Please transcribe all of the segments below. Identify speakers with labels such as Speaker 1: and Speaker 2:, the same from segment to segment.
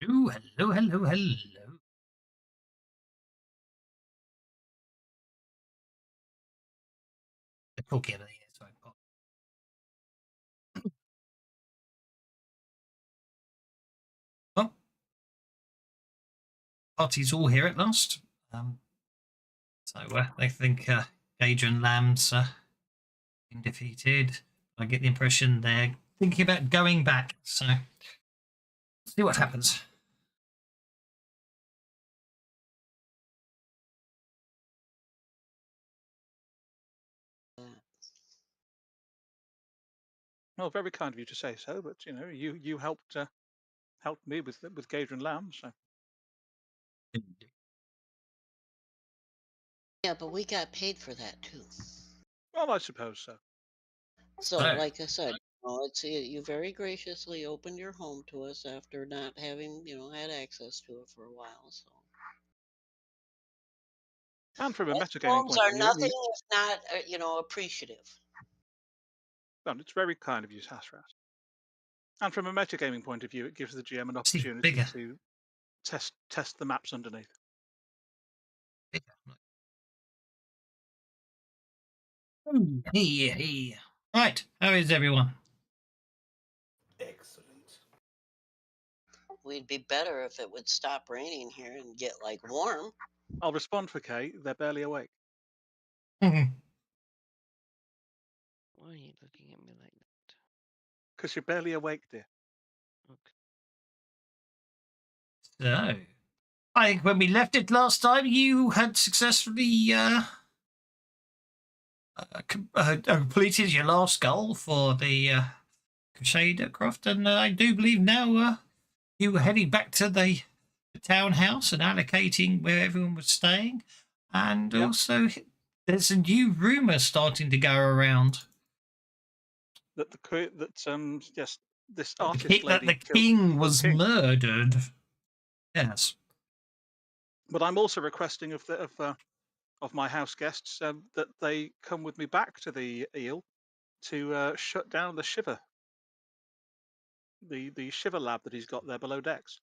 Speaker 1: Ooh, hello, hello, hello. They're talking over here, sorry. Well, party's all here at last. So they think Gage and Lamb's been defeated. I get the impression they're thinking about going back. So see what happens.
Speaker 2: Well, very kind of you to say so, but you helped me with Gage and Lamb, so
Speaker 3: Yeah, but we got paid for that too.
Speaker 2: well, I suppose so.
Speaker 3: So,
Speaker 1: So,
Speaker 3: like I said, you very graciously opened your home to us after not having, had access to it for a while. So,
Speaker 2: And from a
Speaker 3: best
Speaker 2: metagaming
Speaker 3: homes
Speaker 2: point of
Speaker 3: are
Speaker 2: view,
Speaker 3: nothing if not, appreciative.
Speaker 2: well, it's very kind of you, Hasras. And from a metagaming point of view, it gives the GM an
Speaker 1: it's even
Speaker 2: opportunity
Speaker 1: bigger.
Speaker 2: to test the maps underneath.
Speaker 1: Bigger. Ooh, hey, hey. Right, how is everyone?
Speaker 4: Excellent.
Speaker 3: We'd be better if it would stop raining here and get warm.
Speaker 2: I'll respond for Kay. They're barely awake.
Speaker 1: Why
Speaker 5: Why are you looking at me like that?
Speaker 2: Because you're barely awake, dear.
Speaker 5: Okay.
Speaker 1: So, I think when we left it last time, you had successfully completed your last goal for the Crusader Croft, and I do believe now you were heading back to the townhouse and allocating where everyone was staying, and
Speaker 2: Yep.
Speaker 1: also there's a new rumor starting to go around
Speaker 2: Yes, this
Speaker 1: that
Speaker 2: artist lady
Speaker 1: the
Speaker 2: killed
Speaker 1: king
Speaker 2: the
Speaker 1: was
Speaker 2: king.
Speaker 1: murdered. Yes.
Speaker 2: But I'm also requesting of my house guests that they come with me back to the eel to shut down the shiver, the shiver lab that he's got there below decks.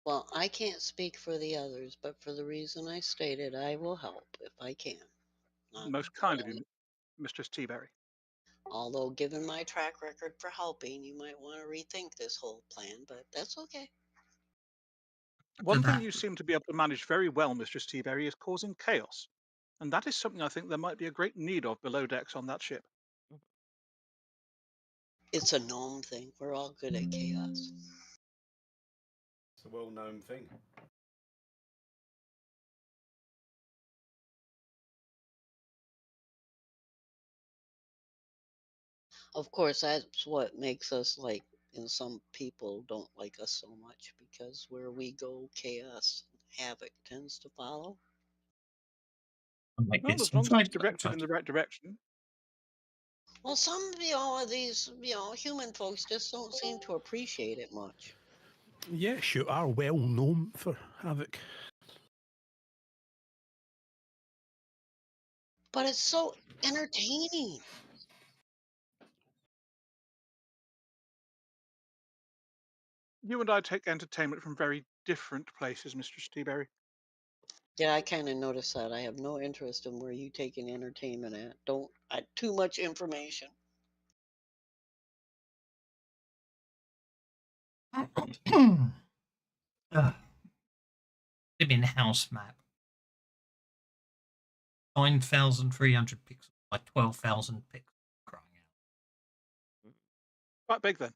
Speaker 3: Well, I can't speak for the others, but for the reason I stated, I will help if I can. Not
Speaker 2: Most kind of you, Mistress Teaberry.
Speaker 3: Although, given my track record for helping, you might want to rethink this whole plan, but that's okay.
Speaker 1: To
Speaker 2: One thing
Speaker 1: that.
Speaker 2: you seem to be able to manage very well, Mistress Teaberry, is causing chaos. And that is something I think there might be a great need of below decks on that ship.
Speaker 3: It's a gnome thing. We're all good at chaos.
Speaker 4: It's a well-known thing.
Speaker 3: Of course, that's what makes us and some people don't like us so much because where we go, chaos, havoc tends to follow.
Speaker 1: Like
Speaker 2: Well,
Speaker 1: this.
Speaker 2: as long as it's
Speaker 1: Right,
Speaker 2: directed
Speaker 1: right.
Speaker 2: in the right direction.
Speaker 3: Well, some, of these, human folks just don't seem to appreciate it much.
Speaker 6: Yes, you are well known for havoc.
Speaker 3: But it's so entertaining.
Speaker 2: You and I take entertainment from very different places, Mistress Teaberry.
Speaker 3: Yeah, I kind of noticed that. I have no interest in where you taking entertainment at. Don't, too much information.
Speaker 1: In-house map. 9,300 pixels by 12,000 pixels. Crying out.
Speaker 2: Quite big then.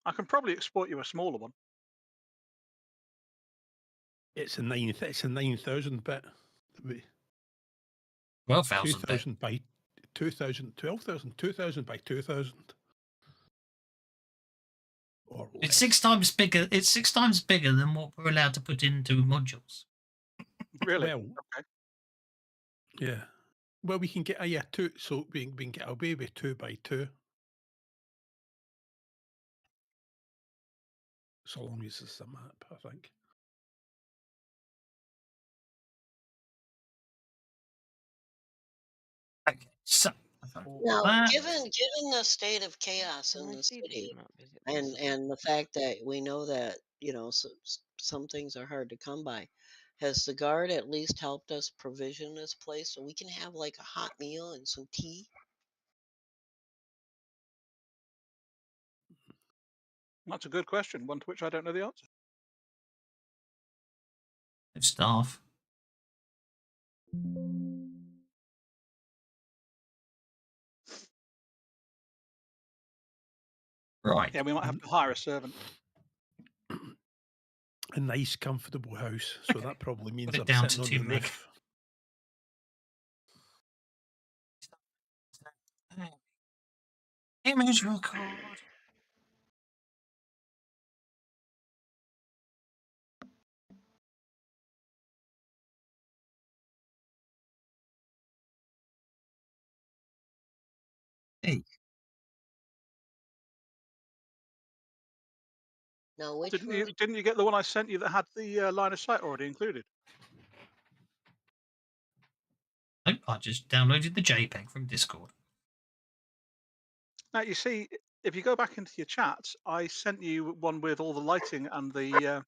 Speaker 2: I can probably export you a smaller one.
Speaker 6: It's a 9,000 bit.
Speaker 1: 12,000 bit.
Speaker 6: 2,000 by 2,000, 12,000, 2,000 by 2,000. Or less.
Speaker 1: It's 6 times bigger. It's 6 times bigger than what we're allowed to put into modules.
Speaker 2: Really?
Speaker 6: Well,
Speaker 2: Okay.
Speaker 6: yeah. Well, we can get two. So we can get away with 2 by 2. So long as it's a map, I think.
Speaker 1: So,
Speaker 3: Now,
Speaker 1: that.
Speaker 3: given the state of chaos
Speaker 5: Can
Speaker 3: in
Speaker 5: I
Speaker 3: the
Speaker 5: see the
Speaker 3: city,
Speaker 5: map? Is it possible?
Speaker 3: and the fact that we know that some things are hard to come by, has the guard at least helped us provision this place so we can have like a hot meal and some tea?
Speaker 2: That's a good question, one to which I don't know the answer.
Speaker 1: Staff. Right.
Speaker 2: Yeah, we might have to hire a servant.
Speaker 6: A nice, comfortable house. So
Speaker 1: Okay.
Speaker 6: that probably means
Speaker 1: it
Speaker 6: I'm
Speaker 1: down
Speaker 6: sitting
Speaker 1: to
Speaker 6: on the
Speaker 1: 2 meg.
Speaker 6: roof.
Speaker 1: Image record. Hey,
Speaker 3: Now, which
Speaker 2: Didn't
Speaker 3: room?
Speaker 2: you get the one I sent you that had the line of sight already included?
Speaker 1: nope, I just downloaded the JPEG from Discord.
Speaker 2: Now you see, if you go back into your chats, I sent you one with all the lighting and the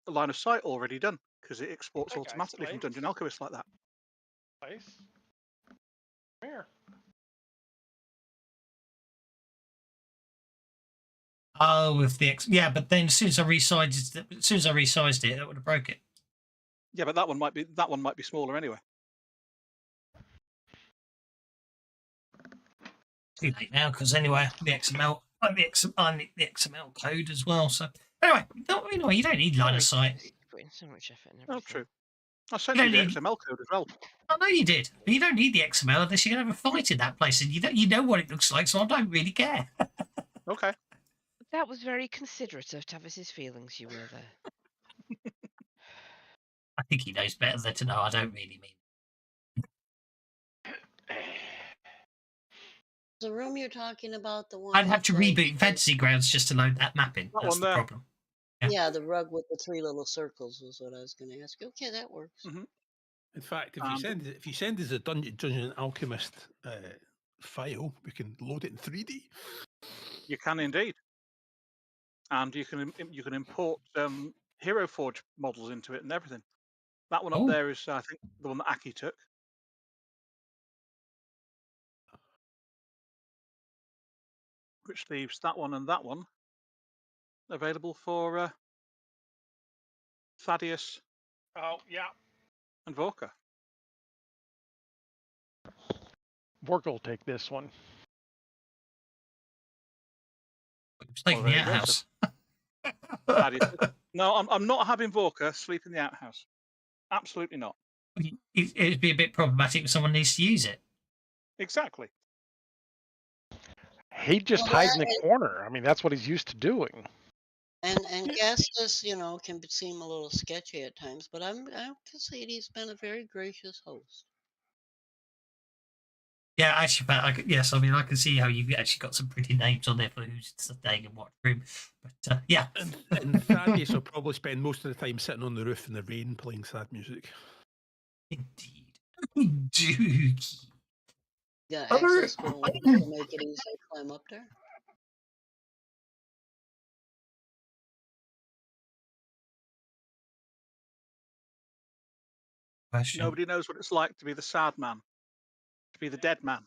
Speaker 2: line of sight already done because it exports
Speaker 7: Hey guys,
Speaker 2: automatically from
Speaker 7: Blake.
Speaker 2: Dungeon Alchemist like that.
Speaker 7: Place. Come here.
Speaker 1: Oh, with the yeah, but then as soon as I resized it, it would have broke it.
Speaker 2: Yeah, but that one might be smaller anyway.
Speaker 1: Too late now because anyway, the XML, I need the XML code as well. So anyway, you don't need line of sight.
Speaker 5: You put in so much effort and
Speaker 2: Oh,
Speaker 5: everything.
Speaker 2: true. I sent
Speaker 1: You
Speaker 2: you the
Speaker 1: don't need.
Speaker 2: XML code as well.
Speaker 1: I know you did, but you don't need the XML unless you're gonna have a fight in that place, and you know what it looks like. So I don't really care.
Speaker 2: Okay.
Speaker 5: That was very considerate of Tavis's feelings. You were there.
Speaker 1: I think he knows better than to know I don't really mean.
Speaker 3: The room you're talking about, the one
Speaker 1: I'd have
Speaker 3: with
Speaker 1: to
Speaker 3: like
Speaker 1: reboot Fantasy Grounds just to load that map in.
Speaker 2: That
Speaker 1: That's
Speaker 2: one
Speaker 1: the
Speaker 2: there.
Speaker 1: problem. Yeah.
Speaker 3: yeah, the rug with the 3 little circles was what I was going to ask. Okay, that works.
Speaker 2: Mm-hmm.
Speaker 6: In fact, if you send us a Dungeon Alchemist file, we can load it in 3D.
Speaker 2: You can indeed, and you can import Hero Forge models into it and everything. That one up
Speaker 1: Oh.
Speaker 2: there is, I think, the one that Aki took. Which leaves that one and that one available for Thaddeus
Speaker 7: Oh yeah.
Speaker 2: and Vorka.
Speaker 7: Vorka will take this one.
Speaker 1: It's taking
Speaker 2: Well,
Speaker 1: the
Speaker 2: there you go,
Speaker 1: outhouse.
Speaker 2: Thaddeus. No, I'm not having Vorka sleep in the outhouse. Absolutely not.
Speaker 1: It'd be a bit problematic if someone needs to use it.
Speaker 2: Exactly.
Speaker 7: He just
Speaker 3: Well,
Speaker 7: hides in the corner. I mean, that's what he's used to doing.
Speaker 3: And Gastus, can seem a little sketchy at times, but I can say he's been a very gracious host.
Speaker 1: Yeah, actually, but yes, I mean, I can see how you've actually got some pretty names on there for who's staying in what room. But yeah.
Speaker 6: And Thaddeus will probably spend most of the time sitting on the roof in the rain playing sad music.
Speaker 1: Indeed. Indeed.
Speaker 3: Got access to a ladder to make it easy to climb up there.
Speaker 1: Question.
Speaker 2: Nobody knows what it's like to be the sad man, to be the dead man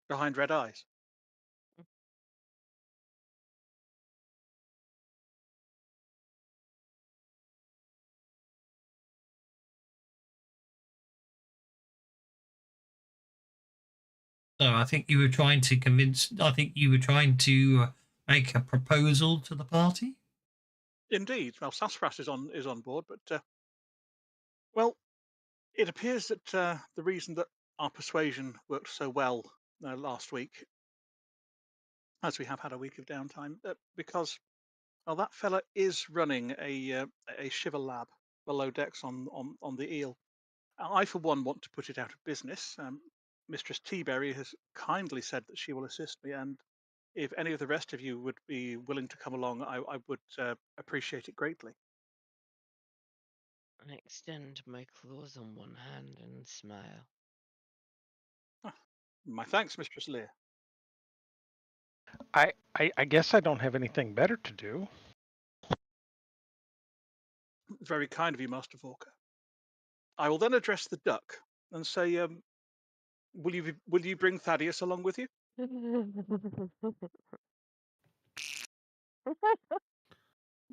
Speaker 2: behind red eyes.
Speaker 1: So I think you were trying to convince. I think you were trying to make a proposal to the party.
Speaker 2: Indeed. Well, Sassafras is on board, but well, it appears that the reason that our persuasion worked so well last week, as we have had a week of downtime, because that fella is running a Shiver lab below decks on the Eel. I, for one, want to put it out of business. Mistress Teaberry has kindly said that she will assist me, and if any of the rest of you would be willing to come along, I would appreciate it greatly.
Speaker 5: I extend my claws on one hand and smile.
Speaker 2: My thanks, Mistress Lear.
Speaker 7: I guess I don't have anything better to do.
Speaker 2: Very kind of you, Master Volker. I will then address the duck and say, will you bring Thaddeus along with you?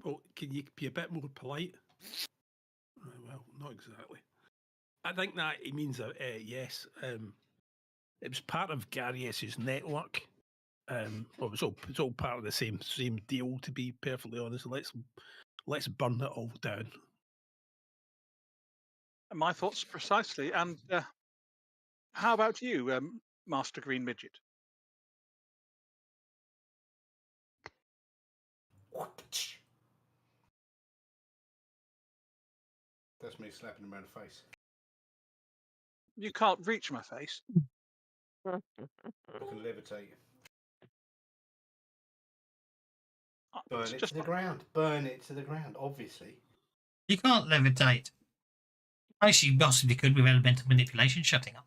Speaker 6: Well, can you be a bit more polite? Well, not exactly. I think that he means yes. It was part of Garius's network. Well, it's all part of the same deal. To be perfectly honest, let's burn it all down.
Speaker 2: My thoughts precisely. And how about you, Master Green Midget?
Speaker 4: That's me slapping him around the face.
Speaker 2: You can't reach my face.
Speaker 4: I can levitate. Burn
Speaker 2: It's
Speaker 4: it
Speaker 2: just
Speaker 4: to the ground. Burn it to the ground, obviously.
Speaker 1: You can't levitate. Actually, you possibly could with elemental manipulation shutting up.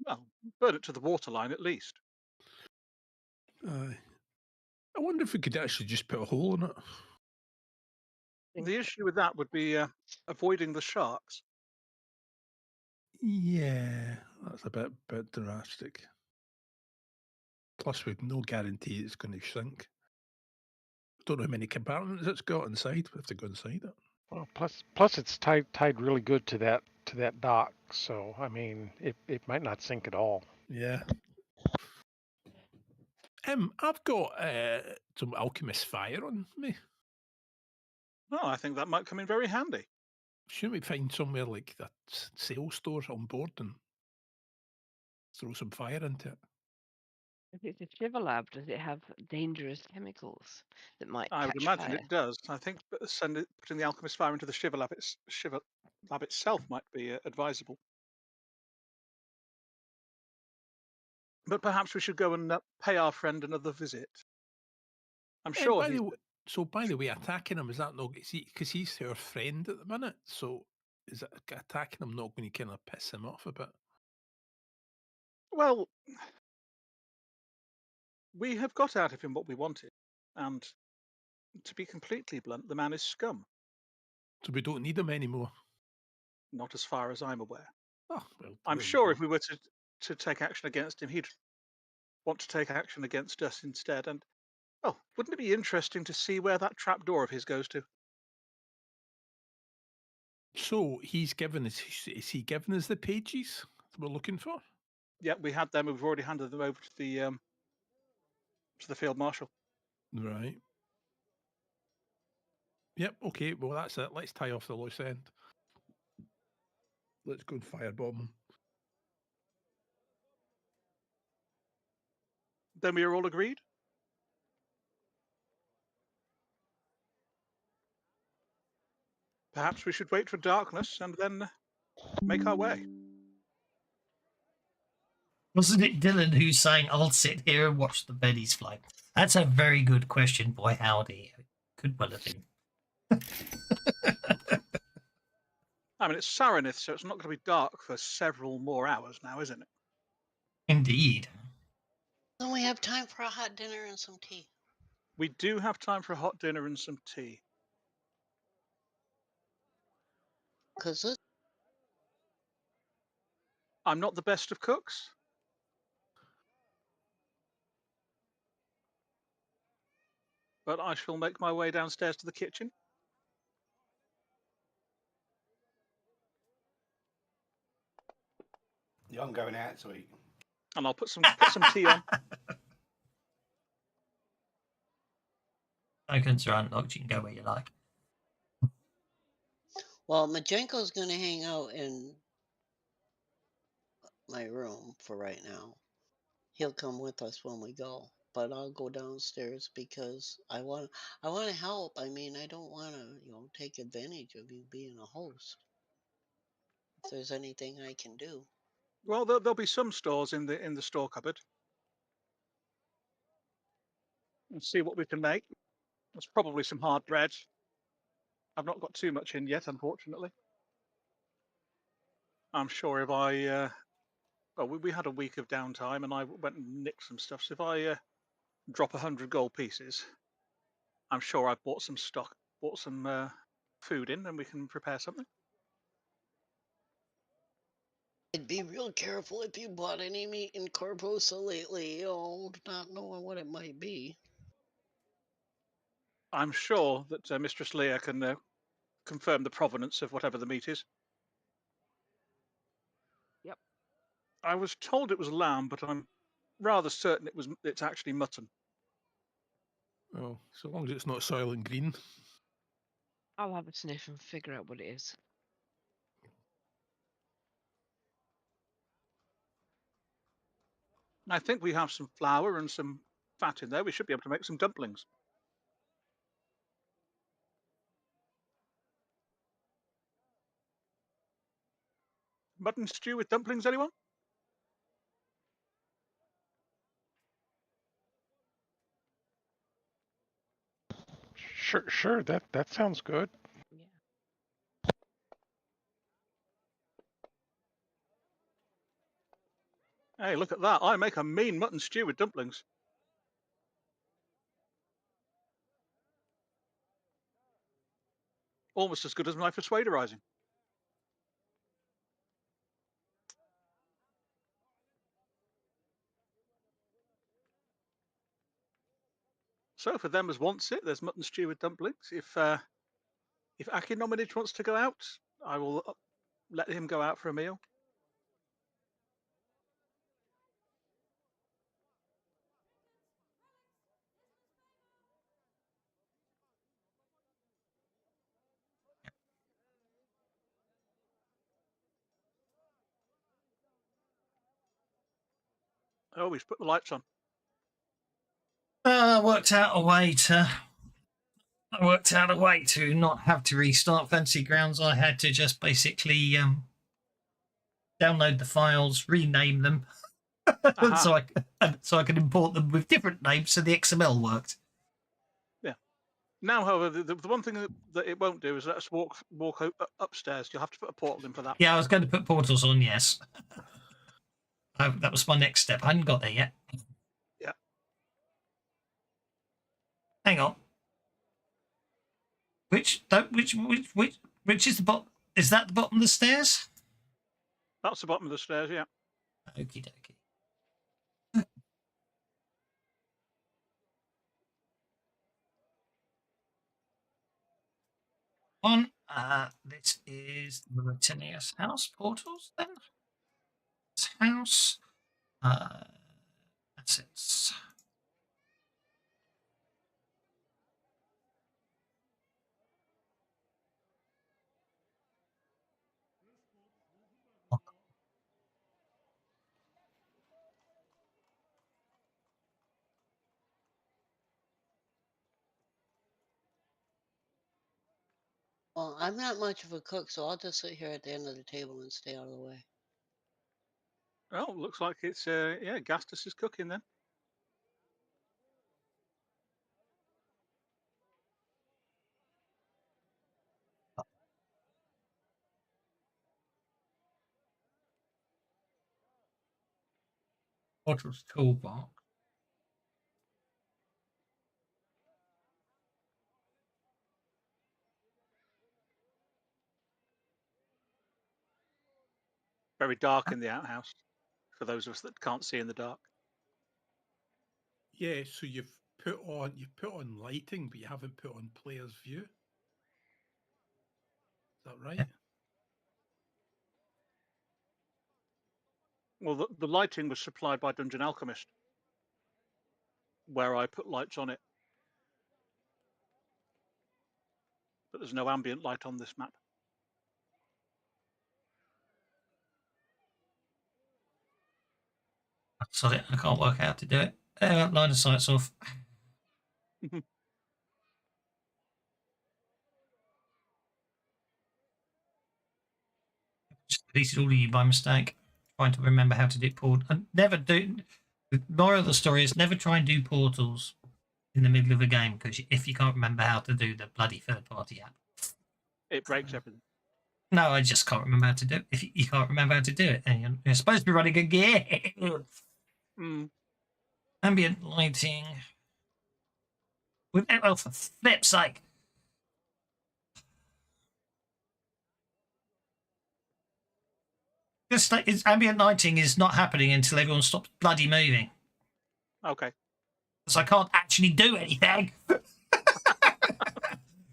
Speaker 2: well, burn it to the waterline at least.
Speaker 6: I wonder if we could actually just put a hole in it.
Speaker 2: The issue with that would be avoiding the sharks.
Speaker 6: Yeah, that's a bit drastic. Plus, we've no guarantee it's going to sink. Don't know how many compartments it's got inside. We have to go inside it.
Speaker 7: Well, plus it's tied really good to that dock. So I mean, it might not sink at all.
Speaker 6: Yeah. I've got some alchemist fire on me.
Speaker 2: Oh, I think that might come in very handy.
Speaker 6: Shouldn't we find somewhere like that sales store on board and throw some fire into it?
Speaker 5: If it's a shiver lab, does it have dangerous chemicals that might
Speaker 2: I would
Speaker 5: catch
Speaker 2: imagine
Speaker 5: fire?
Speaker 2: it does. I think putting the alchemist fire into the shiver lab itself might be advisable. But perhaps we should go and pay our friend another visit. I'm sure
Speaker 6: by
Speaker 2: he's.
Speaker 6: the way, attacking him, is that not because he's our friend at the minute? So is it attacking him not going to kind of piss him off a bit?
Speaker 2: Well, we have got out of him what we wanted, and to be completely blunt, the man is scum.
Speaker 6: So we don't need him anymore.
Speaker 2: Not as far as I'm aware.
Speaker 6: Oh, well,
Speaker 2: I'm
Speaker 6: there you
Speaker 2: sure
Speaker 6: go.
Speaker 2: if we were to take action against him, he'd want to take action against us instead. And well, wouldn't it be interesting to see where that trapdoor of his goes to?
Speaker 6: So he's given us. Is he giving us the pages that we're looking for?
Speaker 2: Yeah, we had them. We've already handed them over to the field marshal.
Speaker 6: Right. Yep. Okay. Well, that's it. Let's tie off the loose end. Let's go and firebomb him.
Speaker 2: Then we are all agreed. Perhaps we should wait for darkness and then make our way.
Speaker 1: Wasn't it Dylan who's saying, I'll sit here and watch the beddies fly? That's a very good question, boy howdy. Could well have been.
Speaker 2: I mean, it's Saranith, so it's not going to be dark for several more hours now, isn't it?
Speaker 1: Indeed.
Speaker 3: Then we have time for a hot dinner and some tea.
Speaker 2: We do have time for a hot dinner and some tea.
Speaker 3: Because
Speaker 2: I'm not the best of cooks. But I shall make my way downstairs to the kitchen.
Speaker 4: Yeah, I'm going out to eat.
Speaker 2: And I'll put some tea on.
Speaker 1: Tokens are unlocked. You can go where you like.
Speaker 3: well, Majenko's going to hang out in my room for right now. He'll come with us when we go, but I'll go downstairs because I want to help. I mean, I don't want to, take advantage of you being a host. If there's anything I can do.
Speaker 2: Well, there'll be some stores in the store cupboard. Let's see what we can make. There's probably some hard bread. I've not got too much in yet, unfortunately. I'm sure if I, well, we had a week of downtime, and I went and nicked some stuff. So if I drop 100 gold pieces, I'm sure I've bought some stock, bought some food in, and we can prepare something.
Speaker 3: I'd be real careful if you bought any meat in Corposa lately, not knowing what it might be.
Speaker 2: I'm sure that Mistress Leah can confirm the provenance of whatever the meat is.
Speaker 5: Yep.
Speaker 2: I was told it was lamb, but I'm rather certain it's actually mutton.
Speaker 6: Well, so long as it's not Soylent Green.
Speaker 5: I'll have a sniff and figure out what it is.
Speaker 2: I think we have some flour and some fat in there. We should be able to make some dumplings. Mutton stew with dumplings, anyone?
Speaker 7: Sure, that sounds good.
Speaker 5: Yeah.
Speaker 2: Hey, look at that. I make a mean mutton stew with dumplings. Almost as good as my persuaderizing. So for them as wants it, there's mutton stew with dumplings. If Akinominage wants to go out, I will let him go out for a meal. I always put the lights on.
Speaker 1: I worked out a way to not have to restart Fantasy Grounds. I had to just basically download the files, rename them, so I could import them with different names, so the XML worked.
Speaker 2: Yeah. Now, however, the one thing that it won't do is let us walk upstairs. You'll have to put a portal in for that.
Speaker 1: Yeah, I was going to put portals on. Yes, that was my next step. I hadn't got there yet.
Speaker 2: Yeah.
Speaker 1: Hang on. Which is the bottom? Is that the bottom of the stairs?
Speaker 2: That's the bottom of the stairs. Yeah.
Speaker 1: Okie dokie. One. This is the Rotinius house portals. Then this house. Assets.
Speaker 3: Well, I'm not much of a cook, so I'll just sit here at the end of the table and stay out of the way.
Speaker 2: Well, looks like it's yeah, Gastus is cooking then.
Speaker 1: Portals toolbox.
Speaker 2: Very dark in the outhouse for those of us that can't see in the dark.
Speaker 6: Yeah, so you've put on lighting, but you haven't put on player's view. Is that right?
Speaker 1: Yeah.
Speaker 2: Well, the lighting was supplied by Dungeon Alchemist, where I put lights on it. But there's no ambient light on this map.
Speaker 1: Sorry, I can't work out how to do it. Line of sight's off. Just deleted all of you by mistake. Trying to remember how to do portals. And never do. The moral of the story is never try and do portals in the middle of a game, because if you can't remember how to do the bloody third-party app.
Speaker 2: It breaks everything.
Speaker 1: No, I just can't remember how to do it. If you can't remember how to do it, then you're supposed to be running a gear.
Speaker 2: Mm.
Speaker 1: Ambient lighting. Oh, for flip's sake. Just like ambient lighting is not happening until everyone stops bloody moving.
Speaker 2: Okay.
Speaker 1: So I can't actually do anything.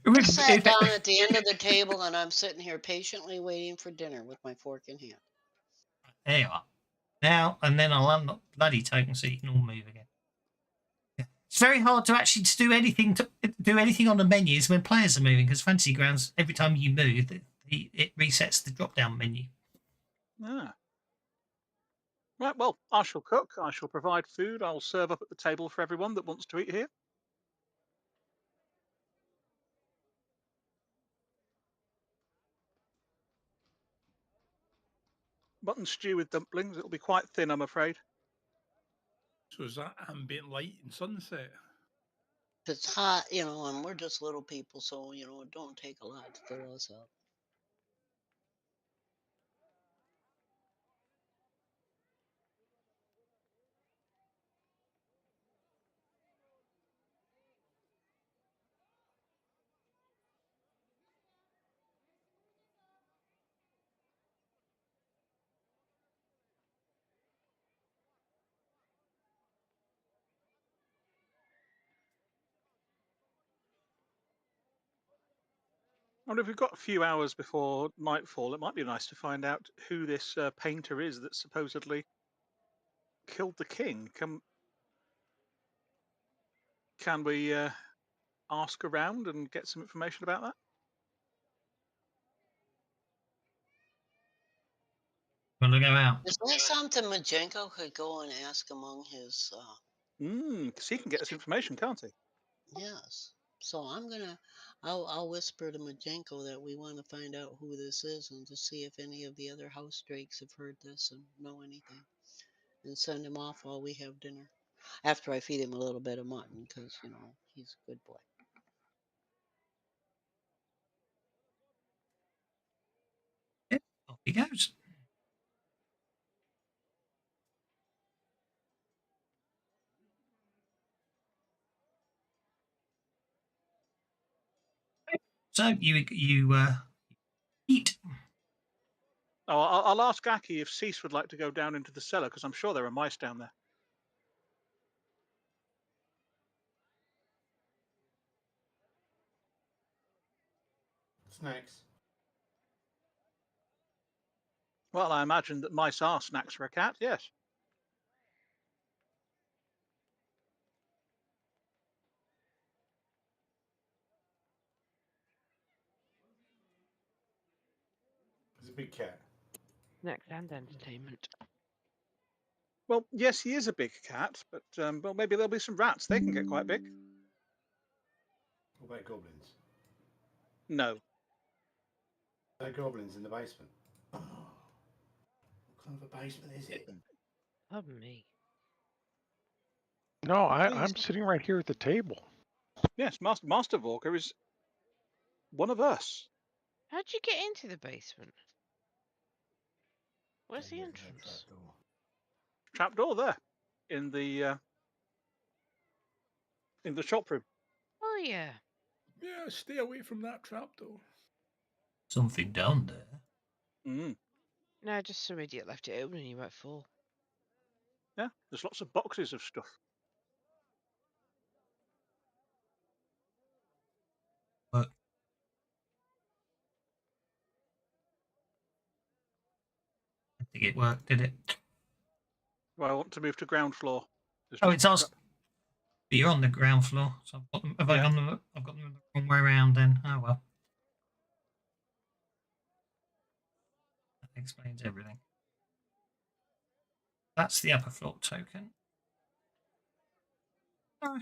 Speaker 3: I sat down at the end of the table and I'm sitting here patiently waiting for dinner with my fork in hand.
Speaker 1: There you are. Now, and then I'll unlock bloody token so you can all move again. Yeah. It's very hard to actually do anything on the menus when players are moving, because Fantasy Grounds, every time you move, it resets the drop-down menu.
Speaker 2: Ah. Right, well, I shall cook. I shall provide food. I'll serve up at the table for everyone that wants to eat here. Mutton stew with dumplings. It'll be quite thin, I'm afraid.
Speaker 6: So is that ambient light and sunset?
Speaker 3: It's hot, and we're just little people, so, it don't take a lot to fill us up.
Speaker 2: And if we've got a few hours before nightfall, it might be nice to find out who this painter is that supposedly killed the king. Can we ask around and get some information about that?
Speaker 1: Want to go out?
Speaker 3: Is that something Majenko could go and ask among his?
Speaker 2: Because he can get us information, can't he?
Speaker 3: Yes. So I'll whisper to Majenko that we want to find out who this is and to see if any of the other house drakes have heard this and know anything, and send him off while we have dinner. After I feed him a little bit of mutton, because he's a good boy.
Speaker 1: Yeah, off he goes. So you eat.
Speaker 2: Oh, I'll ask Aki if Cease would like to go down into the cellar, because I'm sure there are mice down there.
Speaker 4: Snacks.
Speaker 2: Well, I imagine that mice are snacks for a cat, yes.
Speaker 4: He's a big cat.
Speaker 5: Next and entertainment.
Speaker 2: Well, yes, he is a big cat, but well, maybe there'll be some rats. They can get quite big.
Speaker 4: What about goblins?
Speaker 2: No.
Speaker 4: There are goblins in the basement. Oh, what kind of a basement is it?
Speaker 5: Pardon me.
Speaker 7: No,
Speaker 2: Please.
Speaker 7: I'm sitting right here at the table.
Speaker 2: Yes, Master Walker is one of us.
Speaker 5: How'd you get into the basement? Where's the
Speaker 4: There's no
Speaker 5: entrance?
Speaker 4: trapdoor.
Speaker 2: Trapdoor there, in the shop room.
Speaker 5: Oh yeah.
Speaker 6: Yeah, stay away from that trapdoor.
Speaker 1: Something down there.
Speaker 2: Mm.
Speaker 5: No, just some idiot left it open and you might fall.
Speaker 2: Yeah, there's lots of boxes of stuff.
Speaker 1: But I think it worked, did it?
Speaker 2: Well, I want to move to ground floor.
Speaker 1: Oh, it's us. But you're on the ground floor, so I've got them. I've got them the wrong way around. Then, oh well. That explains everything. That's the upper floor token. Oh,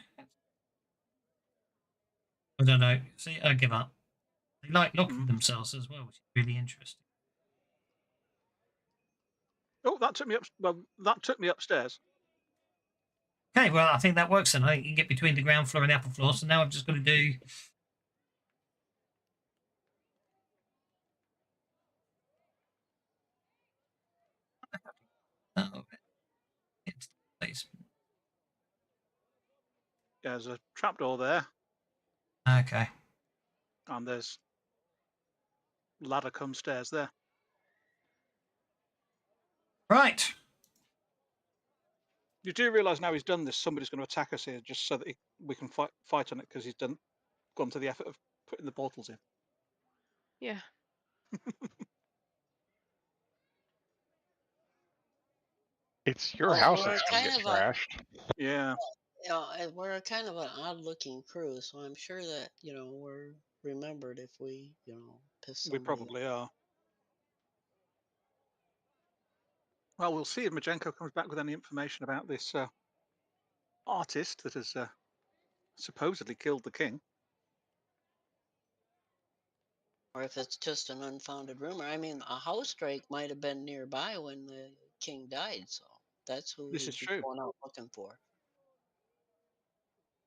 Speaker 1: I don't know. See, I give up. They like locking themselves as well, which is really interesting.
Speaker 2: Oh, that took me up. Well, that took me upstairs.
Speaker 1: Okay, well, I think that works then. I think you can get between the ground floor and the upper floor. So now I've just got to do Oh, it's the basement.
Speaker 2: There's a trapdoor there,
Speaker 1: Okay.
Speaker 2: and there's ladder come stairs there.
Speaker 1: Right.
Speaker 2: You do realise now he's done this, somebody's going to attack us here just so that we can fight on it because he's gone to the effort of putting the portals in.
Speaker 5: Yeah.
Speaker 7: It's your
Speaker 3: Well,
Speaker 7: house
Speaker 3: we're
Speaker 7: that's gonna
Speaker 3: kind
Speaker 7: get
Speaker 3: of a,
Speaker 7: trashed.
Speaker 2: Yeah.
Speaker 3: we're kind of an odd-looking crew, so I'm sure that we're remembered if we piss
Speaker 2: We
Speaker 3: somebody off.
Speaker 2: probably are. Well, we'll see if Majenko comes back with any information about this artist that has supposedly killed the king.
Speaker 3: Or if it's just an unfounded rumor. I mean, a house drake might have been nearby when the king died, so that's who
Speaker 2: This
Speaker 3: he'd
Speaker 2: is
Speaker 3: be
Speaker 2: true.
Speaker 3: going out looking for.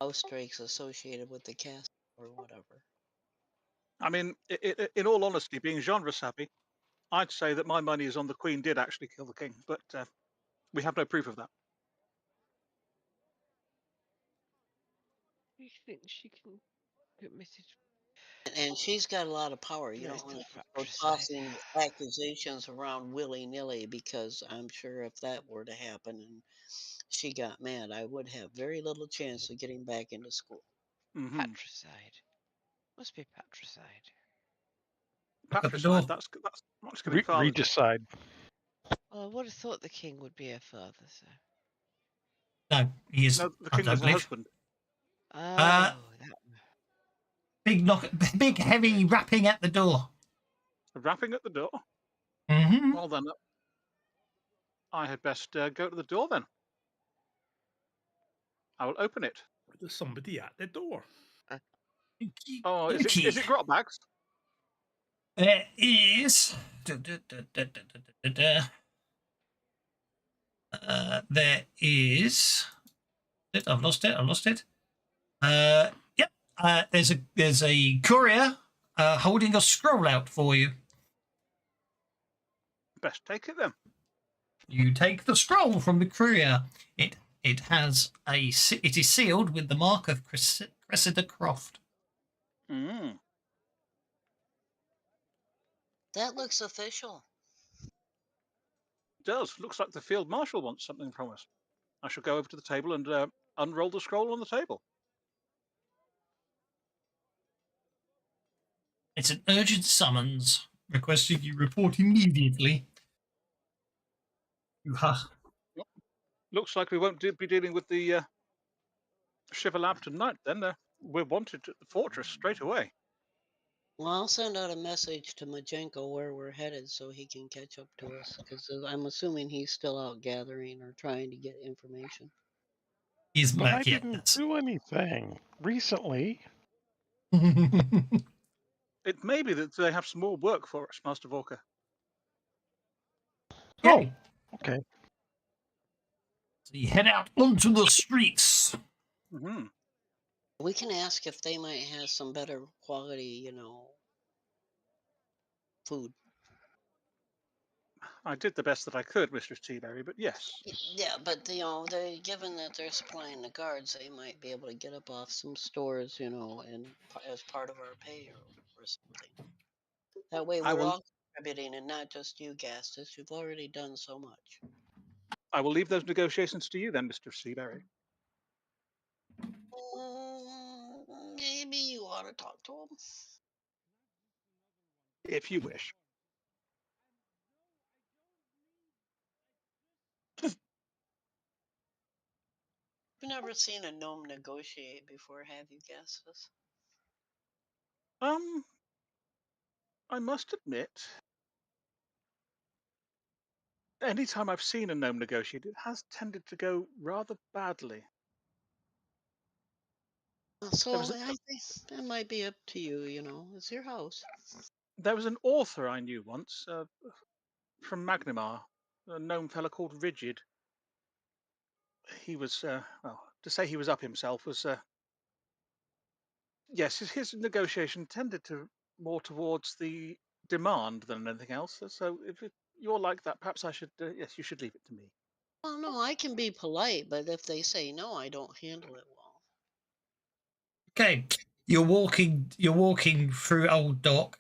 Speaker 3: House drakes associated with the castle or whatever.
Speaker 2: I mean, in all honesty, being genre savvy, I'd say that my money is on the queen did actually kill the king, but we have no proof of that.
Speaker 5: You think she can commit it?
Speaker 3: And she's got a lot of power. You
Speaker 5: There's
Speaker 3: don't want
Speaker 5: the
Speaker 3: to go
Speaker 5: fratricide.
Speaker 3: tossing accusations around willy-nilly, because I'm sure if that were to happen and she got mad, I would have very little chance of getting back into school.
Speaker 2: Mm-hmm.
Speaker 5: Patricide. Must be patricide.
Speaker 1: Look at the door.
Speaker 2: Patricide, that's going to be father.
Speaker 7: Regicide.
Speaker 5: Well, I would have thought the king would be her father, so.
Speaker 1: No, he is.
Speaker 2: No, the
Speaker 1: I
Speaker 2: king
Speaker 1: don't
Speaker 2: is the
Speaker 1: believe.
Speaker 2: husband.
Speaker 5: Oh,
Speaker 1: Uh,
Speaker 5: that.
Speaker 1: Big knock, big heavy rapping at the door.
Speaker 2: Rapping at the door.
Speaker 1: Mm-hmm.
Speaker 2: Well then, I had best go to the door then. I will open it.
Speaker 6: There's somebody at the door.
Speaker 2: Oh, is it Grotbags?
Speaker 1: There is. There is. I've lost it. I've lost it. Yep. There's a courier holding a scroll out for you.
Speaker 2: Best take it then.
Speaker 1: You take the scroll from the courier. It is sealed with the mark of Cressida Croft.
Speaker 2: Mm.
Speaker 3: That looks official.
Speaker 2: It does. Looks like the field marshal wants something from us. I shall go over to the table and unroll the scroll on the table.
Speaker 1: It's an urgent summons requesting you report immediately.
Speaker 2: Looks like we won't be dealing with the Shivalab tonight then. We're wanted at the fortress straight away.
Speaker 3: Well, I'll send out a message to Majenko where we're headed so he can catch up to us, because I'm assuming he's still out gathering or trying to get information.
Speaker 1: He's
Speaker 7: But I
Speaker 1: back yet.
Speaker 7: didn't do anything recently.
Speaker 2: It may be that they have some more work for us, Master Vorka.
Speaker 7: Oh, okay.
Speaker 1: So you head out onto the streets.
Speaker 2: Mm-hmm.
Speaker 3: We can ask if they might have some better quality, food.
Speaker 2: I did the best that I could, Mistress Teaberry, but yes.
Speaker 3: Yeah, but given that they're supplying the guards, they might be able to get up off some stores, and as part of our pay or something. That way,
Speaker 2: I
Speaker 3: we're
Speaker 2: will.
Speaker 3: all contributing, and not just you, Gastus. You've already done so much.
Speaker 2: I will leave those negotiations to you then, Mr. Seaberry.
Speaker 3: Maybe you ought to talk to him.
Speaker 2: If you wish.
Speaker 3: You've never seen a gnome negotiate before, have you, Gastus?
Speaker 2: I must admit, anytime I've seen a gnome negotiate, it has tended to go rather badly.
Speaker 3: So I think that might be up to you. It's your house.
Speaker 2: There was an author I knew once from Magnimar, a gnome fella called Rigid. He was, well, to say he was up himself was, yes, his negotiation tended to more towards the demand than anything else. So if you're like that, perhaps I should, yes, you should leave it to me.
Speaker 3: Well, no, I can be polite, but if they say no, I don't handle it well.
Speaker 1: Okay, you're walking through Old Dock,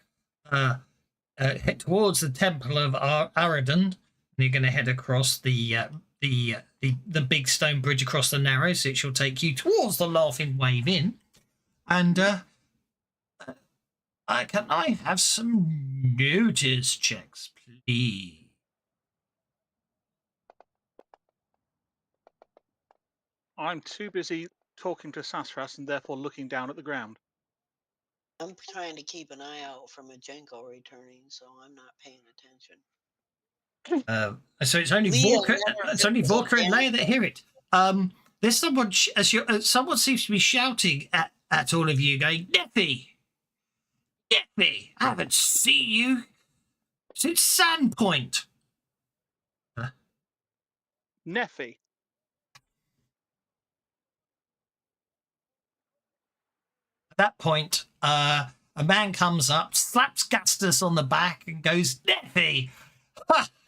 Speaker 1: head towards the Temple of Aradon, and you're going to head across the big stone bridge across the Narrows, which will take you towards the Laughing Wave Inn. And can I have some notice checks, please?
Speaker 2: I'm too busy talking to Sassafras and therefore looking down at the ground.
Speaker 3: I'm trying to keep an eye out for Majenko returning, so I'm not paying attention.
Speaker 1: So it's only Vorka, it's only Vorka and Leia that hear it. There's someone someone seems to be shouting at all of you, going, "Neffy, Neffy, I haven't seen you since Sandpoint."
Speaker 2: Neffy.
Speaker 1: At that point, a man comes up, slaps Gastus on the back, and goes, "Neffy,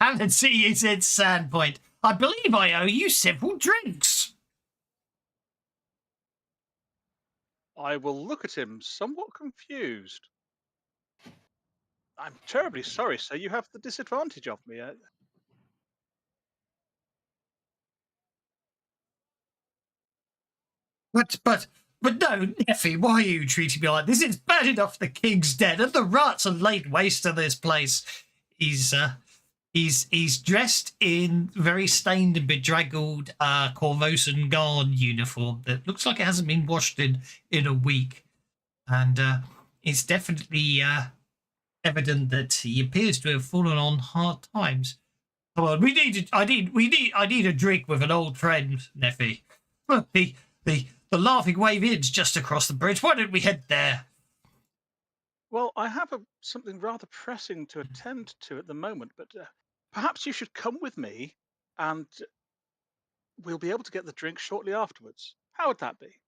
Speaker 1: haven't seen you since Sandpoint. I believe I owe you several drinks."
Speaker 2: I will look at him, somewhat confused. I'm terribly sorry, sir. You have the disadvantage of me.
Speaker 1: But no, Neffy, why are you treating me like this? It's bad enough the king's dead and the rats have laid waste to this place. He's dressed in very stained and bedraggled Corvosan guard uniform that looks like it hasn't been washed in a week, and it's definitely evident that he appears to have fallen on hard times. Come on, I need a drink with an old friend, Neffy. Look, the Laughing Wave Inn's just across the bridge. Why don't we head there?
Speaker 2: Well, I have something rather pressing to attend to at the moment, but perhaps you should come with me and we'll be able to get the drink shortly afterwards. How would that be?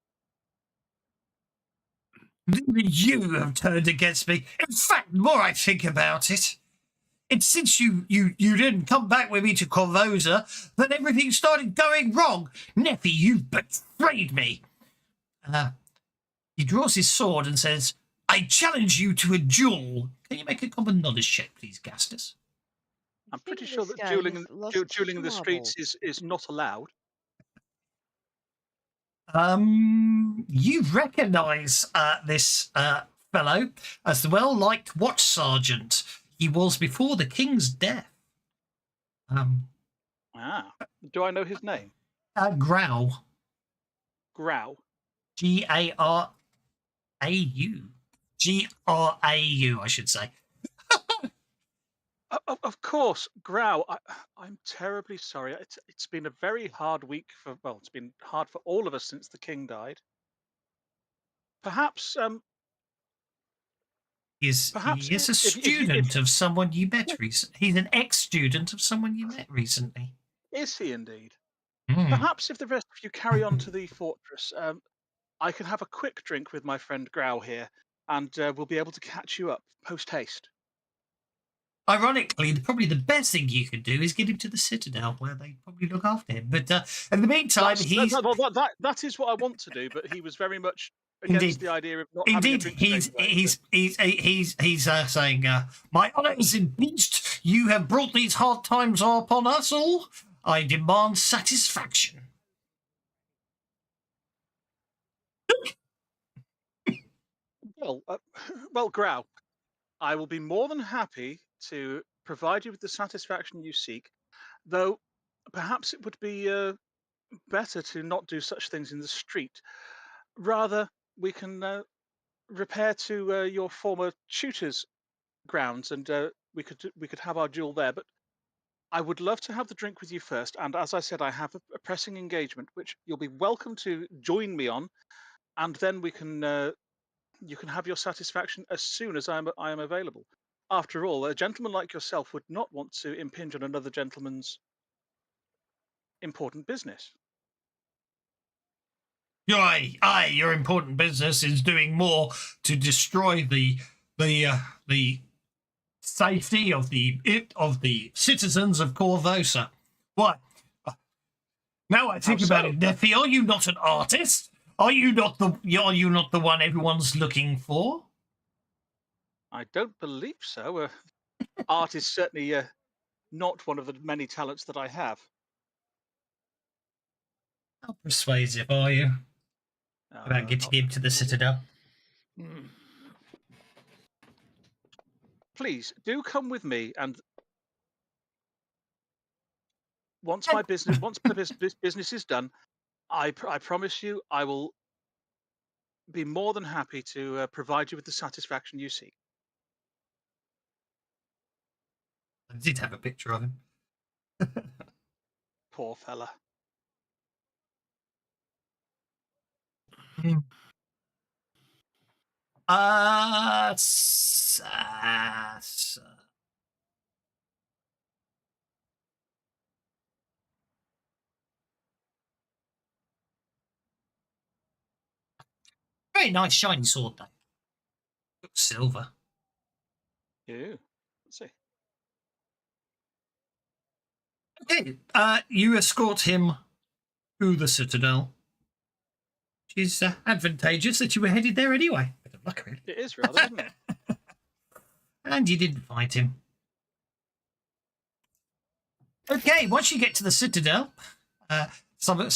Speaker 1: You have turned against me. In fact, the more I think about it, it's since you didn't come back with me to Corvosa that everything started going wrong. Neffy, you betrayed me. He draws his sword and says, "I challenge you to a duel." Can you make a common knowledge check, please, Gastus?
Speaker 2: I'm pretty
Speaker 5: think
Speaker 2: sure
Speaker 5: this
Speaker 2: that
Speaker 5: guy
Speaker 2: dueling
Speaker 5: has
Speaker 2: in
Speaker 5: lost
Speaker 2: the
Speaker 5: his
Speaker 2: streets is not allowed.
Speaker 1: You recognise this fellow as the well-liked watch sergeant he was before the king's death.
Speaker 2: Do I know his name?
Speaker 1: Grau.
Speaker 2: Grau.
Speaker 1: Garau. Grau, I should say.
Speaker 2: Of course, Grau. I'm terribly sorry. It's been a very hard week it's been hard for all of us since the king died. Perhaps
Speaker 1: He is a student of someone you met recently. He's an ex-student of someone you met recently.
Speaker 2: Is he indeed?
Speaker 1: Mm.
Speaker 2: Perhaps if the rest of you carry on to the fortress, I can have a quick drink with my friend Grau here, and we'll be able to catch you up post haste.
Speaker 1: Ironically, probably the best thing you could do is get him to the Citadel, where they probably look after him. But in the meantime,
Speaker 2: that is what I want to do. But he was very much against the idea of not having a drink.
Speaker 1: He's saying, "My honour is impeached. You have brought these hard times upon us all. I demand satisfaction."
Speaker 2: Well, Grau, I will be more than happy to provide you with the satisfaction you seek, though perhaps it would be better to not do such things in the street. Rather, we can repair to your former tutor's grounds, and we could have our duel there. But I would love to have the drink with you first. And as I said, I have a pressing engagement, which you'll be welcome to join me on, and then we can. You can have your satisfaction as soon as I am available. After all, a gentleman like yourself would not want to impinge on another gentleman's important business.
Speaker 1: Aye, your important business is doing more to destroy the safety of the citizens of Corvosa. Why? Now I think
Speaker 2: How
Speaker 1: about
Speaker 2: so?
Speaker 1: it, Neffy, are you not an artist? Are you not the one everyone's looking for?
Speaker 2: I don't believe so. Art is certainly not one of the many talents that I have.
Speaker 1: How persuasive are you about getting
Speaker 2: Not
Speaker 1: him to the Citadel?
Speaker 2: please do come with me, and once my business is done, I promise you I will be more than happy to provide you with the satisfaction you seek.
Speaker 1: I did have a picture of him.
Speaker 2: Poor fella.
Speaker 1: Very nice shiny sword, though. Looks silver.
Speaker 2: You. Let's see.
Speaker 1: Okay, you escort him to the Citadel. Which is advantageous that you were headed there anyway. Bit of luck, really.
Speaker 2: It is rather, isn't it?
Speaker 1: And you didn't fight him. Okay, once you get to the Citadel, some of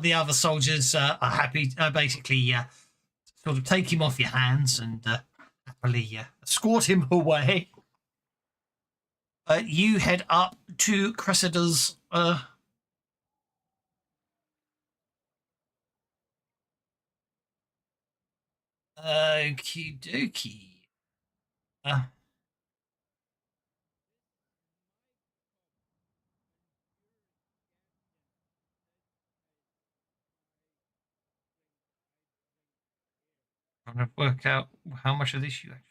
Speaker 1: the other soldiers are happy, basically sort of take him off your hands and happily escort him away. You head up to Cressida's okie dokie. Trying to work out how much of this you actually.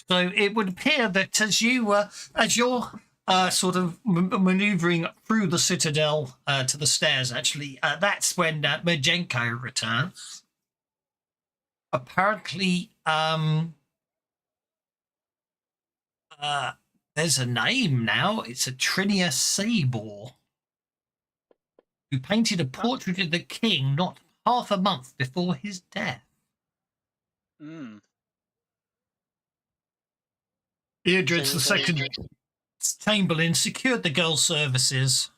Speaker 1: So it would appear that as you're sort of manoeuvring through the Citadel to the stairs, actually, that's when Majenko returns. Apparently, there's a name now. It's a Trinia Sabor, who painted a portrait of the king not half a month before his death.
Speaker 2: Mm.
Speaker 1: Eardred's the second Chamberlain secured the girl's services.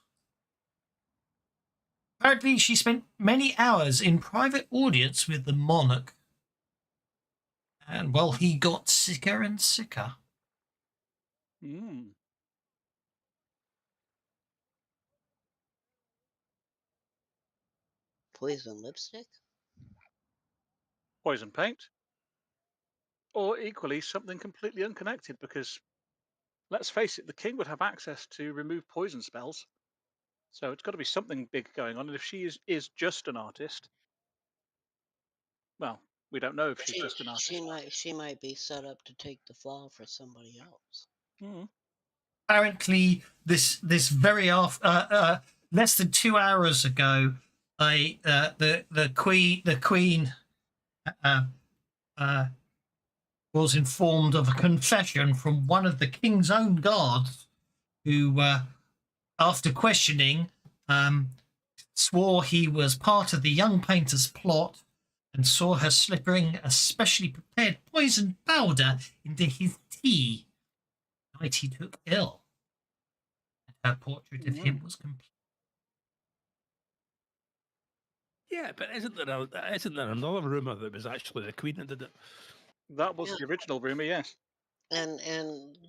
Speaker 1: Apparently, she spent many hours in private audience with the monarch. And, well, he got sicker and sicker.
Speaker 2: Mm.
Speaker 3: Poison lipstick?
Speaker 2: Poison paint. Or equally, something completely unconnected, because let's face it, the king would have access to remove poison spells. So it's got to be something big going on. And if she is just an artist, well, we don't know if she's just an artist.
Speaker 3: She might be set up to take the fall for somebody else.
Speaker 2: Mm.
Speaker 1: Apparently, this very less than 2 hours ago, the queen was informed of a confession from one of the king's own guards, who, after questioning, swore he was part of the young painter's plot and saw her slipping a specially prepared poisoned powder into his tea the night he took ill. And her portrait of him was complete.
Speaker 6: Yeah, but isn't there another rumor that it was actually the Queen that did it?
Speaker 2: That was the original rumor, yes.
Speaker 3: And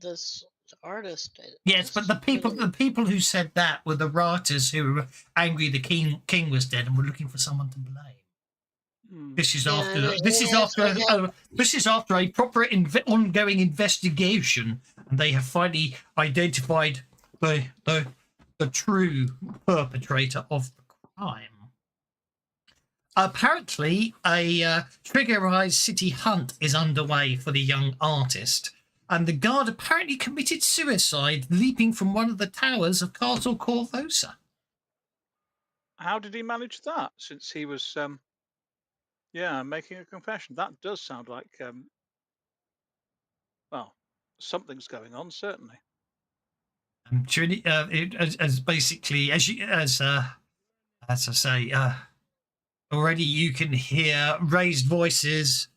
Speaker 3: this artist.
Speaker 1: Yes, but the people who said that were the writers who were angry the king was dead and were looking for someone to blame. This is after a proper ongoing investigation, and they have finally identified the true perpetrator of the crime. Apparently, a triggerized city hunt is underway for the young artist, and the guard apparently committed suicide leaping from one of the towers of Castle Corvosa.
Speaker 2: How did he manage that? Since he was, Yeah, making a confession. That does sound like, well, something's going on, certainly.
Speaker 1: Trini, as basically as I say, already you can hear raised voices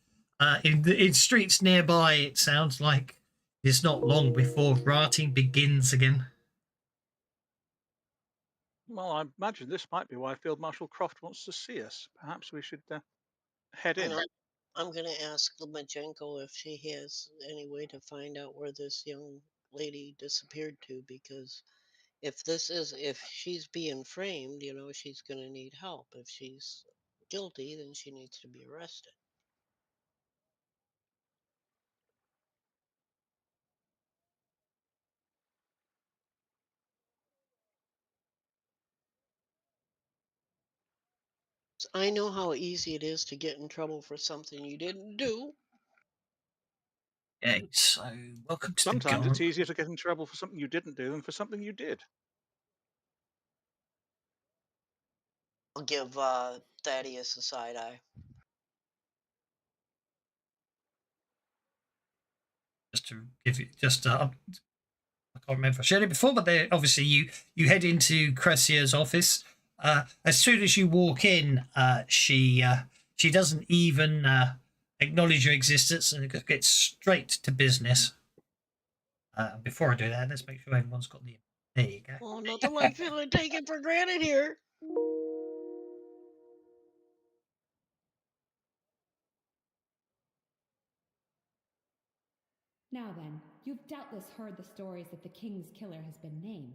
Speaker 1: in streets nearby. It sounds like it's not long before rioting begins again.
Speaker 2: Well, I imagine this might be why Field Marshal Croft wants to see us. Perhaps we should head in.
Speaker 3: And I'm going to ask Majenko if she has any way to find out where this young lady disappeared to, because if she's being framed, she's going to need help. If she's guilty, then she needs to be arrested. I know how easy it is to get in trouble for something you didn't do.
Speaker 1: Okay, so welcome to
Speaker 2: Sometimes
Speaker 1: the
Speaker 2: it's easier to get in trouble for something you didn't do than for something you did.
Speaker 3: I'll give Thaddeus a side eye.
Speaker 1: just to give you I can't remember if I shared it before, but obviously you head into Cressia's office. As soon as you walk in, she doesn't even acknowledge your existence and gets straight to business. Before I do that, let's make sure everyone's got the. There you go.
Speaker 3: Oh, nothing like feeling taken for granted here.
Speaker 8: Now then, you've doubtless heard the stories that the king's killer has been named.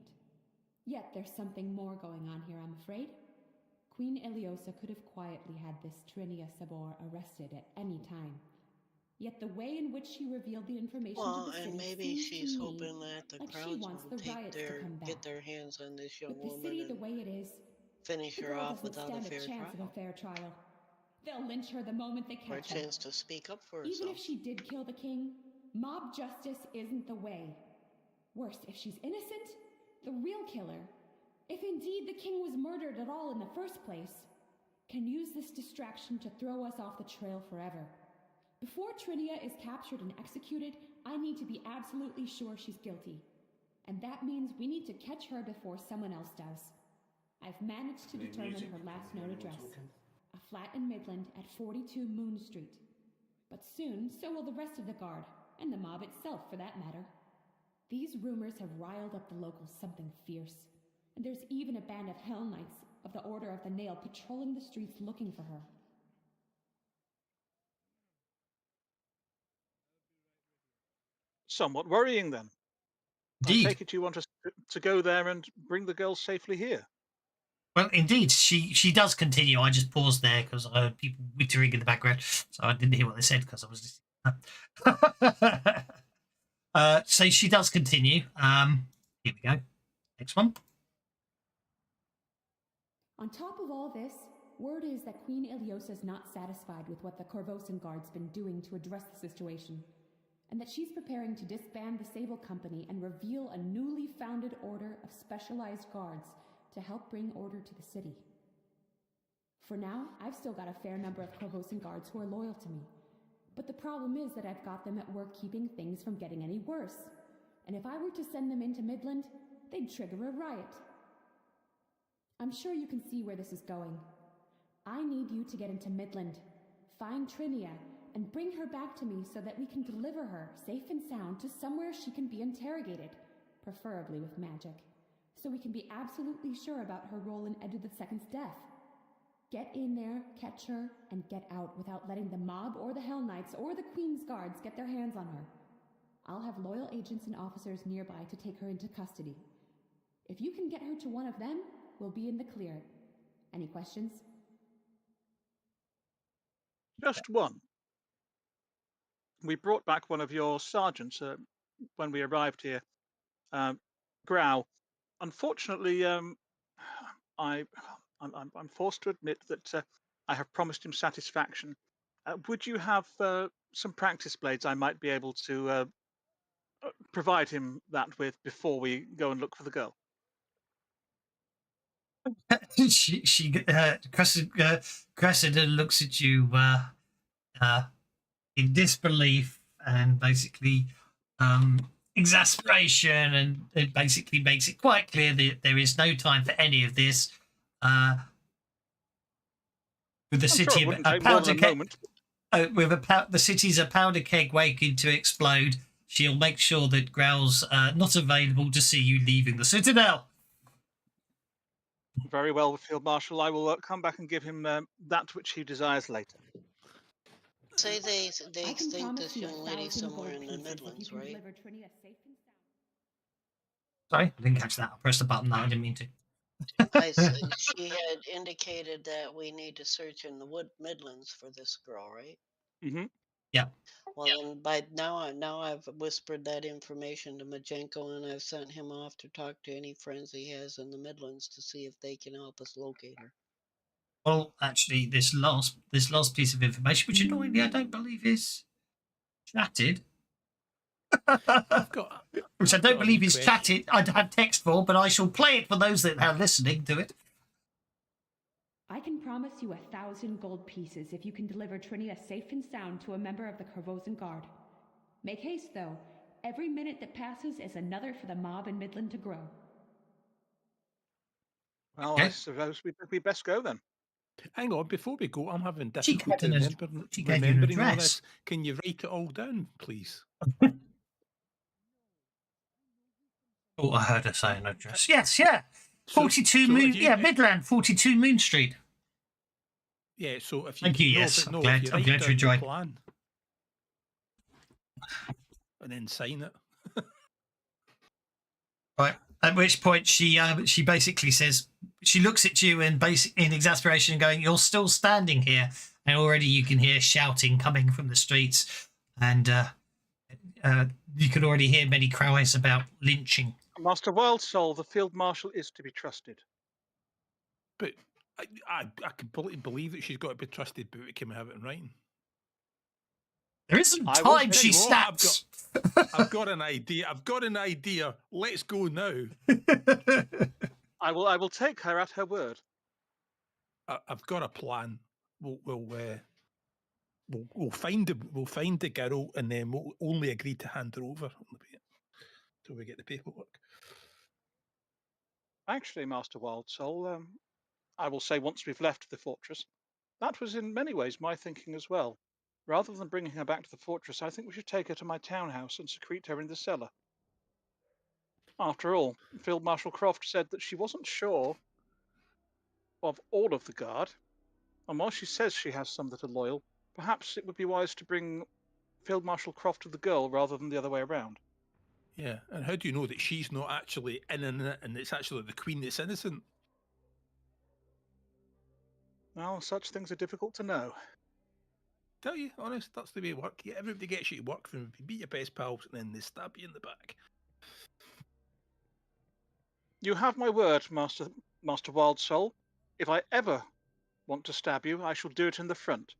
Speaker 8: Yet there's something more going on here, I'm afraid. Queen Iliosa could have quietly had this Trinia Sabor arrested at any time. Yet the way in which she revealed the information to the city
Speaker 3: and maybe
Speaker 8: seems
Speaker 3: she's
Speaker 8: to me
Speaker 3: hoping that the
Speaker 8: like she
Speaker 3: crowds
Speaker 8: wants
Speaker 3: will
Speaker 8: the riots to come back.
Speaker 3: get their hands on this young
Speaker 8: With the
Speaker 3: woman
Speaker 8: city the
Speaker 3: and
Speaker 8: way it is,
Speaker 3: finish
Speaker 8: the
Speaker 3: her
Speaker 8: girl
Speaker 3: off
Speaker 8: doesn't
Speaker 3: without
Speaker 8: stand
Speaker 3: a fair
Speaker 8: chance of a
Speaker 3: trial.
Speaker 8: fair trial. They'll lynch her the moment they
Speaker 3: Or a
Speaker 8: catch her.
Speaker 3: chance to speak up for herself.
Speaker 8: Even if she did kill the king, mob justice isn't the way. Worse, if she's innocent, the real killer, if indeed the king was murdered at all in the first place, can use this distraction to throw us off the trail forever. Before Trinia is captured and executed, I need to be absolutely sure she's guilty. And that means we need to catch her before someone else does. I've managed to determine her last known address. A flat in Midland at 42 Moon Street. But soon, so will the rest of the guard, and the mob itself for that matter. These rumors have riled up the locals something fierce. And there's even a band of Hell Knights of the Order of the Nail patrolling the streets looking for her.
Speaker 2: Somewhat worrying, then. I
Speaker 1: Indeed.
Speaker 2: take it you want us to go there and bring the girls safely here.
Speaker 1: Well, indeed, she does continue. I just paused there because I heard people wittering in the background, so I didn't hear what they said because I was listening. So she does continue. Here we go. Next one.
Speaker 8: On top of all this, word is that Queen Iliosa's not satisfied with what the Corvosan Guard's been doing to address the situation, and that she's preparing to disband the Sable Company and reveal a newly founded order of specialized guards to help bring order to the city. For now, I've still got a fair number of Corvosan Guards who are loyal to me, but the problem is that I've got them at work keeping things from getting any worse, and if I were to send them into Midland, they'd trigger a riot. I'm sure you can see where this is going. I need you to get into Midland, find Trinia, and bring her back to me so that we can deliver her, safe and sound, to somewhere she can be interrogated, preferably with magic, so we can be absolutely sure about her role in Edward II's death. Get in there, catch her, and get out without letting the mob or the Hell Knights or the Queen's Guards get their hands on her. I'll have loyal agents and officers nearby to take her into custody. If you can get her to one of them, we'll be in the clear. Any questions?
Speaker 2: Just one. We brought back one of your sergeants when we arrived here, Grau. Unfortunately, I'm forced to admit that I have promised him satisfaction. Would you have some practice blades I might be able to provide him that with before we go and look for the girl?
Speaker 1: Cressida looks at you in disbelief and basically exasperation, and it basically makes it quite clear that there is no time for any of this. With the
Speaker 2: I'm sure
Speaker 1: city
Speaker 2: it
Speaker 1: of
Speaker 2: wouldn't
Speaker 1: a
Speaker 2: take more
Speaker 1: powder
Speaker 2: than a
Speaker 1: keg,
Speaker 2: moment.
Speaker 1: the city's a powder keg waiting to explode. She'll make sure that Growl's not available to see you leaving the Citadel.
Speaker 2: Very well, Field Marshal. I will come back and give him that which he desires later.
Speaker 3: Say they
Speaker 8: I can
Speaker 3: think
Speaker 8: promise
Speaker 3: this
Speaker 8: you
Speaker 3: young lady
Speaker 8: 1,000
Speaker 3: somewhere
Speaker 8: gold
Speaker 3: in the
Speaker 8: pieces if you
Speaker 3: Midlands,
Speaker 8: can
Speaker 3: right?
Speaker 8: deliver Trinia safe and sound.
Speaker 1: Sorry, I didn't catch that. I pressed the button. No, I didn't mean to.
Speaker 3: She had indicated that we need to search in the Wood Midlands for this girl, right?
Speaker 2: Mm-hmm.
Speaker 1: Yeah.
Speaker 3: Well, then by now I've whispered that information to Majenko, and I've sent him off to talk to any friends he has in the Midlands to see if they can help us locate her.
Speaker 1: Well, actually, this last piece of information, which annoyingly I don't believe is chatted,
Speaker 6: I've got.
Speaker 1: which I
Speaker 6: I've
Speaker 1: don't
Speaker 6: got a
Speaker 1: believe
Speaker 6: wee
Speaker 1: is
Speaker 6: question.
Speaker 1: chatted. I have text for, but I shall play it for those that are listening to it.
Speaker 8: I can promise you 1,000 gold pieces if you can deliver Trinia safe and sound to a member of the Corvosan Guard. Make haste, though. Every minute that passes is another for the mob in Midland to grow.
Speaker 2: Well,
Speaker 1: Okay.
Speaker 2: I suppose we best go then.
Speaker 6: Hang on, before we go, I'm having
Speaker 1: She
Speaker 6: difficulty
Speaker 1: gave you an
Speaker 6: remembering all
Speaker 1: address.
Speaker 6: this. Can you write it all down, please?
Speaker 1: Oh, I heard her say an address. Yes, yeah.
Speaker 6: So-
Speaker 1: 42
Speaker 6: so
Speaker 1: Moon.
Speaker 6: if you-
Speaker 1: Yeah, Midland, 42 Moon Street.
Speaker 6: Yeah, so if you
Speaker 1: Thank you,
Speaker 6: no,
Speaker 1: yes,
Speaker 6: but
Speaker 1: I'm
Speaker 6: no,
Speaker 1: glad-
Speaker 6: if you
Speaker 1: I'm
Speaker 6: write
Speaker 1: glad you
Speaker 6: down the
Speaker 1: enjoyed.
Speaker 6: plan and then sign it.
Speaker 1: Right. At which point she basically says, she looks at you in exasperation, going, "You're still standing here," and already you can hear shouting coming from the streets, and you can already hear many cries about lynching.
Speaker 2: Master Wildsoul, the Field Marshal is to be trusted.
Speaker 6: But I completely believe that she's got to be trusted, but we can have it in writing.
Speaker 1: There isn't
Speaker 2: I will
Speaker 1: time.
Speaker 2: tell
Speaker 1: She
Speaker 6: you what,
Speaker 1: snaps.
Speaker 6: I've got an idea. Let's go now.
Speaker 2: I will take her at her word.
Speaker 6: I've got a plan. We'll find the girl, and then we'll only agree to hand her over till we get the paperwork.
Speaker 2: Actually, Master Wildsoul, I will say once we've left the fortress, that was in many ways my thinking as well. Rather than bringing her back to the fortress, I think we should take her to my townhouse and secrete her in the cellar. After all, Field Marshal Croft said that she wasn't sure of all of the guard, and while she says she has some that are loyal, perhaps it would be wise to bring Field Marshal Croft to the girl rather than the other way around.
Speaker 6: Yeah, and how do you know that she's not actually in it, and it's actually the Queen that's innocent?
Speaker 2: Well, such things are difficult to know.
Speaker 6: Tell you, honest, that's the way it works. Yeah, everybody gets you to work for them. You beat your best pals, and then they stab you in the back.
Speaker 2: You have my word, Master Wildsoul. If I ever want to stab you, I shall do it in the front.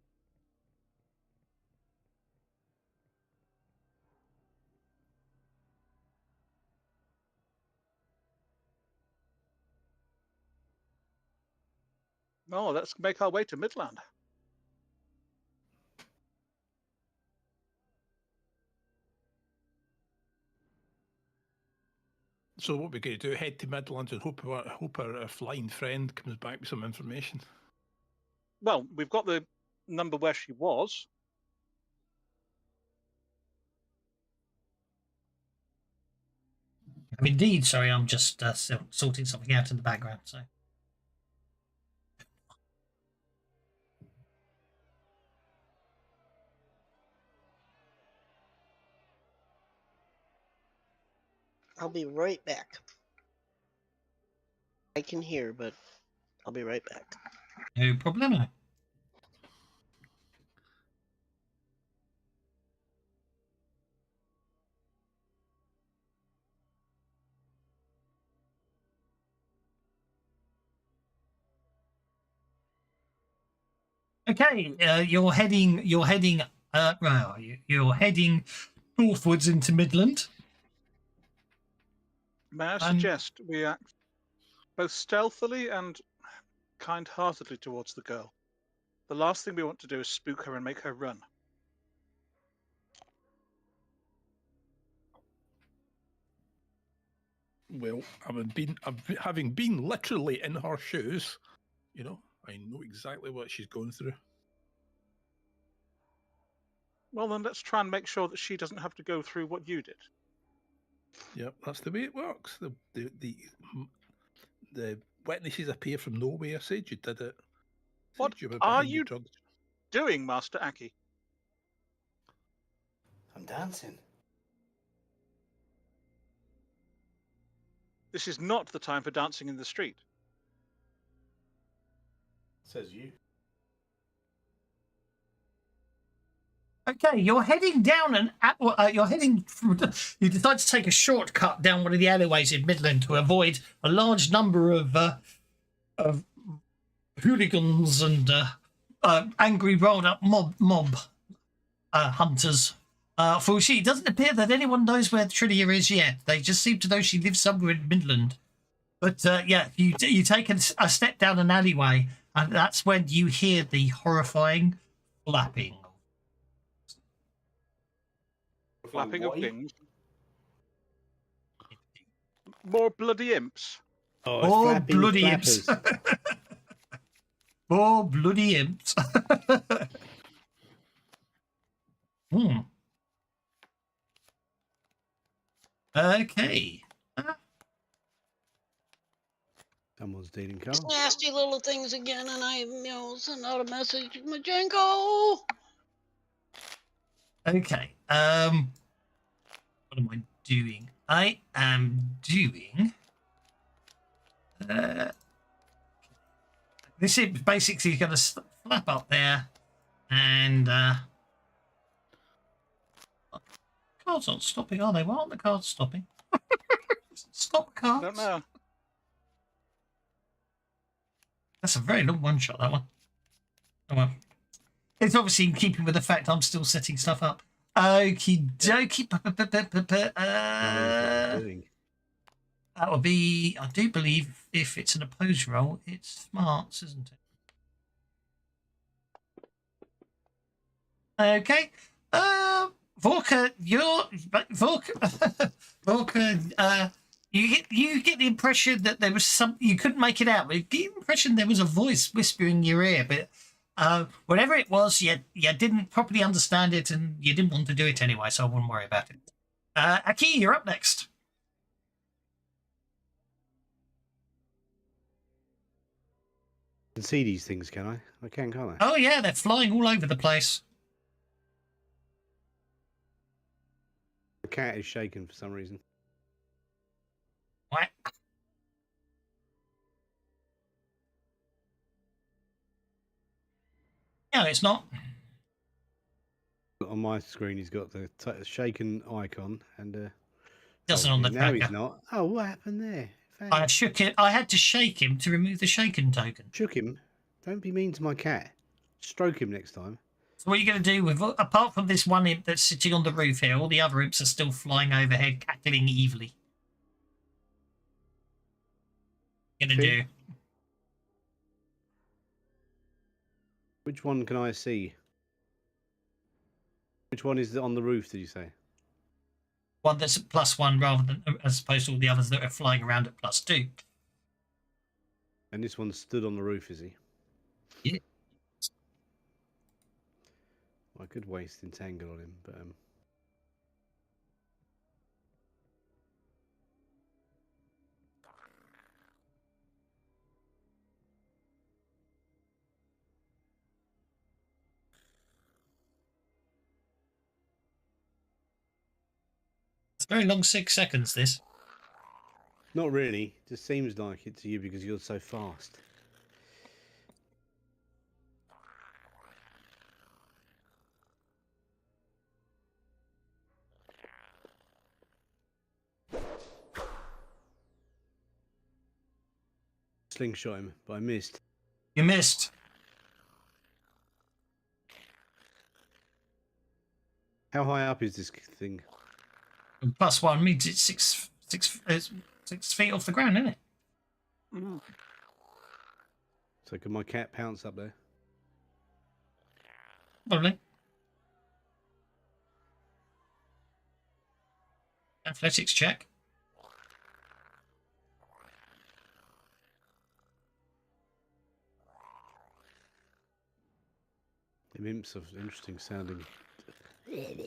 Speaker 2: Oh, let's make our way to Midland.
Speaker 6: So what we're going to do, head to Midlands and hope our flying friend comes back with some information.
Speaker 2: Well, we've got the number where she was.
Speaker 1: Indeed, sorry, I'm just sorting something out in the background. So.
Speaker 3: I'll be right back. I can hear, but I'll be right back.
Speaker 1: No problemo. Okay, you're heading northwards into Midland.
Speaker 2: May I suggest we act both stealthily and kind-heartedly towards the girl. The last thing we want to do is spook her and make her run.
Speaker 6: Well, having been literally in her shoes, you know, I know exactly what she's going through.
Speaker 2: Well, then let's try and make sure that she doesn't have to go through what you did.
Speaker 6: Yep, that's the way it works. The witnesses appear from nowhere. Said you did it.
Speaker 2: What
Speaker 6: Said you were
Speaker 2: are
Speaker 6: behind the
Speaker 2: you
Speaker 6: drugs.
Speaker 2: doing, Master Aki?
Speaker 4: I'm dancing.
Speaker 2: This is not the time for dancing in the street.
Speaker 4: Says you.
Speaker 1: Okay, you're heading down you're heading. You decide to take a shortcut down one of the alleyways in Midland to avoid a large number of hooligans and angry, rolled up mob hunters. For she, it doesn't appear that anyone knows where Trinia is yet. They just seem to know she lives somewhere in Midland. But yeah, you take a step down an alleyway, and that's when you hear the horrifying flapping.
Speaker 2: Flapping of wings. More bloody imps.
Speaker 4: Oh, it's
Speaker 1: More
Speaker 4: flapping
Speaker 1: bloody
Speaker 4: flappers.
Speaker 1: imps. More bloody imps. Okay.
Speaker 4: Someone's dealing
Speaker 3: These
Speaker 4: cards.
Speaker 3: nasty little things again, and I, send out a message. Majenko!
Speaker 1: Okay. What am I doing? I am doing. This is basically going to flap up there, and cards aren't stopping, are they? Why aren't the cards stopping? Stop cards.
Speaker 2: I don't know.
Speaker 1: That's a very long one shot, that one. Oh well. It's obviously in keeping with the fact I'm still setting stuff up. Okie dokie. That would be, I do believe, if it's an opposed roll, it's smarts, isn't it? Okay. Vorka, Vorka, you get the impression that there was you couldn't make it out, but you get the impression there was a voice whispering in your ear, but whatever it was, you didn't properly understand it, and you didn't want to do it anyway, so I wouldn't worry about it. Aki, you're up next.
Speaker 4: I can see these things, can I? I can, can't I?
Speaker 1: Oh yeah, they're flying all over the place.
Speaker 4: The cat is shaking for some reason.
Speaker 1: What? No, it's not.
Speaker 4: On my screen, he's got the shaken icon, and
Speaker 1: Doesn't on the
Speaker 4: now
Speaker 1: tracker.
Speaker 4: he's not. Oh, what happened there?
Speaker 1: I shook it. I had to shake him to remove the shaken token.
Speaker 4: Shook him. Don't be mean to my cat. Stroke him next time.
Speaker 1: So what are you going to do with, apart from this one imp that's sitting on the roof here, all the other imps are still flying overhead, cackling evilly. What are you going to do?
Speaker 4: Which one can I see? Which one is on the roof, did you say?
Speaker 1: One that's at +1 rather than, as opposed to all the others that are flying around at +2.
Speaker 4: And this one stood on the roof, is he?
Speaker 1: Yeah.
Speaker 4: Well, I could waste entangle on him, but
Speaker 1: It's a very long 6 seconds, this.
Speaker 4: not really. Just seems like it to you because you're so fast. Slingshot him, but I missed.
Speaker 1: You missed.
Speaker 4: How high up is this thing?
Speaker 1: And +1 means it's 6 feet off the ground, isn't it?
Speaker 2: Mm.
Speaker 9: So can my cat pounce up there?
Speaker 1: Probably. Athletics check.
Speaker 9: The imps of interesting sounding.
Speaker 1: Yes,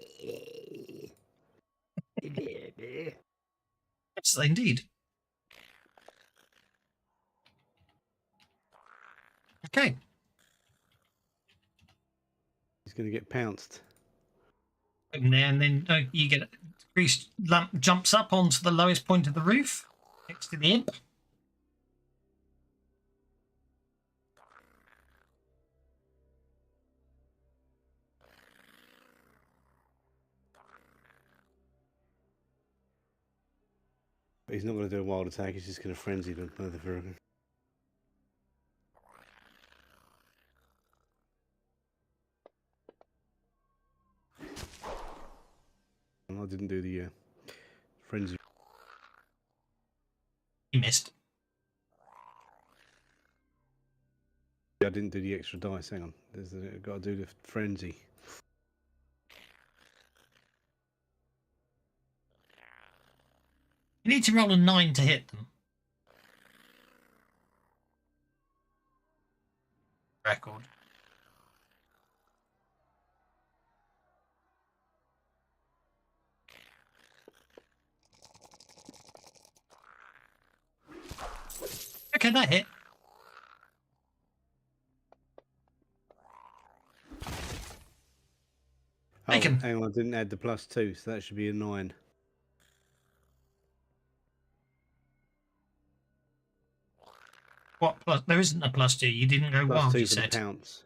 Speaker 1: indeed. Okay.
Speaker 9: He's going to get pounced.
Speaker 1: And then you get increased lump jumps up onto the lowest point of the roof next to the imp.
Speaker 9: But he's not going to do a wild attack. He's just going to frenzy them. I didn't do the frenzy.
Speaker 1: You missed.
Speaker 9: I didn't do the extra dice. Hang on. I've got to do the frenzy.
Speaker 1: You need to roll a 9 to hit them. Record. Okay, that hit.
Speaker 9: Oh,
Speaker 1: Make him.
Speaker 9: hang on. I didn't add the +2, so that should be a 9.
Speaker 1: What plus? There isn't a +2. You didn't go wild,
Speaker 9: +2
Speaker 1: you
Speaker 9: for the
Speaker 1: said.
Speaker 9: pounce.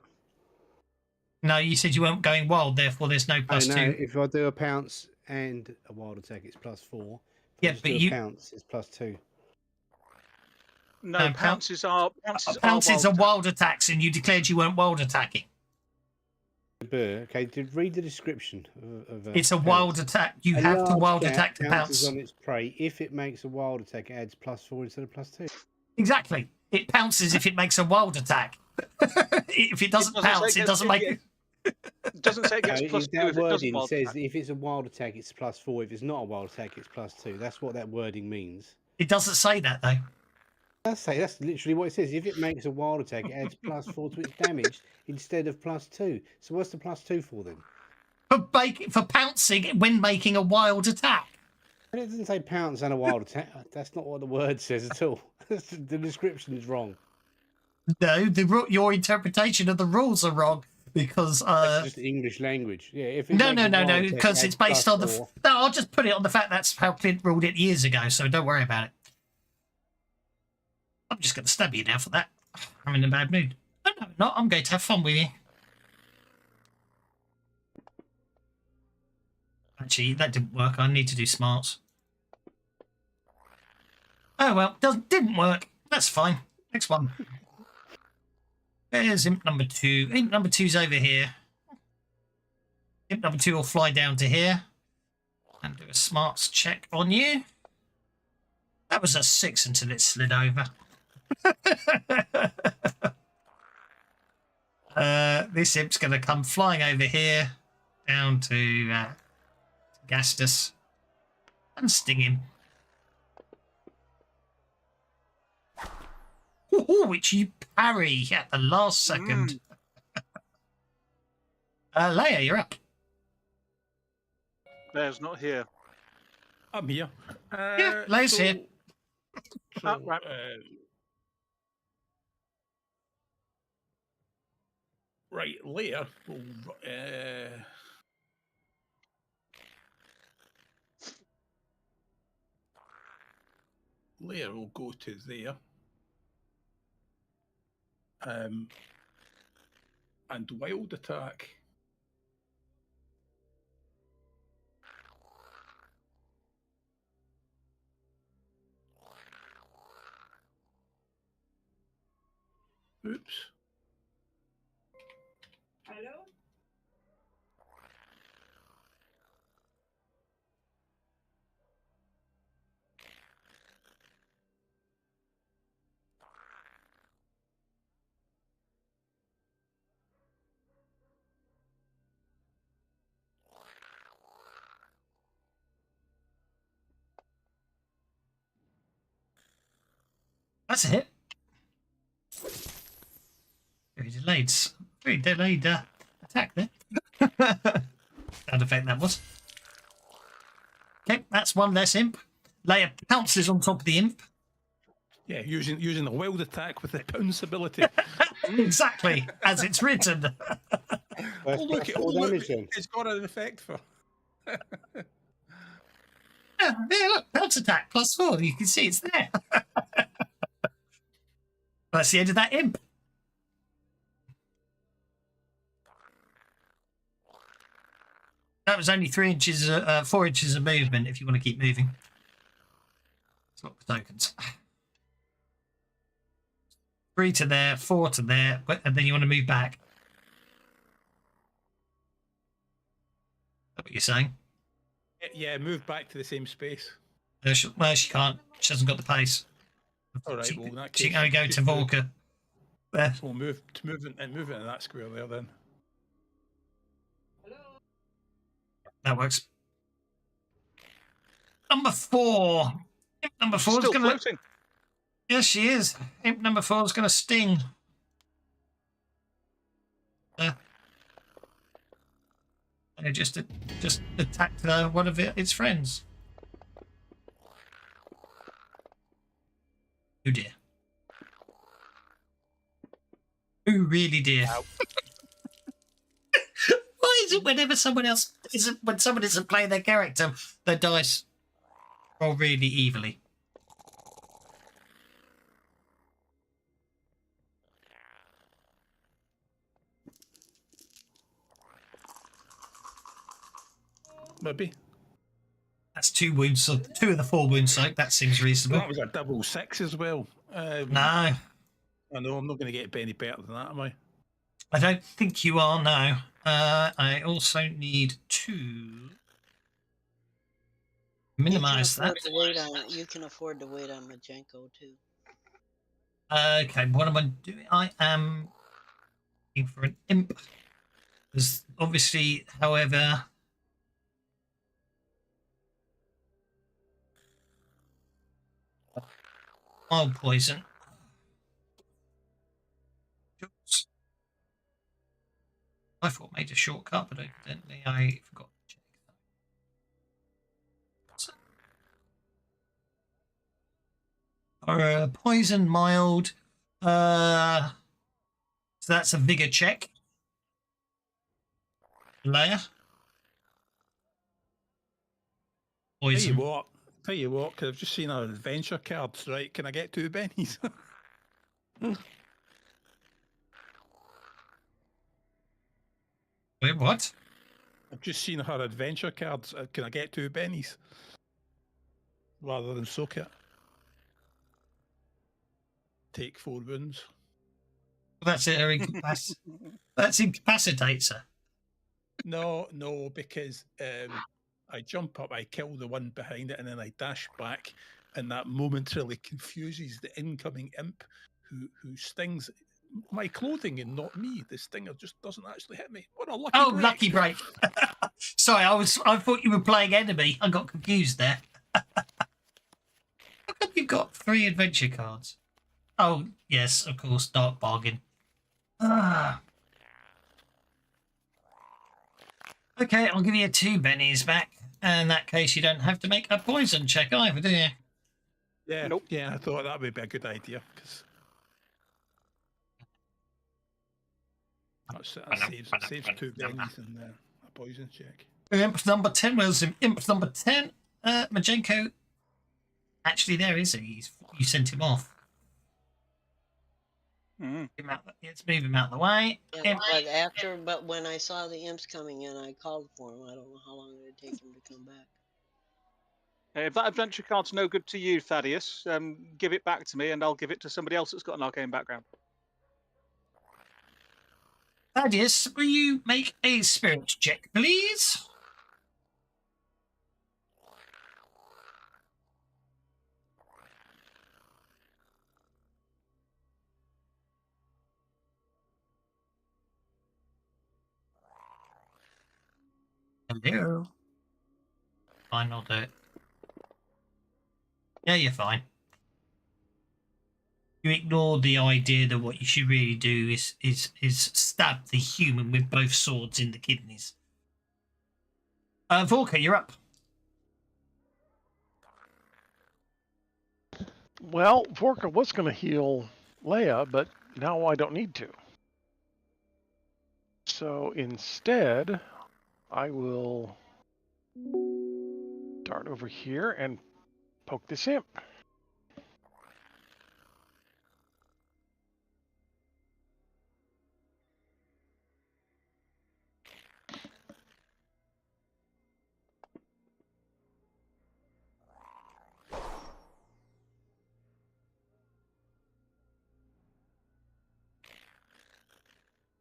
Speaker 1: No, you said you weren't going wild, therefore there's no +2.
Speaker 9: No, if I do a pounce and a wild attack, it's +4. If
Speaker 1: Yeah,
Speaker 9: I just
Speaker 1: but
Speaker 9: do
Speaker 1: you-
Speaker 9: a pounce, it's +2.
Speaker 2: No,
Speaker 1: No,
Speaker 2: pounces are
Speaker 1: Pounces are
Speaker 2: attack.
Speaker 1: wild attacks, and you declared you weren't wild attacking.
Speaker 9: Okay, read the description of
Speaker 1: It's a
Speaker 9: pounce.
Speaker 1: wild attack. You
Speaker 9: A
Speaker 1: have to
Speaker 9: large
Speaker 1: wild
Speaker 9: cat
Speaker 1: attack to
Speaker 9: pounces
Speaker 1: pounce.
Speaker 9: on its prey. If it makes a wild attack, it adds +4 instead of +2.
Speaker 1: Exactly. It pounces if it makes a wild attack. If it doesn't
Speaker 2: doesn't say
Speaker 1: pounce,
Speaker 2: it
Speaker 1: it doesn't make.
Speaker 2: It doesn't say it gets
Speaker 9: No,
Speaker 2: +2
Speaker 9: if that
Speaker 2: if it doesn't
Speaker 9: wording
Speaker 2: wild
Speaker 9: says
Speaker 2: attack.
Speaker 9: if it's a wild attack, it's +4. If it's not a wild attack, it's +2. That's what that wording means.
Speaker 1: It doesn't say that though.
Speaker 9: That's literally what it says. If it makes a wild attack, it adds +4 to its damage instead of +2. So what's the +2 for then?
Speaker 1: For pouncing when making a wild attack.
Speaker 9: And it doesn't say pounce and a wild attack. That's not what the word says at all. The description is wrong.
Speaker 1: No, your interpretation of the rules are wrong because
Speaker 9: That's just English language. Yeah. If it
Speaker 1: no,
Speaker 9: makes a wild attack,
Speaker 1: because
Speaker 9: it
Speaker 1: it's
Speaker 9: adds
Speaker 1: based on the.
Speaker 9: +4.
Speaker 1: No, I'll just put it on the fact that's how Clint ruled it years ago. So don't worry about it. I'm just going to stab you now for that. I'm in a bad mood. No, not. I'm going to have fun with you. Actually, that didn't work. I need to do smarts. Oh well, didn't work. That's fine. Next one. There's imp number 2. Imp number 2's over here. Imp number 2 will fly down to here and do a smarts check on you. That was a 6 until it slid over. This imp's going to come flying over here down to Gastus and sting him. Which you parry at the last second. Leia, you're up.
Speaker 2: Bear's not here.
Speaker 6: I'm here.
Speaker 1: Yeah, Leia's here.
Speaker 6: So,
Speaker 2: Right.
Speaker 6: Right, Leia will Leia will go to there. And wild attack. Oops.
Speaker 10: Hello?
Speaker 1: That's it. Very delayed attack there. Sound effect that was. Okay, that's one less imp. Leia pounces on top of the imp.
Speaker 6: Yeah, using a wild attack with the pounce ability.
Speaker 1: Exactly as it's written.
Speaker 9: Well,
Speaker 6: Look,
Speaker 9: damage then.
Speaker 6: it's got an effect for.
Speaker 1: Yeah, look, pounce attack +4. You can see it's there. That's the end of that imp. That was only 4 inches of movement if you want to keep moving. Swap the tokens. 3 to there, 4 to there, and then you want to move back. Is that what you're saying?
Speaker 6: Yeah, move back to the same space.
Speaker 1: Well, she can't. She hasn't got the pace.
Speaker 6: All right,
Speaker 1: She,
Speaker 6: well, in that
Speaker 1: she
Speaker 6: case,
Speaker 1: can only go to Volker. There.
Speaker 6: We'll move it in that square there then.
Speaker 1: That works. Number 4. Imp number 4 is
Speaker 2: Still
Speaker 1: going to.
Speaker 2: floating.
Speaker 1: Yes, she is. Imp number 4 is going to sting. Just attacked one of its friends. Oh dear. Oh really dear. Why is it whenever someone isn't playing their character, the dice roll really evilly?
Speaker 6: Maybe.
Speaker 1: That's 2 wounds, so 2 of the 4 wounds soaked. That seems reasonable.
Speaker 6: That was a double 6 as well.
Speaker 1: No,
Speaker 6: I know I'm not going to get any better than that, am I?
Speaker 1: I don't think you are now. I also need to minimize that.
Speaker 3: You can afford to wait on Majenko too.
Speaker 1: Okay, what am I doing? I am looking for an imp. There's obviously, however, mild poison. Oops. I thought I made a shortcut, but evidently I forgot to check that. Poison mild. So that's a vigor check. Layer. Poison.
Speaker 6: Tell you what, because I've just seen our adventure cards, right? Can I get 2 bennies?
Speaker 1: Wait, what?
Speaker 6: I've just seen her adventure cards. Can I get 2 bennies? Rather than soak it. Take 4 wounds.
Speaker 1: That's it. That incapacitates her.
Speaker 6: No, because I jump up, I kill the one behind it, and then I dash back, and that momentarily confuses the incoming imp who stings my clothing and not me. The stinger just doesn't actually hit me. What a lucky break.
Speaker 1: Lucky break. Sorry, I thought you were playing enemy. I got confused there. How come you've got 3 adventure cards? Oh, yes, of course, Dark Bargain. Okay, I'll give you 2 bennies back. And in that case, you don't have to make a poison check either, do you?
Speaker 6: Yeah,
Speaker 2: Nope.
Speaker 6: Yeah, I thought that would be a good idea, because that saves 2 bennies and a poison check.
Speaker 1: Imp number 10 was Imp number 10. Majenko. Actually, there is he. You sent him off. Let's move him out of the way.
Speaker 3: Yeah, but when I saw the imps coming in, I called for him. I don't know how long it would take him to come back.
Speaker 2: If that adventure card's no good to you, Thaddeus, give it back to me and I'll give it to somebody else that's got an arcane background.
Speaker 1: Thaddeus, will you make a spirit check, please? Hello. Fine, I'll do it. Yeah, you're fine. you ignore the idea that what you should really do is stab the human with both swords in the kidneys. Vorka, you're up.
Speaker 7: Well, Vorka was going to heal Leia, but now I don't need to. So instead, I will dart over here and poke this imp.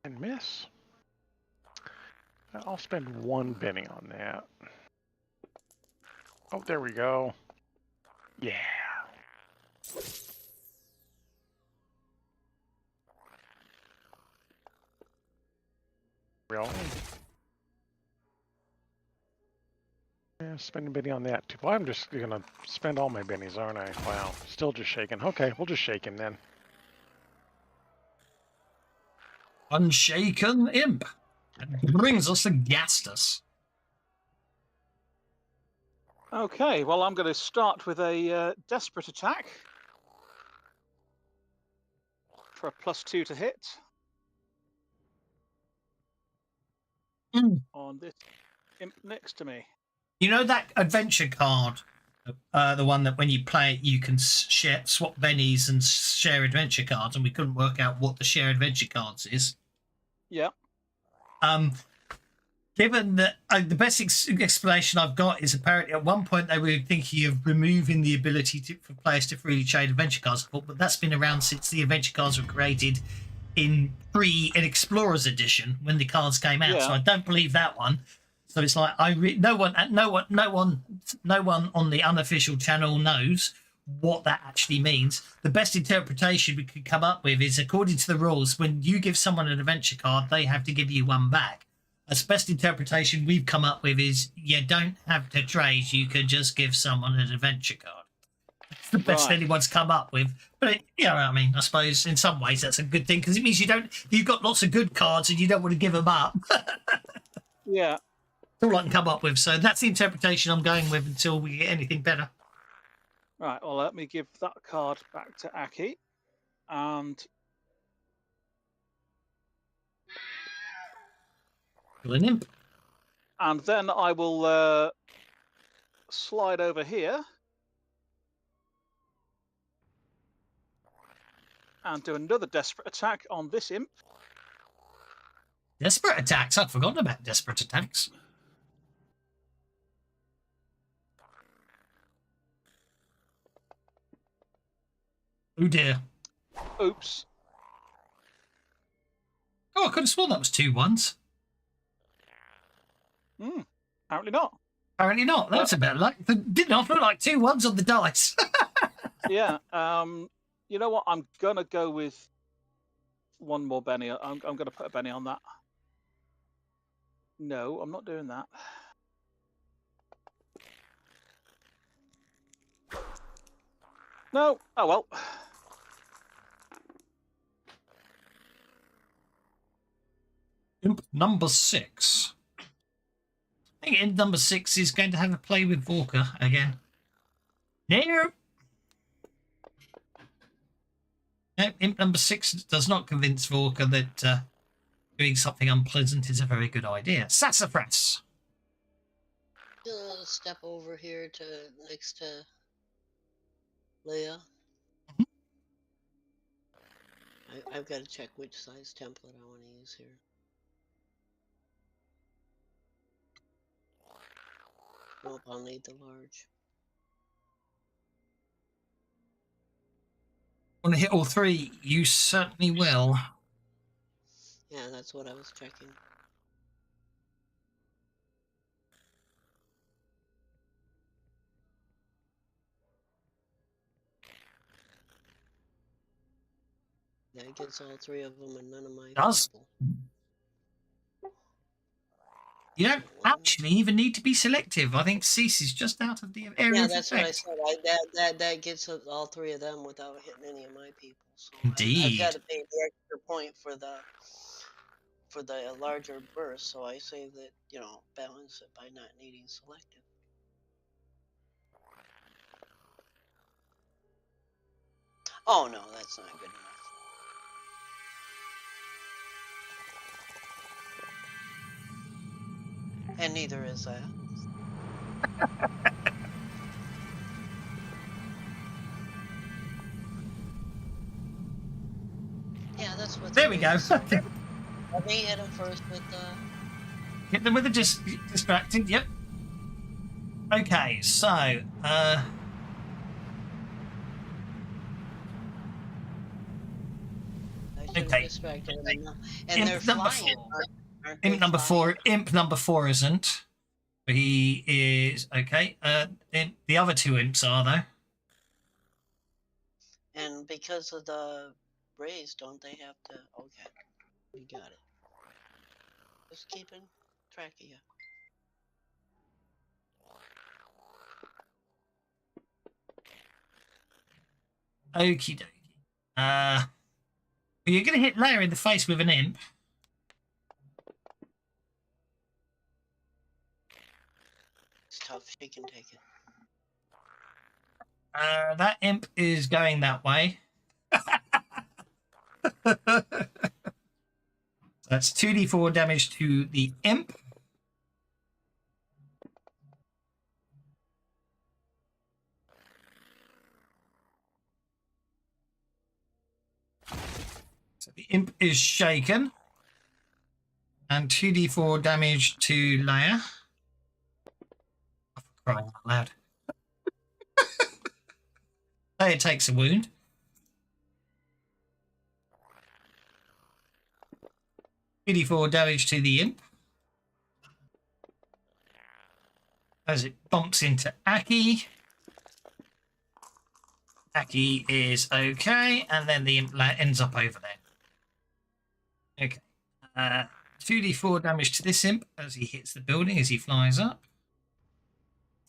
Speaker 7: And miss. I'll spend 1 penny on that. Oh, there we go. Yeah. Real. Yeah, spend a penny on that too. Well, I'm just gonna spend all my bennies, aren't I? Wow. Still just shaking. Okay, we'll just shake him then.
Speaker 1: Unshaken imp. That brings us to Gastus.
Speaker 2: Okay, well, I'm going to start with a desperate attack for a +2 to hit on this imp next to me.
Speaker 1: You know that adventure card, the one that when you play it, you can swap bennies and share adventure cards, and we couldn't work out what the share adventure cards is.
Speaker 2: Yeah.
Speaker 1: Given that the best explanation I've got is apparently at one point they were thinking of removing the ability for players to freely trade adventure cards, but that's been around since the adventure cards were created in an Explorers edition when the cards came out.
Speaker 2: Yeah.
Speaker 1: So I don't believe that one. So it's like no one on the unofficial channel knows what that actually means. The best interpretation we could come up with is, according to the rules, when you give someone an adventure card, they have to give you one back. The best interpretation we've come up with is you don't have to trade. You can just give someone an adventure card. It's the best
Speaker 2: Right.
Speaker 1: anyone's come up with. But I mean, I suppose in some ways that's a good thing because it means you've got lots of good cards and you don't want to give them up.
Speaker 2: Yeah.
Speaker 1: That's all I can come up with. So that's the interpretation I'm going with until we get anything better.
Speaker 2: Right, well, let me give that card back to Aki. And
Speaker 1: An imp.
Speaker 2: and then I will slide over here and do another desperate attack on this imp.
Speaker 1: Desperate attacks. I'd forgotten about desperate attacks. Oh dear.
Speaker 2: Oops.
Speaker 1: Oh, I could have sworn that was 2 1s.
Speaker 2: Apparently not.
Speaker 1: Apparently not. That's about luck. Didn't I look like 2 1s on the dice?
Speaker 2: Yeah. You know what? I'm gonna go with one more Benny. I'm gonna put a Benny on that. No, I'm not doing that. No. Oh well.
Speaker 1: Imp number 6. I think imp number 6 is going to have a play with Vorka again. No. No, imp number 6 does not convince Vorka that doing something unpleasant is a very good idea. Sassafras.
Speaker 3: Step over here to next to Leia. I've got to check which size template I want to use here. Nope, I'll need the large.
Speaker 1: Want to hit all 3? You certainly will.
Speaker 3: Yeah, that's what I was checking. Yeah, it gets all 3 of them and none of my
Speaker 1: Does.
Speaker 3: people.
Speaker 1: You don't actually even need to be selective. I think cease is just out of the area
Speaker 3: Yeah,
Speaker 1: of
Speaker 3: that's what I
Speaker 1: effect.
Speaker 3: said. That gets us all three of them without hitting any of my people. So I've got
Speaker 1: Indeed.
Speaker 3: to pay the extra point for the larger burst. So I say that balance it by not needing selective. Oh no, that's not good enough. And neither is that. Yeah, that's what
Speaker 1: There we
Speaker 3: three
Speaker 1: go.
Speaker 3: is. So let me hit him first with the.
Speaker 1: Hit them with the distracted. Yep. Okay, so
Speaker 3: I should have
Speaker 1: okay.
Speaker 3: distracted him. And
Speaker 1: Imp
Speaker 3: they're
Speaker 1: number
Speaker 3: flying.
Speaker 1: four.
Speaker 3: Aren't they
Speaker 1: Imp number
Speaker 3: flying?
Speaker 1: four. Imp number four isn't. He is okay. The other two imps are though.
Speaker 3: And because of the raise, don't they have to? Okay, you got it. Just keeping track of you.
Speaker 1: Okie dokie. You're going to hit Leia in the face with an imp.
Speaker 3: It's tough. She can take it.
Speaker 1: That imp is going that way. That's 2d4 damage to the imp. So the imp is shaken. And 2d4 damage to Leia. I'm crying out loud. Leia takes a wound. .2d4 damage to the imp. As it bumps into Aki. Aki is okay, and then the imp ends up over there. Okay. 2d4 damage to this imp as he hits the building as he flies up.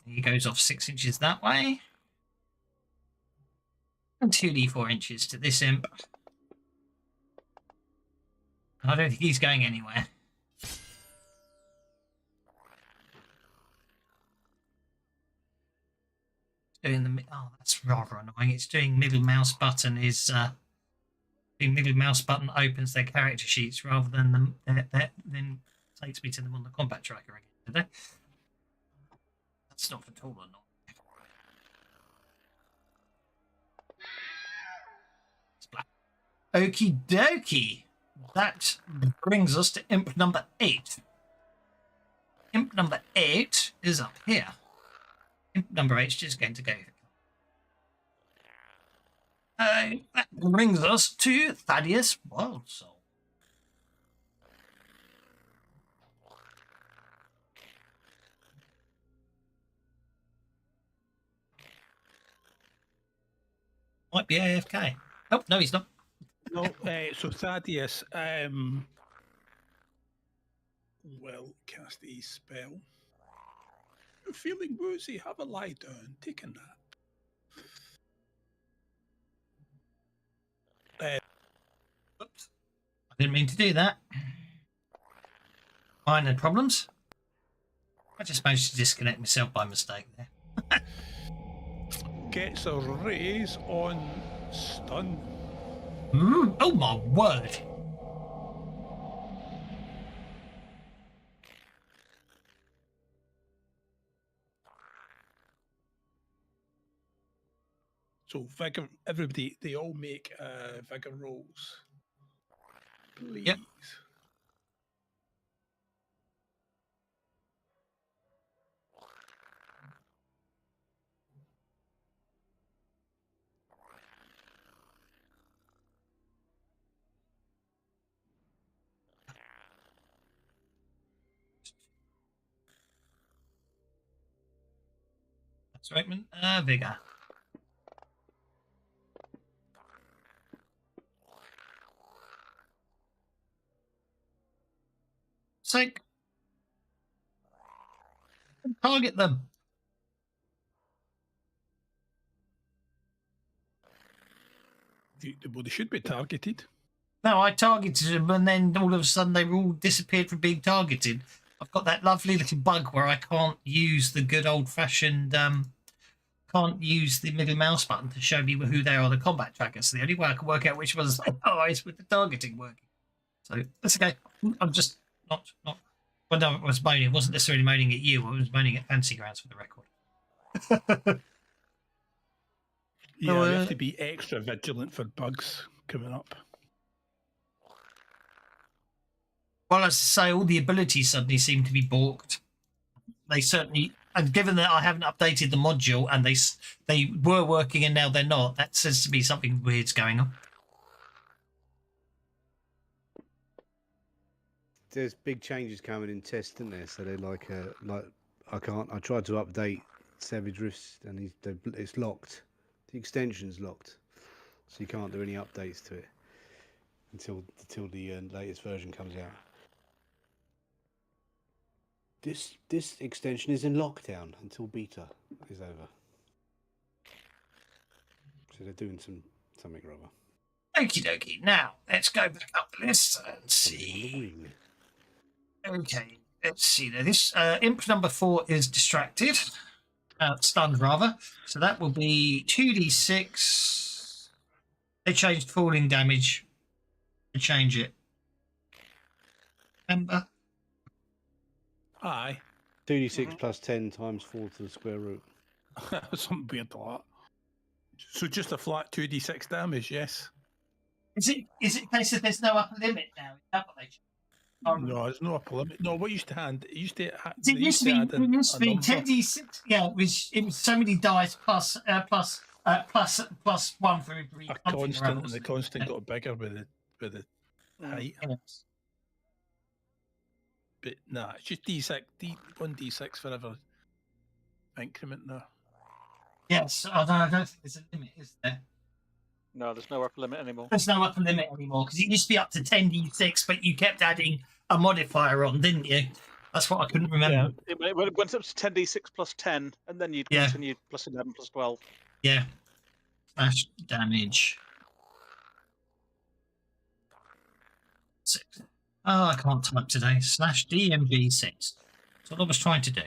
Speaker 1: He goes off 6 inches that way. And 2d4 inches to this imp. I don't think he's going anywhere. Doing the that's rather annoying. It's doing middle mouse button is doing middle mouse button opens their character sheets rather than then takes me to them on the combat tracker again today. That's not at all annoying. Okie dokie. That brings us to imp number 8. Imp number 8 is up here. Imp number 8 is just going to go. That brings us to Thaddeus Wildsoul. Might be AFK. Oh, no, he's not.
Speaker 6: No, so Thaddeus will cast a spell. You're feeling woozy, have a lie down, take a nap.
Speaker 1: Oops. I didn't mean to do that. Minor problems. I just managed to disconnect myself by mistake there.
Speaker 6: Gets a raise on stun.
Speaker 1: Oh my word.
Speaker 6: So vigor, everybody, they all make vigor rolls. Please.
Speaker 1: Yep. That's right, man. Vigor. Sake. Target them.
Speaker 6: Well, they should be targeted.
Speaker 1: No, I targeted them, and then all of a sudden they all disappeared from being targeted. I've got that lovely little bug where I can't use the good old-fashioned, can't use the middle mouse button to show me who they are on the combat tracker. So the only way I can work out which ones they are is with the targeting working. So that's okay. I'm just not. Well, no, I was moaning. It wasn't necessarily moaning at you. I was moaning at Fancy Grounds for the record.
Speaker 6: Yeah,
Speaker 1: So,
Speaker 6: we have to be extra vigilant for bugs coming up.
Speaker 1: Well, as I say, all the abilities suddenly seem to be balked. They certainly, and given that I haven't updated the module and they were working and now they're not, that says to me something weird's going on.
Speaker 9: There's big changes coming in test, isn't there? So they're like I tried to update Savage Rifts and it's locked. The extension's locked, so you can't do any updates to it until the latest version comes out. This extension is in lockdown until beta is over. So they're doing something or other.
Speaker 1: Okie dokie. Now, let's go back up the list and see. Okay, let's see. Now, this imp number 4 is distracted. Stunned, rather. So that will be 2d6. They changed falling damage. They change it. Remember?
Speaker 6: Aye.
Speaker 9: 2d6 plus 10 times 4 to the square root.
Speaker 6: Something weird to that. So just a flat 2d6 damage, yes.
Speaker 1: Is it a case that there's no upper limit now? Is that what they changed?
Speaker 6: No, there's no upper limit. No, what used to hand? It used to.
Speaker 1: It used to be 10d6. Yeah, it was so many dice plus 1 for every
Speaker 6: a constant, and the constant got bigger with the height.
Speaker 1: Yes.
Speaker 6: But nah, it's just d6, 1d6 for every increment now.
Speaker 1: Yes, I don't think there's a limit, is there?
Speaker 2: No, there's no upper limit anymore.
Speaker 1: There's no upper limit anymore because it used to be up to 10d6, but you kept adding a modifier on, didn't you? That's what I couldn't remember.
Speaker 2: Yeah, it went up to 10d6 plus 10, and then you'd continue plus 11 plus 12.
Speaker 1: Yeah. Slash damage. 6. Oh, I can't type today. Slash DMG 6. That's what I was trying to do.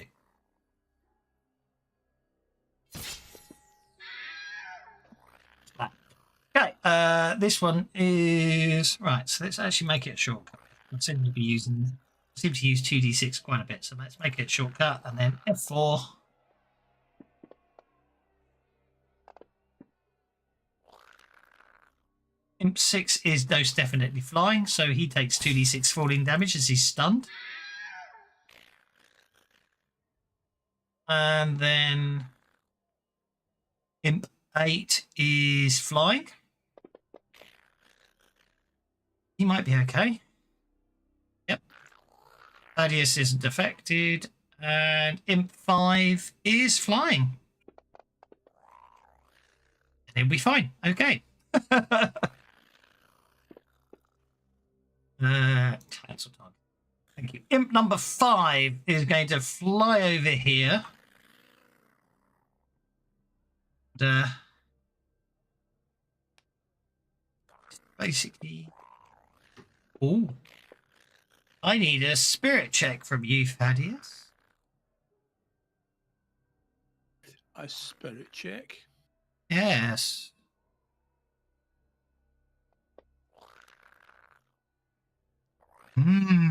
Speaker 1: Okay, this one is right. So let's actually make it a shortcut. I seem to use 2d6 quite a bit, so let's make it a shortcut and then F4. Imp 6 is most definitely flying, so he takes 2d6 falling damage as he's stunned. And then Imp 8 is flying. He might be okay. Yep. Thaddeus isn't affected. And Imp 5 is flying. And he'll be fine. Okay. Cancel target. Thank you. Imp number 5 is going to fly over here. And, basically... Oh, I need a spirit check from you, Thaddeus.
Speaker 6: A spirit check?
Speaker 1: Yes. Hmm.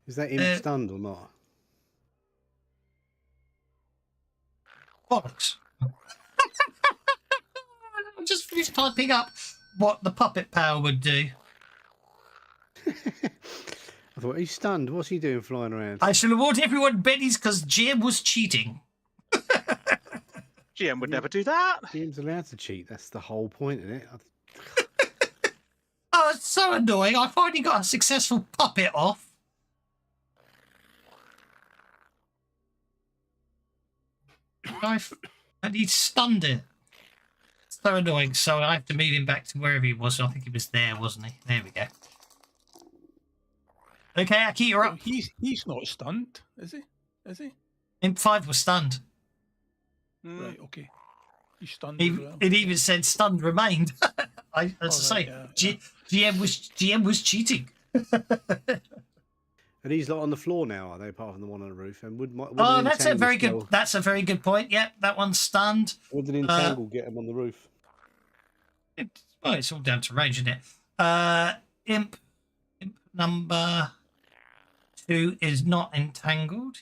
Speaker 9: Is that imp stunned or not?
Speaker 1: Bollocks. I just finished typing up what the puppet power would do.
Speaker 9: I thought, he's stunned. What's he doing flying around?
Speaker 1: I shall award everyone bennies because GM was cheating.
Speaker 2: GM would never do that.
Speaker 9: GM's allowed to cheat. That's the whole point of it.
Speaker 1: That's so annoying. I finally got a successful puppet off. And he stunned it. So annoying. So I have to move him back to wherever he was. I think he was there, wasn't he? There we go. Okay, Aki, you're up.
Speaker 6: He's not stunned, is he? Is he?
Speaker 1: Imp 5 was stunned.
Speaker 6: Right, okay. He's stunned as well.
Speaker 1: It even said stunned remained. As I say, GM was cheating.
Speaker 9: And he's like on the floor now, are they? Apart from the one on the roof. And would
Speaker 1: that's a very good. That's a very good point. Yep, that one's stunned.
Speaker 9: Would an entangle get him on the roof?
Speaker 1: Well, it's all down to range, isn't it? Imp number 2 is not entangled.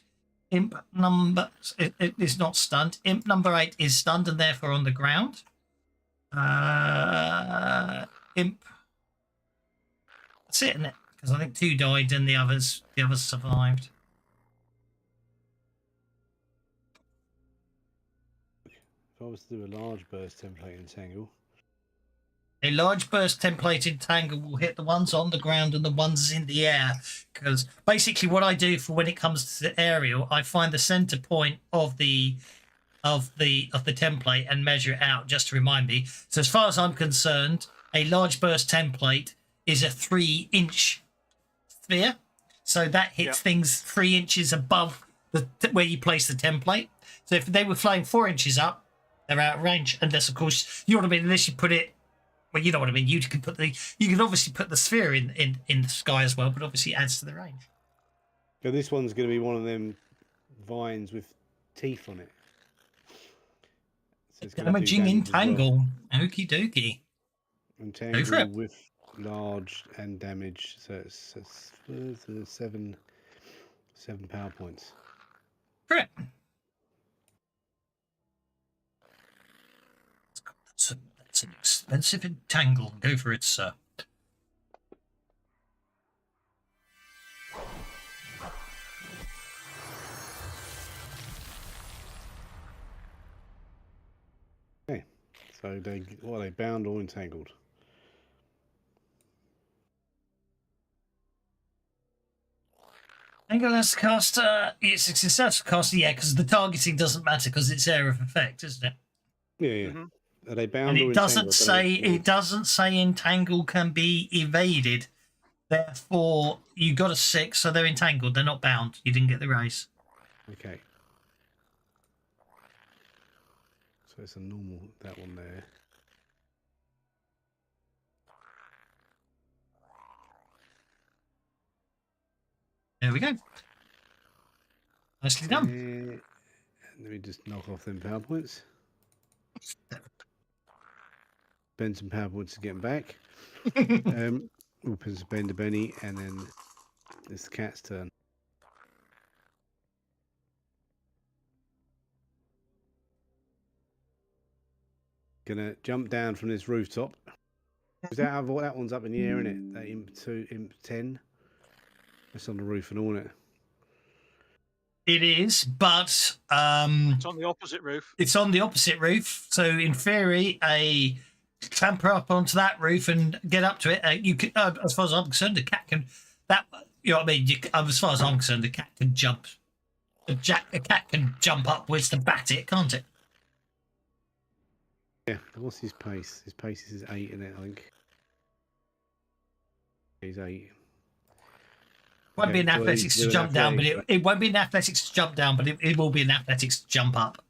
Speaker 1: Imp number it is not stunned. Imp number 8 is stunned and therefore on the ground. Imp. That's it, isn't it? Because I think 2 died and the others survived.
Speaker 9: If I was to do a large burst template entangle.
Speaker 1: A large burst template entangle will hit the ones on the ground and the ones in the air. Because basically, what I do for when it comes to the aerial, I find the center point of the template and measure it out just to remind me. So as far as I'm concerned, a large burst template is a 3-inch sphere, so that hits things 3 inches above where you place the template. So if they were flying 4 inches up, they're out of range. Unless, of course, you know what I mean. Unless you put it, well, you know what I mean. You can obviously put the sphere in the sky as well, but obviously it adds to the range.
Speaker 9: So this one's going to be one of them vines with teeth on it. So it's
Speaker 1: Damaging entangle. Well. Okie dokie.
Speaker 9: Entangle with large and damage. So it's 7 power points.
Speaker 1: Correct. That's an expensive entangle. Go for it, sir.
Speaker 9: Okay. So are they bound or entangled?
Speaker 1: Angular's caster, it's a successful caster, yeah, because the targeting doesn't matter because it's area of effect, isn't it?
Speaker 9: Yeah, yeah. Are they bound
Speaker 1: and
Speaker 9: or
Speaker 1: it doesn't
Speaker 9: entangled?
Speaker 1: it doesn't say entangle can be evaded. Therefore, you got a 6, so they're entangled. They're not bound. You didn't get the raise.
Speaker 9: Okay. So it's a normal, that one there.
Speaker 1: There we go. Nicely done.
Speaker 9: Let me just knock off them power points. Spend some power points to get them back. We'll spend a Benny, and then it's the cat's turn. Gonna jump down from this rooftop. That one's up in the air, isn't it? That imp 10. It's on the roof and all, isn't it?
Speaker 1: It is, but
Speaker 2: it's on the opposite roof.
Speaker 1: It's on the opposite roof. So in theory, a clamber up onto that roof and get up to it. You can, as far as I'm concerned, the cat can. That you know what I mean. As far as I'm concerned, the cat can jump. A cat can jump upwards to bat it, can't it?
Speaker 9: Yeah. What's his pace? His pace is 8, isn't it? I think. He's 8.
Speaker 1: Won't be an athletics to jump down, but it won't be an athletics to jump down, but it will be an athletics to jump up.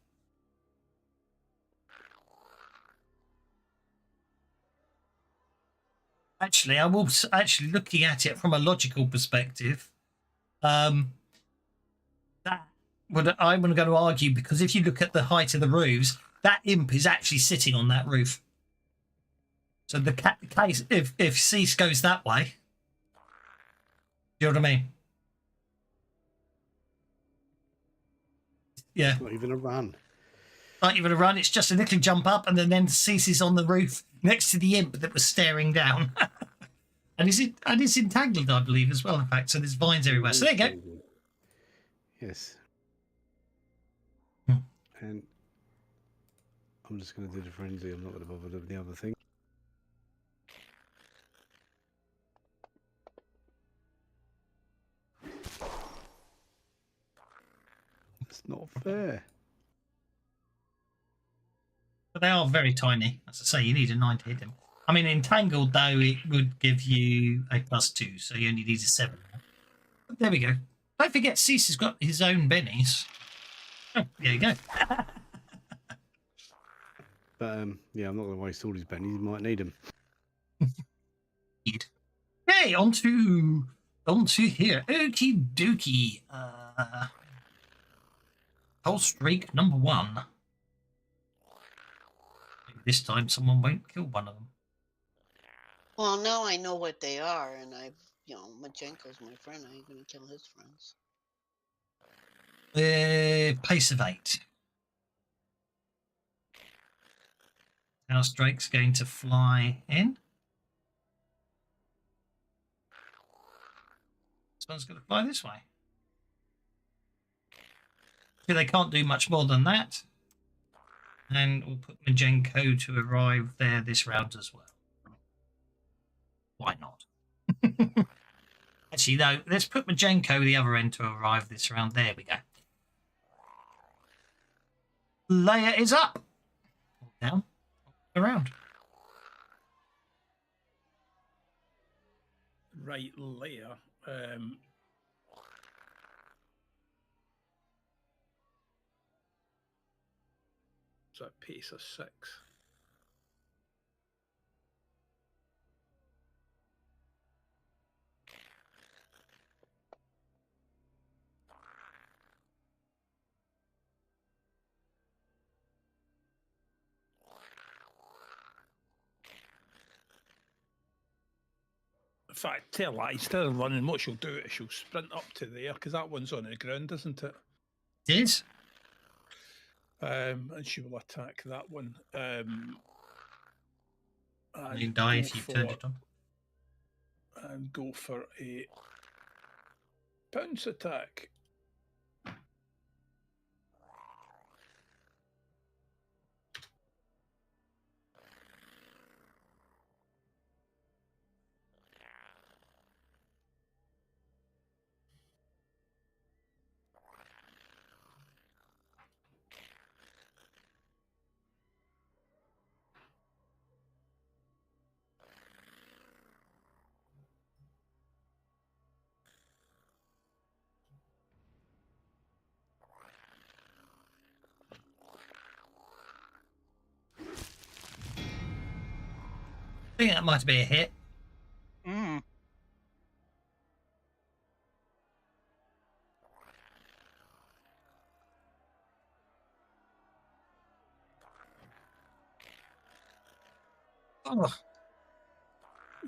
Speaker 1: Actually, I will actually looking at it from a logical perspective. I'm going to argue because if you look at the height of the roofs, that imp is actually sitting on that roof. So the case if Cease goes that way. You know what I mean? Yeah.
Speaker 9: Not even a run.
Speaker 1: Not even a run. It's just a little jump up and then ceases on the roof next to the imp that was staring down. and it's entangled, I believe, as well, in fact. So there's vines everywhere. So there you go.
Speaker 9: Yes. And I'm just going to do the frenzy. I'm not going to bother with the other thing. It's not fair.
Speaker 1: But they are very tiny. As I say, you need a 9 to hit them. I mean, entangled though, it would give you a +2, so you only need a 7. But there we go. Don't forget, Cease has got his own bennies. Oh, there you go.
Speaker 9: But yeah, I'm not going to waste all his bennies. You might need them.
Speaker 1: Okay, on to here. Okie dokie. Whole streak number 1. Maybe this time someone won't kill one of them.
Speaker 3: Well, now I know what they are, and Majenko's my friend. I ain't gonna kill his friends.
Speaker 1: Pace of 8. House Drake's going to fly in. This one's going to fly this way. So they can't do much more than that. And we'll put Majenko to arrive there this round as well. Why not? Actually, no, let's put Majenko the other end to arrive this round. There we go. Layer is up. Down. Around.
Speaker 6: Right, layer. So a pace of 6. In fact, tell that instead of running, what she'll do is she'll sprint up to there because that one's on the ground, isn't it?
Speaker 1: It is.
Speaker 6: And she will attack that one.
Speaker 1: You die if you turn it on.
Speaker 6: And go for a pounce attack.
Speaker 1: I think that might be a hit.
Speaker 2: Mm.
Speaker 1: Oh,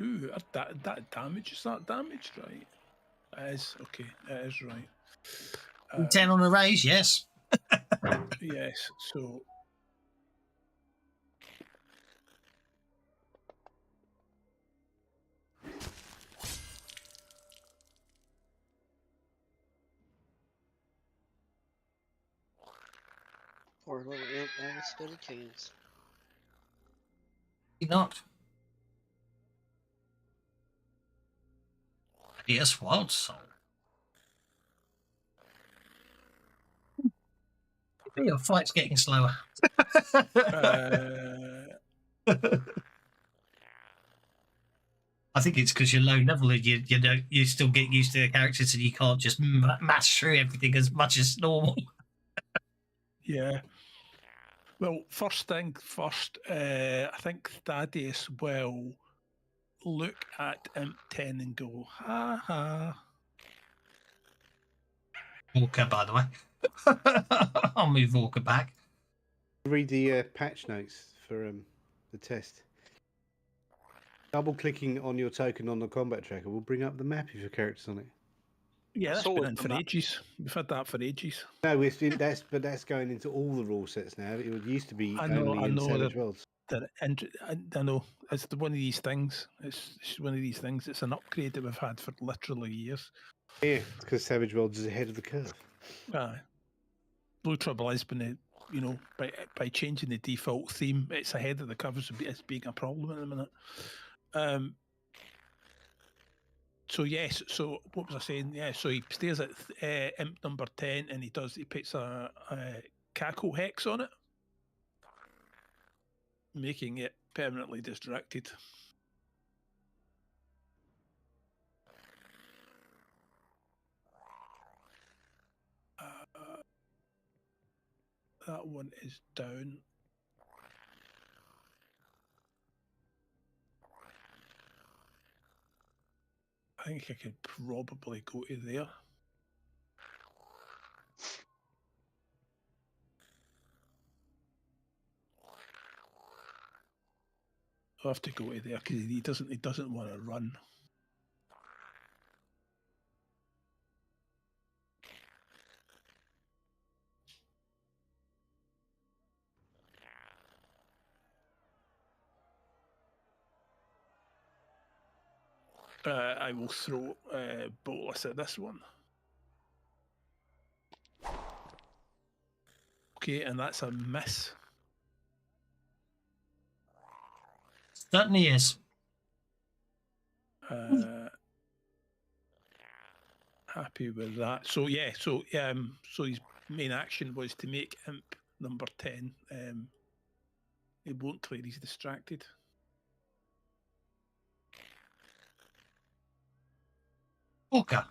Speaker 6: Ooh, that damage, is that damage, right? It is, okay, it is right.
Speaker 1: 10 on a raise, yes.
Speaker 6: Yes, so
Speaker 3: Poor little imp never stood a chance.
Speaker 1: Not. Yes, wild soul. Your fight's getting slower. I think it's because you're low level and you still get used to the characters and you can't just mash through everything as much as normal.
Speaker 6: yeah. Well, first thing first, I think Thaddeus will look at Imp 10 and go, ha ha.
Speaker 1: Walker, by the way. I'll move Walker back.
Speaker 9: Read the patch notes for the test. Double clicking on your token on the combat tracker will bring up the map of your characters on it.
Speaker 6: Yeah, that's
Speaker 2: always
Speaker 6: been in
Speaker 2: done
Speaker 6: for
Speaker 2: that.
Speaker 6: ages. We've had that for ages.
Speaker 9: No, that's going into all the rule sets now. It used to be
Speaker 6: I know,
Speaker 9: only
Speaker 6: I
Speaker 9: in
Speaker 6: know
Speaker 9: Savage Worlds.
Speaker 6: I know it's one of these things. It's one of these things. It's an upgrade that we've had for literally years.
Speaker 9: Yeah, because Savage Worlds is ahead of the curve.
Speaker 6: Blue Trouble is when by changing the default theme, it's ahead of the curve. It's being a problem at the minute. So So yes. So what was I saying? Yeah. So he stays at imp number 10, and he puts a cackle hex on it, making it permanently distracted. That one is down. I think I could probably go to there. I'll have to go to there because he doesn't want to run. I will throw bolus at this one. Okay, and that's a miss.
Speaker 1: Certainly is.
Speaker 6: Happy with that. So yeah, so his main action was to make imp number 10. He won't clear. He's distracted.
Speaker 1: Orca.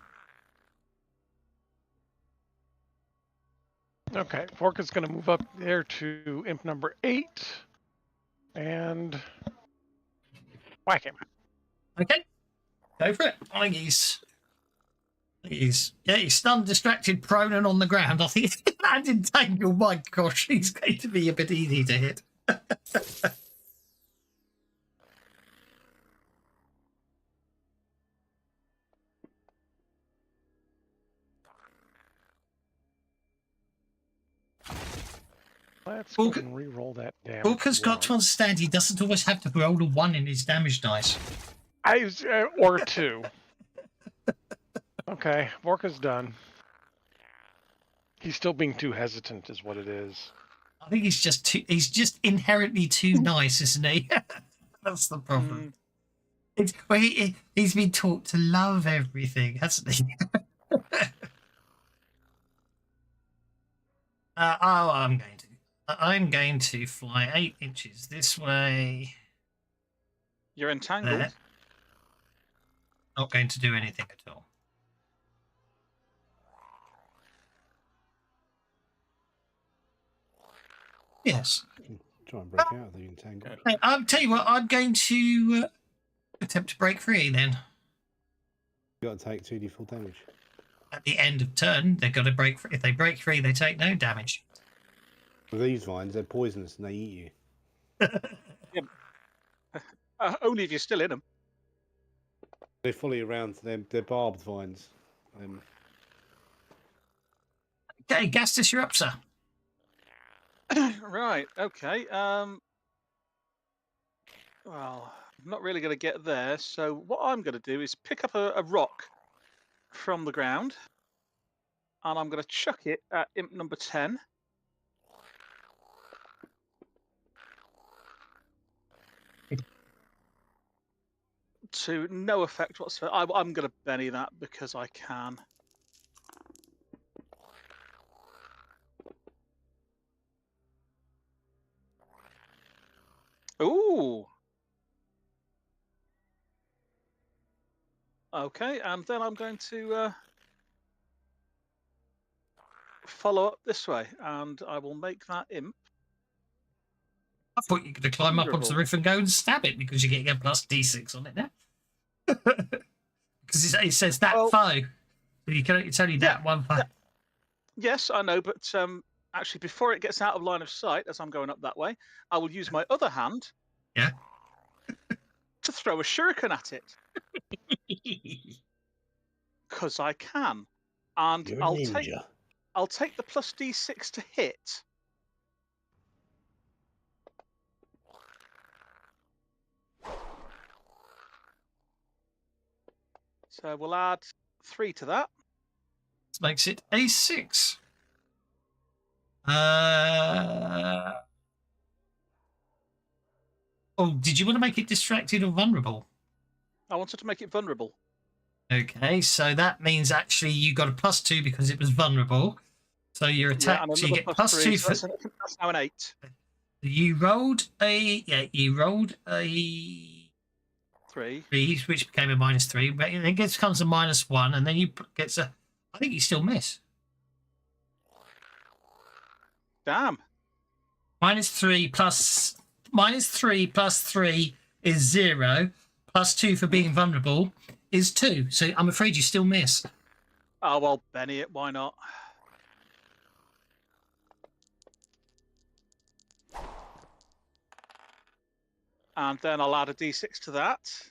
Speaker 7: Okay, Vorka's going to move up there to imp number 8 and whack him.
Speaker 1: Okay. Go for it. I think he's stunned, distracted, prone, and on the ground. I think and entangled. My gosh, he's going to be a bit easy to hit.
Speaker 7: Let's go and re-roll that damage.
Speaker 1: Orca's got to understand he doesn't always have to roll a 1 in his damage dice.
Speaker 7: Or 2. Okay, Vorka's done. He's still being too hesitant, is what it is.
Speaker 1: I think he's just inherently too nice, isn't he? That's the problem. He's been taught to love everything, hasn't he? I'm going to fly 8 inches this way.
Speaker 2: You're entangled.
Speaker 1: There. Not going to do anything at all. Yes.
Speaker 9: Try and break out of the entangle.
Speaker 1: I'll tell you what, I'm going to attempt to break free then.
Speaker 9: You got to take 2d4 damage.
Speaker 1: At the end of turn, they've got to break free. If they break free, they take no damage.
Speaker 9: With these vines, they're poisonous and they eat you.
Speaker 2: Only if you're still in them.
Speaker 9: They follow you around. They're barbed vines.
Speaker 1: Okay, Gastus, you're up, sir.
Speaker 2: Right. Okay. Well, I'm not really going to get there. So what I'm going to do is pick up a rock from the ground, and I'm going to chuck it at imp number 10. To no effect whatsoever. I'm going to Benny that because I can. Ooh. Okay, and then I'm going to follow up this way, and I will make that imp.
Speaker 1: I thought you could climb up onto the roof and go and stab it because you're getting a plus D6 on it now. Because it says that foe. It's only that one foe.
Speaker 2: Yes, I know, but actually, before it gets out of line of sight, as I'm going up that way, I will use my other hand.
Speaker 1: Yeah.
Speaker 2: To throw a shuriken at it. Because I can, and I'll take the plus D6 to hit. So we'll add 3 to that.
Speaker 1: This makes it a 6. Oh, did you want to make it distracted or vulnerable?
Speaker 2: I wanted to make it vulnerable.
Speaker 1: Okay, so that means actually you got a +2 because it was vulnerable. So your attack,
Speaker 2: and
Speaker 1: so you
Speaker 2: another
Speaker 1: get
Speaker 2: +3,
Speaker 1: +2
Speaker 2: so
Speaker 1: for.
Speaker 2: that's now an 8.
Speaker 1: You rolled a
Speaker 2: 3.
Speaker 1: 3, which became a -3, but it becomes a -1, and then you gets a. I think you still miss.
Speaker 2: Damn.
Speaker 1: -3 plus -3 is 0. +2 for being vulnerable is 2. So I'm afraid you still miss.
Speaker 2: Oh, well, Benny it, why not? And then I'll add a d6 to that.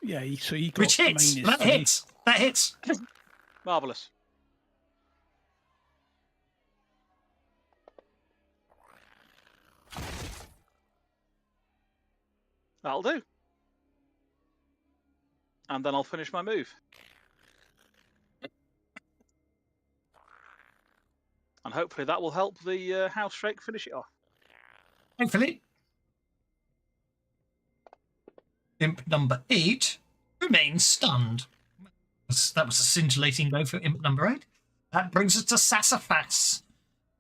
Speaker 6: Yeah, so he got
Speaker 1: Which hits.
Speaker 6: -3.
Speaker 1: That hits. That hits.
Speaker 2: Marvellous. That'll do. And then I'll finish my move. And hopefully that will help the house shake finish it off.
Speaker 1: Hopefully. Imp number 8 remains stunned. That was a scintillating blow for imp number 8. That brings us to Sassafras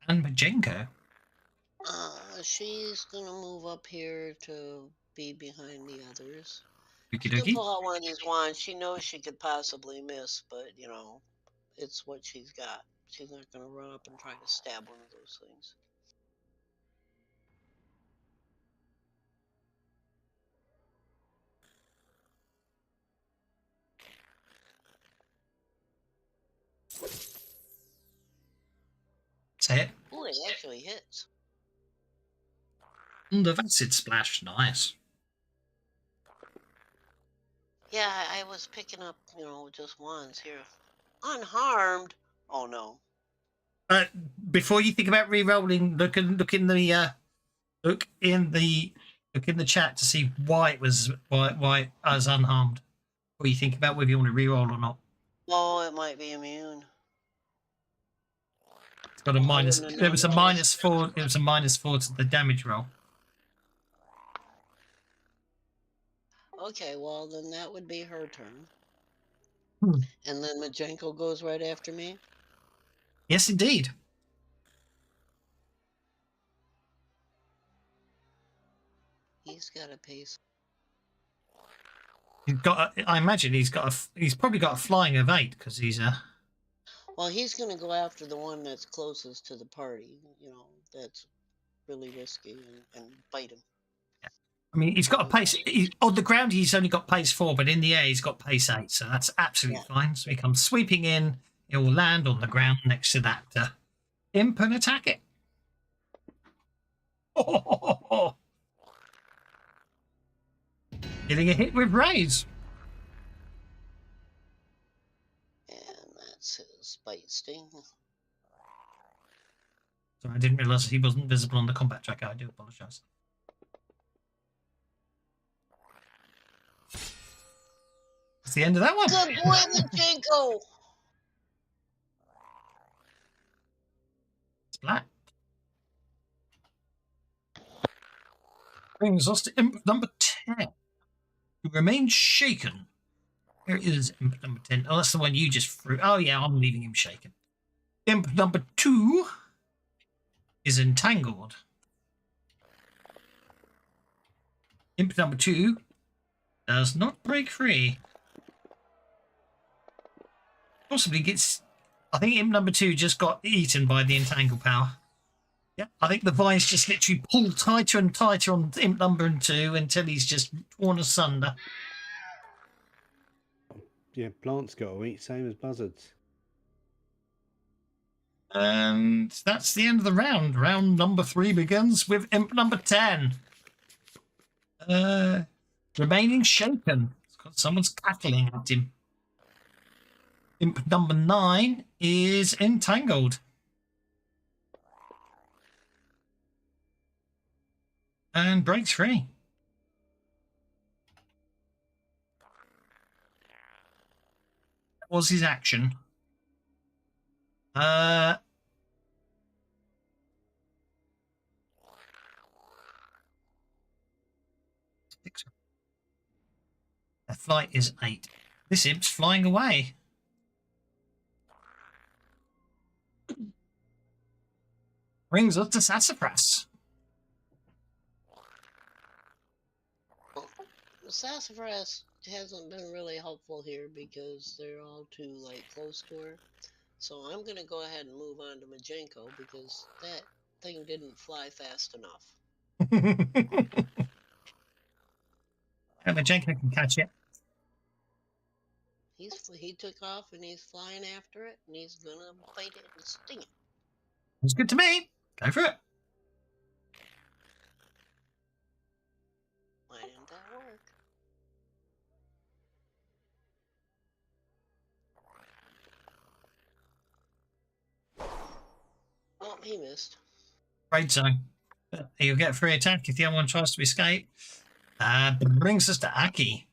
Speaker 1: and Majenko.
Speaker 3: She's gonna move up here to be behind the others.
Speaker 1: Okie
Speaker 3: She can
Speaker 1: dokie.
Speaker 3: pull out one of these wands. She knows she could possibly miss, but it's what she's got. She's not gonna run up and try to stab one of those things.
Speaker 1: Say it.
Speaker 3: Oh, it actually hits.
Speaker 1: And the acid splash. Nice.
Speaker 3: Yeah, I was picking up, just wands here. Unharmed. Oh no.
Speaker 1: Before you think about re-rolling, look in the chat to see why it was unharmed. Or you think about whether you want to re-roll or not.
Speaker 3: Oh, it might be immune.
Speaker 1: It's got a minus.
Speaker 3: wouldn't have
Speaker 1: There was a
Speaker 3: known.
Speaker 1: -4. It was a -4 to the damage roll.
Speaker 3: Okay, well then that would be her turn.
Speaker 1: Hmm.
Speaker 3: And then Majenko goes right after me.
Speaker 1: Yes, indeed.
Speaker 3: He's got a pace.
Speaker 1: He's got. I imagine he's probably got a flying of 8 because he's a.
Speaker 3: Well, he's gonna go after the one that's closest to the party. That's really risky and bite him.
Speaker 1: I mean, he's got a pace. On the ground, he's only got pace 4, but in the air, he's got pace 8. So that's absolutely fine. So he comes sweeping in. It will land on the ground next to that imp and attack it. Oh. Getting a hit with raise.
Speaker 3: And that's his bite sting.
Speaker 1: Sorry, I didn't realise he wasn't visible on the combat tracker. I do apologise. That's the end of that one.
Speaker 3: Good boy, Majenko.
Speaker 1: Splat. Brings us to imp number 10. Who remains shaken. Where is imp number 10? Oh, that's the one you just threw. Oh, yeah, I'm leaving him shaken. Imp number 2 is entangled. Imp number 2 does not break free. Possibly gets. I think imp number 2 just got eaten by the entangle power. Yeah, I think the vines just literally pull tighter and tighter on imp number 2 until he's just torn asunder.
Speaker 9: Yeah, plants got to eat, same as buzzards.
Speaker 1: And that's the end of the round. Round number 3 begins with imp number 10. Remaining shaken. Someone's cackling at him. Imp number 9 is entangled. And breaks free. That was his action. flight is 8. This imp's flying away. Brings us to Sassafras.
Speaker 3: Sassafras hasn't been really helpful here because they're all too close to her. So I'm gonna go ahead and move on to Majenko because that thing didn't fly fast enough.
Speaker 1: Majenko can catch it.
Speaker 3: He took off and he's flying after it and he's gonna bite it and sting it.
Speaker 1: It's good to me. Go for it.
Speaker 3: Why didn't that work? Oh, he missed.
Speaker 1: Raid zone. You'll get free attack if the other one tries to escape. Brings us to Aki.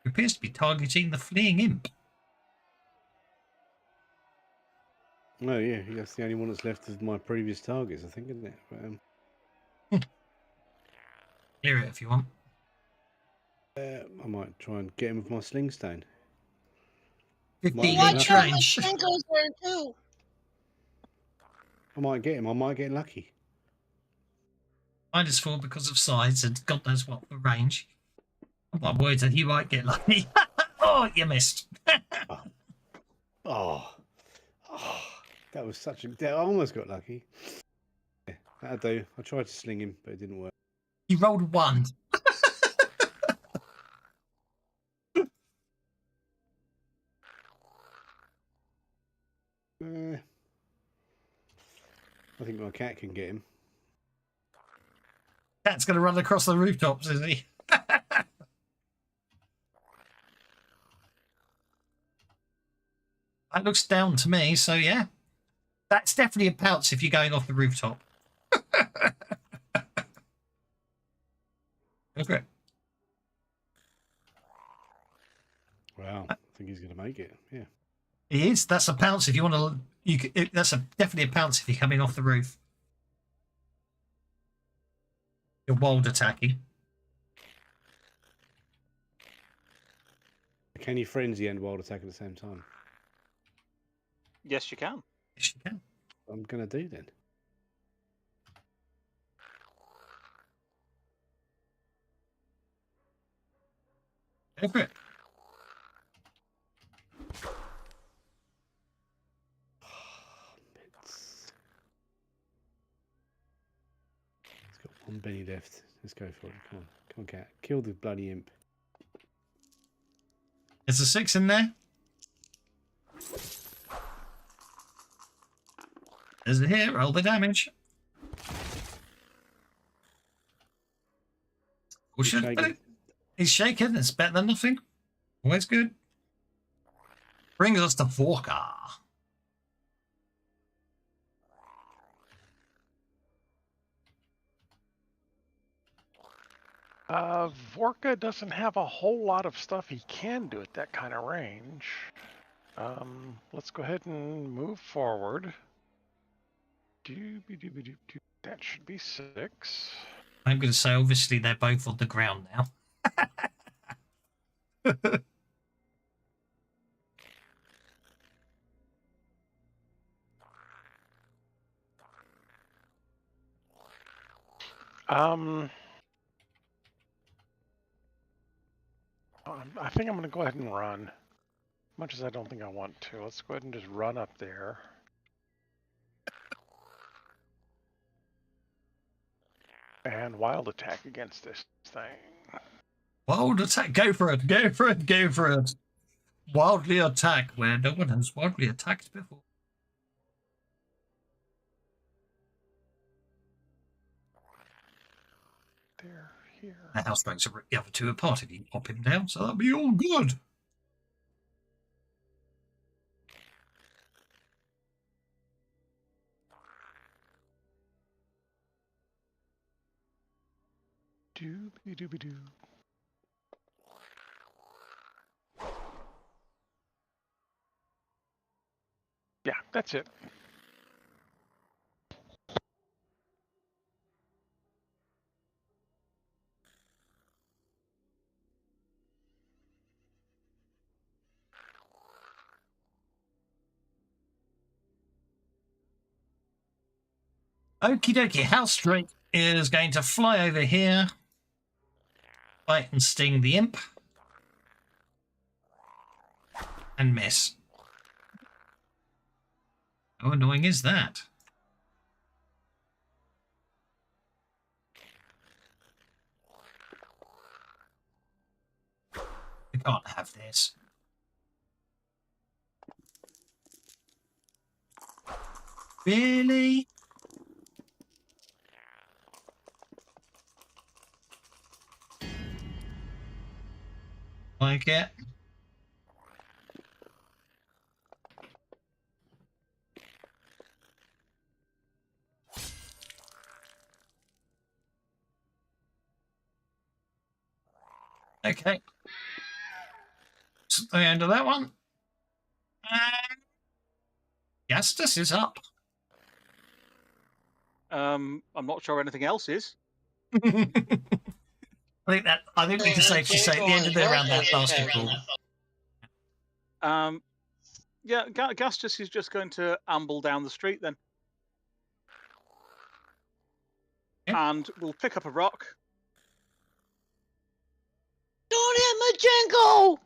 Speaker 1: Who appears to be targeting the fleeing imp.
Speaker 9: Oh yeah, that's the only one that's left of my previous targets, I think, isn't it? But,
Speaker 1: Clear it if you want.
Speaker 9: I might try and get him with my sling stone.
Speaker 1: 15
Speaker 9: Might
Speaker 1: inch
Speaker 9: get lucky.
Speaker 1: range.
Speaker 3: Majenko's there too.
Speaker 9: I might get him. I might get lucky.
Speaker 1: -4 because of size and God knows what for range. My words that you might get lucky. Oh, you missed.
Speaker 9: Oh, that was such a. I almost got lucky. Yeah, that'll do. I tried to sling him, but it didn't work.
Speaker 1: You rolled 1.
Speaker 9: I think my cat can get him.
Speaker 1: Cat's going to run across the rooftops, is he? That looks down to me, so yeah. That's definitely a pounce if you're going off the rooftop. Go for it.
Speaker 9: Wow, I think he's going to make it. Yeah.
Speaker 1: He is. That's a pounce if you want to. That's definitely a pounce if you're coming off the roof. You're wild attacking.
Speaker 9: Can you frenzy and wild attack at the same time?
Speaker 2: Yes, you can.
Speaker 1: Yes, you can.
Speaker 9: I'm going to do then.
Speaker 1: Go for it.
Speaker 9: It's got 1 Benny left. Let's go for it. Come on. Come on, cat. Kill the bloody imp.
Speaker 1: There's a 6 in there. There's a hit. Roll the damage. Or should
Speaker 9: shaking.
Speaker 1: He's shaken. It's better than nothing. Always good. Brings us to Vorka.
Speaker 7: Vorka doesn't have a whole lot of stuff he can do at that kind of range. Let's go ahead and move forward. That should be 6.
Speaker 1: I'm going to say, obviously, they're both on the ground now.
Speaker 7: I think I'm going to go ahead and run. Much as I don't think I want to. Let's go ahead and just run up there. And wild attack against this thing.
Speaker 1: Wild attack. Go for it. Go for it. Go for it. Wildly attack where no one has wildly attacked before.
Speaker 7: There, here.
Speaker 1: The house ranks are the other 2 apart if you can pop him down, so that'll be all good.
Speaker 7: Doobie-doobie-doo. Yeah, that's it.
Speaker 1: Okie dokie. House Drake is going to fly over here. Bite and sting the imp. And miss. How annoying is that? We can't have this. Really? Like it? Okay. So the end of that one. Gastus is up.
Speaker 2: I'm not sure anything else is.
Speaker 1: I think we can safely say at the end of the round that basketball.
Speaker 2: Yeah, Gastus is just going to amble down the street then.
Speaker 1: Yeah.
Speaker 2: And we'll pick up a rock.
Speaker 3: Don't hit my Django!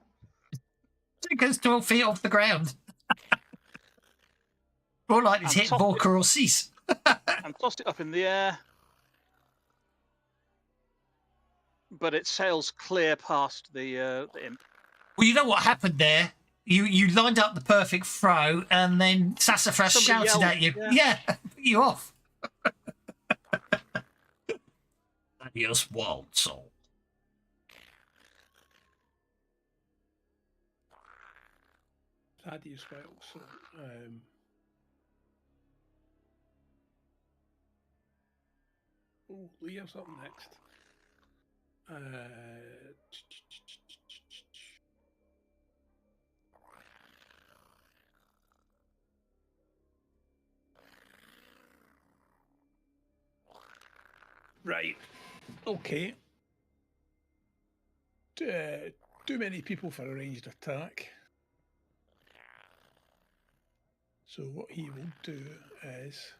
Speaker 1: It goes 12 feet off the ground. More likely to hit Volker or Cease.
Speaker 2: And tossed it up in the air. But it sails clear past the imp.
Speaker 1: Well, you know what happened there? You lined up the perfect throw, and then Sassafras
Speaker 2: Somebody
Speaker 1: shouted
Speaker 2: yelled,
Speaker 1: at you.
Speaker 2: yeah.
Speaker 1: Put you off. Adios, wild soul.
Speaker 6: Adios, wild soul. Oh, Leah's up next. Right. Okay. Too many people for a ranged attack. So what he will do is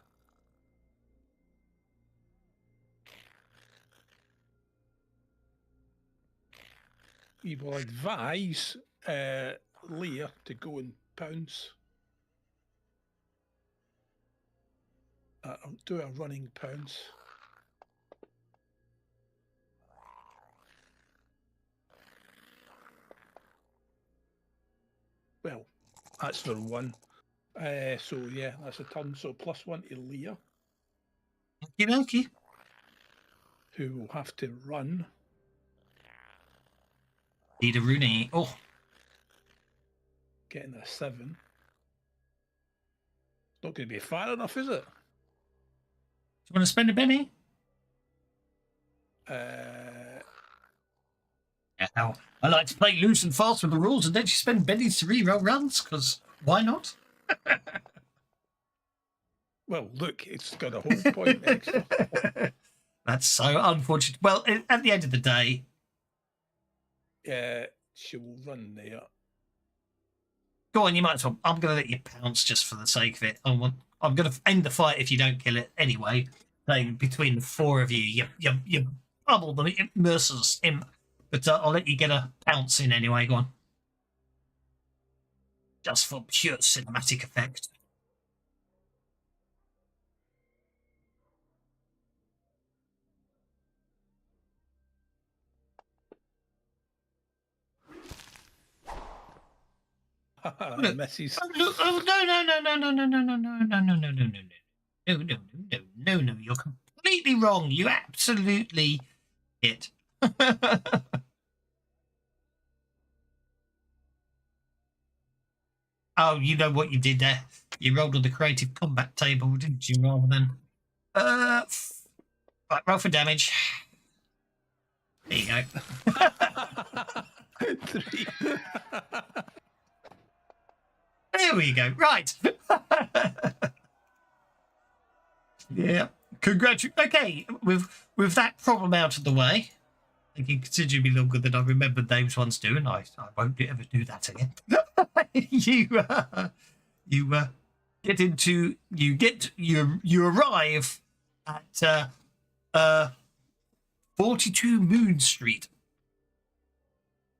Speaker 6: he will advise Leah to go and pounce. I'll do a running pounce. Well, that's for one. So yeah, that's a turn. So +1 to Leah,
Speaker 1: Okie dokie.
Speaker 6: who will have to run.
Speaker 1: Need a Rooney. Oh,
Speaker 6: Getting a 7. Not going to be far enough, is it?
Speaker 1: do you want to spend a penny? Now, I like to play loose and fast with the rules and then you spend pennies to reroll runs, because why not?
Speaker 6: Well, look, it's got a whole point extra.
Speaker 1: That's so unfortunate. Well, at the end of the day,
Speaker 6: She will run there.
Speaker 1: go on, you might as well. I'm going to let you pounce just for the sake of it. I'm going to end the fight if you don't kill it anyway. Like, between the four of you, you bubble the merciless imp. But I'll let you get a pounce in anyway. Go on. Just for pure cinematic effect.
Speaker 6: Misses.
Speaker 1: Oh, no. You're completely wrong. You absolutely hit. Oh, you know what you did there? You rolled on the creative combat table, didn't you? Rather than right, roll for damage. There you go.
Speaker 6: 3.
Speaker 1: There we go. Right. Yeah. Congratulations. Okay, with that problem out of the way, taking considerably longer than I remembered those ones do, and I won't ever do that again. You arrive at 42 Moon Street.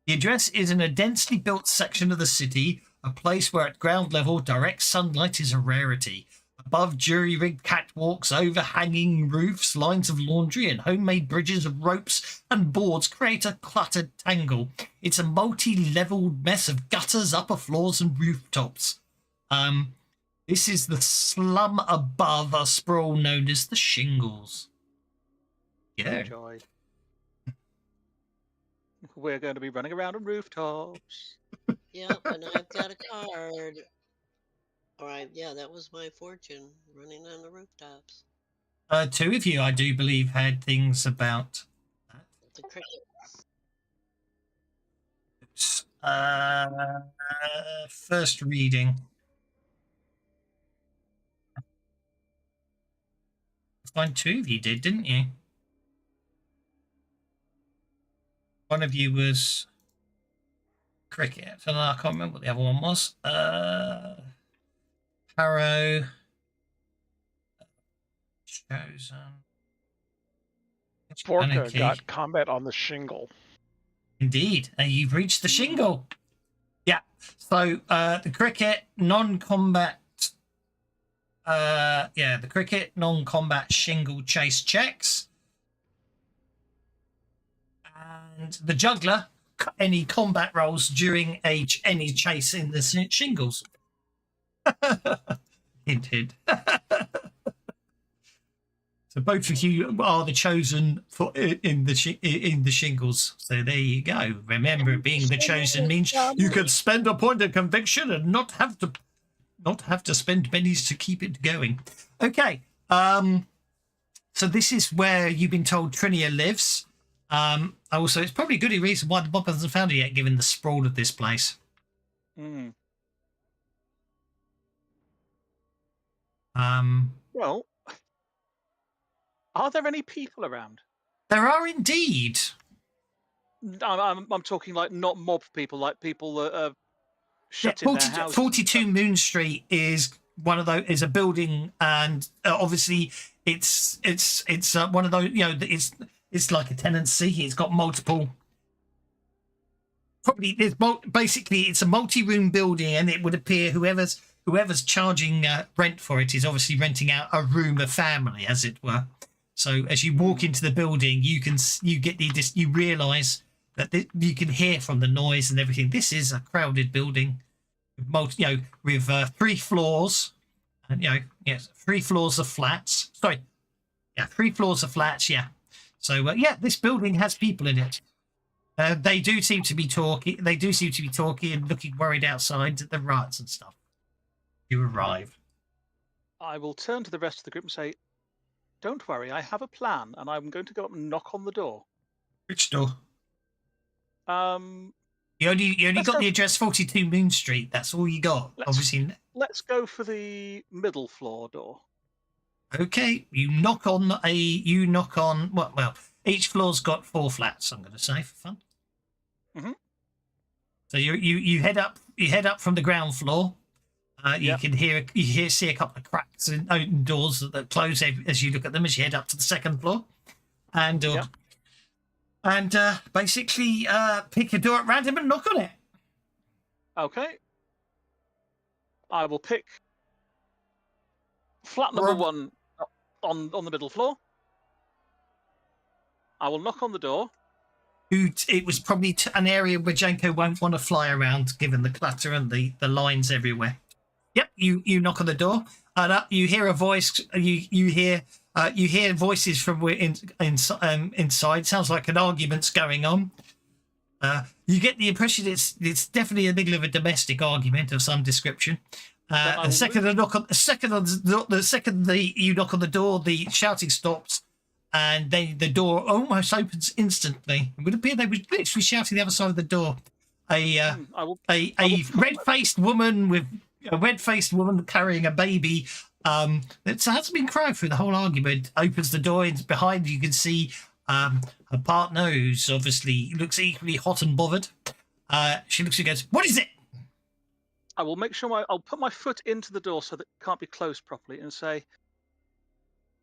Speaker 1: The address is in a densely built section of the city, a place where at ground level direct sunlight is a rarity. Above jury-rigged catwalks, overhanging roofs, lines of laundry and homemade bridges of ropes and boards create a cluttered tangle. It's a multi-leveled mess of gutters, upper floors and rooftops. This is the slum above a sprawl known as the Shingles. Yeah.
Speaker 2: Enjoy. We're going to be running around on rooftops.
Speaker 3: Yep, and I've got a card. All right, yeah, that was my fortune, running on the rooftops.
Speaker 1: Two of you, I do believe, had things about that.
Speaker 3: The cricket.
Speaker 1: First reading. I find two of you did, didn't you? One of you was cricket. I can't remember what the other one was. Harrow. Chosen.
Speaker 7: Vorka
Speaker 1: Anarchy.
Speaker 7: got combat on the shingle.
Speaker 1: Indeed. And you've reached the shingle. Yeah. So the cricket non-combat the cricket non-combat shingle chase checks. And the juggler any combat rolls during any chase in the shingles. Hint, hint. So both of you are the chosen for in the shingles. So there you go. Remember, being the chosen means you can spend a point of conviction and not have to spend pennies to keep it going. Okay. So this is where you've been told Trinia lives. Also, it's probably a good reason why the mob hasn't found her yet, given the sprawl of this place.
Speaker 2: Mm.
Speaker 1: Well,
Speaker 2: are there any people around?
Speaker 1: There are indeed.
Speaker 2: I'm talking like not mob people, like people that are shut in their houses.
Speaker 1: 42 Moon Street is one of those. Is a building, and obviously it's one of those. You know, it's like a tenancy. It's got multiple. Probably basically it's a multi-room building, and it would appear whoever's charging rent for it is obviously renting out a room, a family, as it were. So as you walk into the building, you realise that you can hear from the noise and everything. This is a crowded building, with 3 floors, and 3 floors of flats. Sorry, 3 floors of flats. Yeah. So this building has people in it. They do seem to be talking. They do seem to be talking and looking worried outside at the riots and stuff. You arrive.
Speaker 2: I will turn to the rest of the group and say, "Don't worry, I have a plan, and I'm going to go up and knock on the door."
Speaker 1: Which door?
Speaker 2: You
Speaker 1: only got the address 42 Moon Street. That's all you got. Obviously.
Speaker 2: Let's go for the middle floor door.
Speaker 1: Okay, you knock on. Well, each floor's got 4 flats. I'm going to say for fun.
Speaker 2: Mm-hmm.
Speaker 1: So you head up. You head up from the ground floor. You can see a couple of cracks in open doors that close as you look at them as you head up to the 2nd floor, and basically pick a door at random and knock on it.
Speaker 2: Okay. I will pick flat number 1 on the middle floor. I will knock on the door.
Speaker 1: It was probably an area where Janko won't want to fly around, given the clutter and the lines everywhere. Yep, you knock on the door, and you hear a voice. You hear voices from inside. Sounds like an argument's going on. You get the impression it's definitely in the middle of a domestic argument of some description. The second you knock on the door, the shouting stops, and then the door almost opens instantly. It would appear they were literally shouting the other side of the door. A red-faced woman carrying a baby that hasn't been crying through the whole argument opens the door, and behind you can see her partner, who's obviously looks equally hot and bothered. She looks and goes, "What is it?"
Speaker 2: I will make sure I'll put my foot into the door so that it can't be closed properly and say,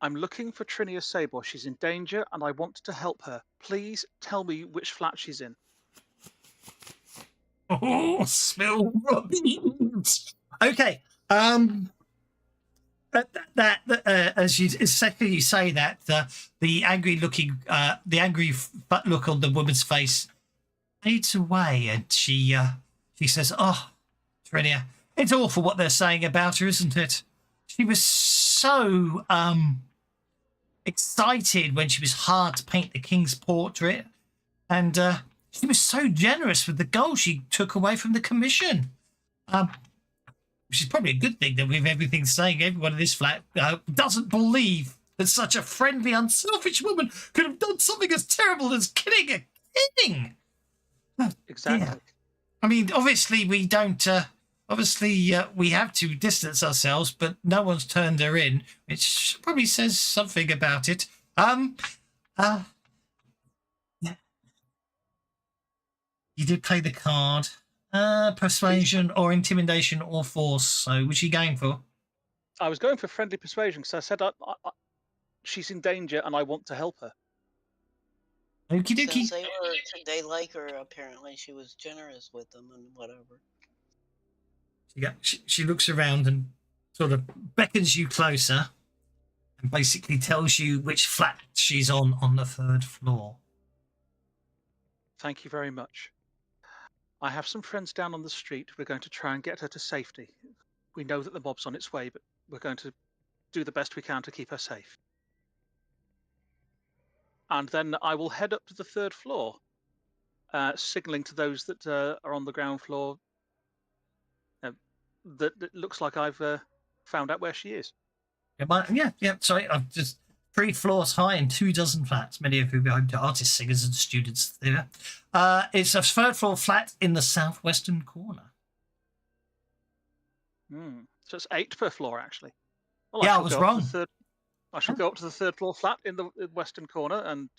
Speaker 2: I'm looking for Trinia Sabor. She's in danger and I want to help her. Please tell me which flat she's in.
Speaker 1: Oh, smell rubbish. Okay. As second you say that, the angry look on the woman's face fades away, and she says, "Oh, Trinia, it's awful what they're saying about her, isn't it? She was so excited when she was hired to paint the king's portrait, and she was so generous with the gold she took away from the commission. Which is probably a good thing that with everything saying, everyone in this flat doesn't believe that such a friendly, unselfish woman could have done something as terrible as killing a king."
Speaker 2: Exactly.
Speaker 1: Yeah. I mean, obviously we don't. We have to distance ourselves, but no one's turned her in, which probably says something about it. Yeah. You did play the card. Persuasion or intimidation or force. So, which are you going for?
Speaker 2: I was going for friendly persuasion because I said she's in danger and I want to help her.
Speaker 1: Okie
Speaker 3: Since
Speaker 1: dokie.
Speaker 3: they like her, apparently she was generous with them and whatever.
Speaker 1: She looks around and sort of beckons you closer and basically tells you which flat she's on the 3rd floor.
Speaker 2: Thank you very much. I have some friends down on the street. We're going to try and get her to safety. We know that the mob's on its way, but we're going to do the best we can to keep her safe. And then I will head up to the 3rd floor, signalling to those that are on the ground floor that it looks like I've found out where she is.
Speaker 1: Yeah. Sorry, I've just 3 floors high and 2 dozen flats, many of whom belong to artists, singers, and students there. It's a 3rd floor flat in the southwestern corner.
Speaker 2: So it's 8 per floor, actually. Well,
Speaker 1: Yeah, I was wrong.
Speaker 2: I shall go up to the 3rd floor flat in the western corner, and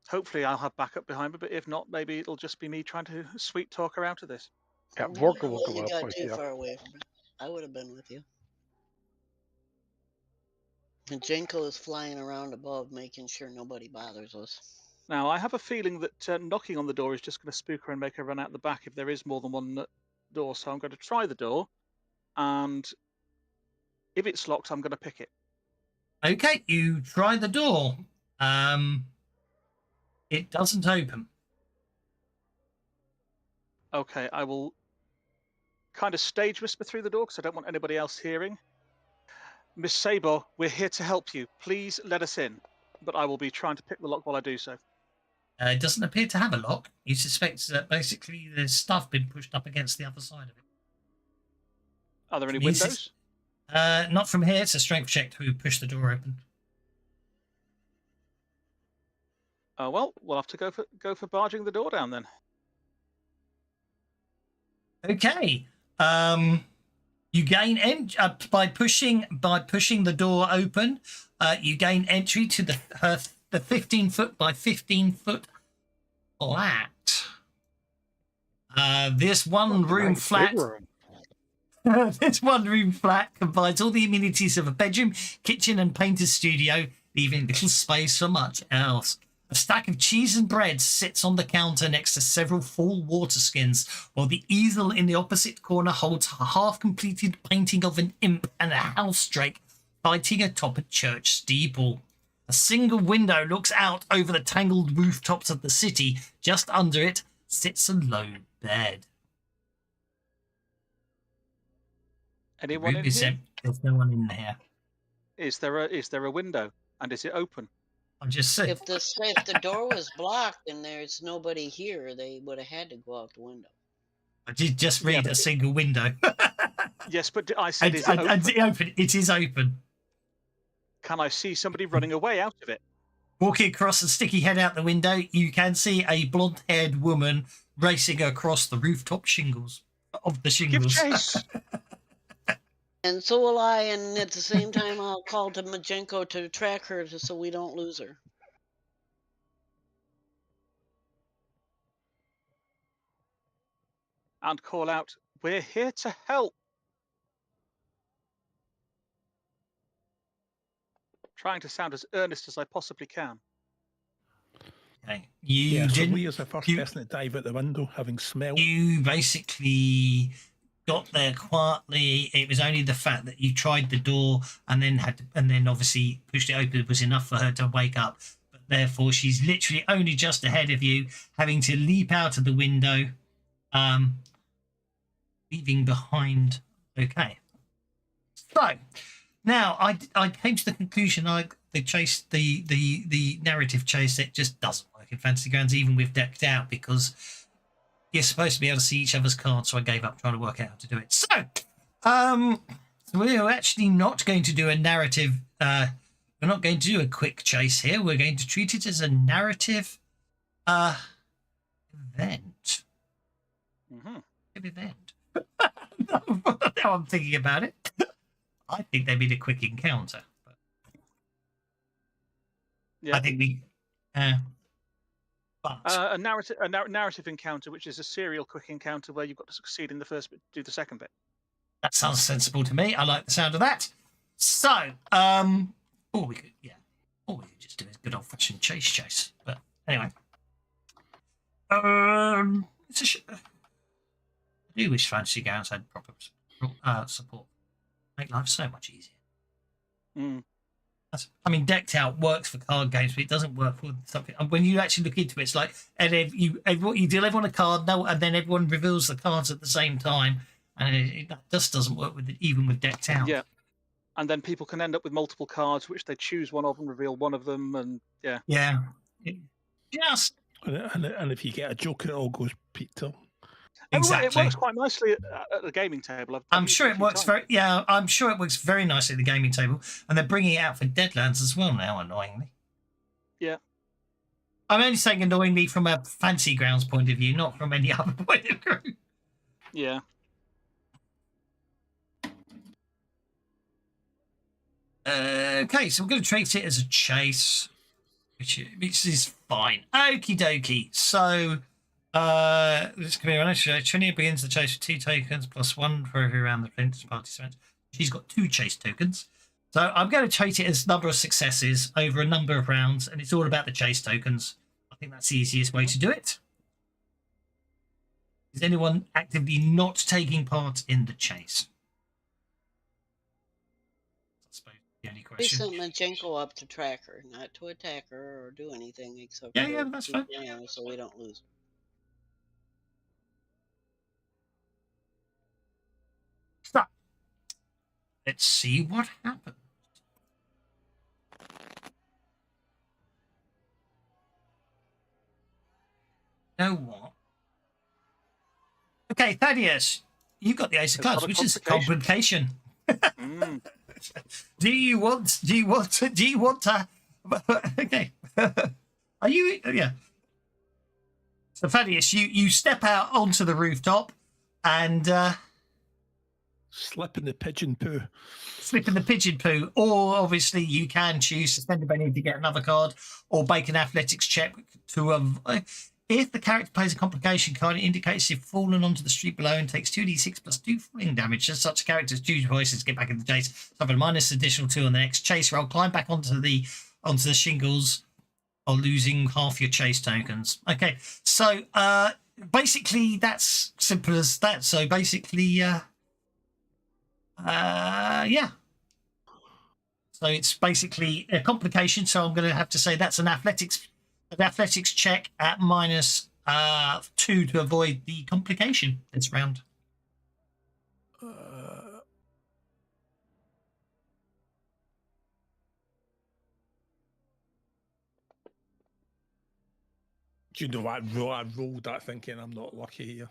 Speaker 2: hopefully I'll have backup behind me. But if not, maybe it'll just be me trying to sweet talk her out of this.
Speaker 7: Yeah, Vorka will
Speaker 3: You
Speaker 7: go up
Speaker 3: got
Speaker 7: with
Speaker 3: too
Speaker 7: you.
Speaker 3: far away from it. I would have been with you. And Jenko is flying around above, making sure nobody bothers us.
Speaker 2: Now, I have a feeling that knocking on the door is just going to spook her and make her run out the back if there is more than one door. So I'm going to try the door, and if it's locked, I'm going to pick it.
Speaker 1: Okay, you try the door. It doesn't open.
Speaker 2: Okay, I will kind of stage whisper through the door because I don't want anybody else hearing. Miss Sabor, we're here to help you. Please let us in. But I will be trying to pick the lock while I do so.
Speaker 1: It doesn't appear to have a lock. You suspect that basically there's stuff been pushed up against the other side of it.
Speaker 2: Are there any windows?
Speaker 1: Not from here. It's a strength check to push the door open.
Speaker 2: Oh well, we'll have to go for barging the door down then.
Speaker 1: Okay. You gain by pushing the door open. You gain entry to the 15-foot by 15-foot flat. This one-room flat. This one-room flat combines all the amenities of a bedroom, kitchen, and painter's studio, leaving little space for much else. A stack of cheese and bread sits on the counter next to several full water skins, while the easel in the opposite corner holds a half-completed painting of an imp and a house drake fighting atop a church steeple. A single window looks out over the tangled rooftops of the city. Just under it sits a low bed.
Speaker 2: Anyone in here?
Speaker 1: There's no one in there.
Speaker 2: Is there a window, and is it open?
Speaker 1: I'm just saying.
Speaker 3: If the door was blocked and there's nobody here, they would have had to go out the window.
Speaker 1: I did just read a single window.
Speaker 2: Yes, but I said is it open?
Speaker 1: It is open.
Speaker 2: Can I see somebody running away out of it?
Speaker 1: Walking across the sticky head out the window, you can see a blonde-haired woman racing across the rooftop shingles of the shingles.
Speaker 2: Give chase!
Speaker 3: And so will I, and at the same time, I'll call to Majenko to track her so we don't lose her.
Speaker 2: And call out, we're here to help. trying to sound as earnest as I possibly can.
Speaker 1: Okay. You
Speaker 6: So
Speaker 1: didn't.
Speaker 6: Leah's the first person to dive out the window, having smelled.
Speaker 1: You basically got there quietly. It was only the fact that you tried the door and then obviously pushed it open was enough for her to wake up. But therefore, she's literally only just ahead of you, having to leap out of the window, leaving behind. Okay. So now I came to the conclusion the narrative chase, it just doesn't work in Fantasy Grounds, even with decked out, because you're supposed to be able to see each other's cards, so I gave up trying to work out how to do it. So, we're actually not going to do a narrative. We're not going to do a quick chase here. We're going to treat it as a narrative event. Event. Now I'm thinking about it. I think they mean a quick encounter. But
Speaker 2: Yeah.
Speaker 1: I think we. But
Speaker 2: A narrative encounter, which is a serial quick encounter where you've got to succeed in the first bit, do the second bit.
Speaker 1: that sounds sensible to me. I like the sound of that. So, we could just do a good old-fashioned chase. But anyway, it's I do wish Fantasy Grounds had proper support. Make life so much easier. I mean, decked out works for card games, but it doesn't work for something. And when you actually look into it, it's like what you deal everyone a card, and then everyone reveals the cards at the same time, and that just doesn't work even with decked out.
Speaker 2: Yeah, and then people can end up with multiple cards, which they choose one of and reveal one of them, and yeah.
Speaker 1: Yeah.
Speaker 6: And if you get a joker, it all goes pizza.
Speaker 1: Exactly.
Speaker 2: It works quite nicely at the gaming table.
Speaker 1: I'm sure it works I'm sure it works very nicely at the gaming table, and they're bringing it out for Deadlands as well now. Annoyingly.
Speaker 2: Yeah.
Speaker 1: I'm only saying annoyingly from a Fantasy Grounds point of view, not from any other point of view.
Speaker 2: Yeah.
Speaker 1: Okay, so we're going to treat it as a chase, which is fine. Okie dokie. So. This can be run. Trinia begins the chase with 2 tokens plus 1 for every round the participant. She's got 2 chase tokens. So I'm going to treat it as number of successes over a number of rounds, and it's all about the chase tokens. I think that's the easiest way to do it. Is anyone actively not taking part in the chase? I suppose the only
Speaker 3: We
Speaker 1: question.
Speaker 3: sent Majenko up to track her, not to attack her or do anything except
Speaker 1: Yeah, that's fine.
Speaker 3: So we don't lose.
Speaker 1: So, let's see what happens. Know what? Okay, Thaddeus, you've got the Ace of Clubs, which is complication. Do you want to? Okay. Are you? Yeah. So Thaddeus, you step out onto the rooftop and
Speaker 6: slip in the pigeon poo.
Speaker 1: Slip in the pigeon poo, or obviously you can choose to spend a penny to get another card, or make an athletics check to if the character plays a complication card, it indicates you've fallen onto the street below and takes 2d6 plus 2 falling damage. As such characters choose choices to get back in the chase. Suffer minus additional 2 on the next chase roll. Climb back onto the shingles, or losing half your chase tokens. Okay, so basically that's simple as that. So basically, yeah. So it's basically a complication. So I'm going to have to say that's an athletics check at minus 2 to avoid the complication this round.
Speaker 6: Do you know what? I rolled that thinking I'm not lucky here.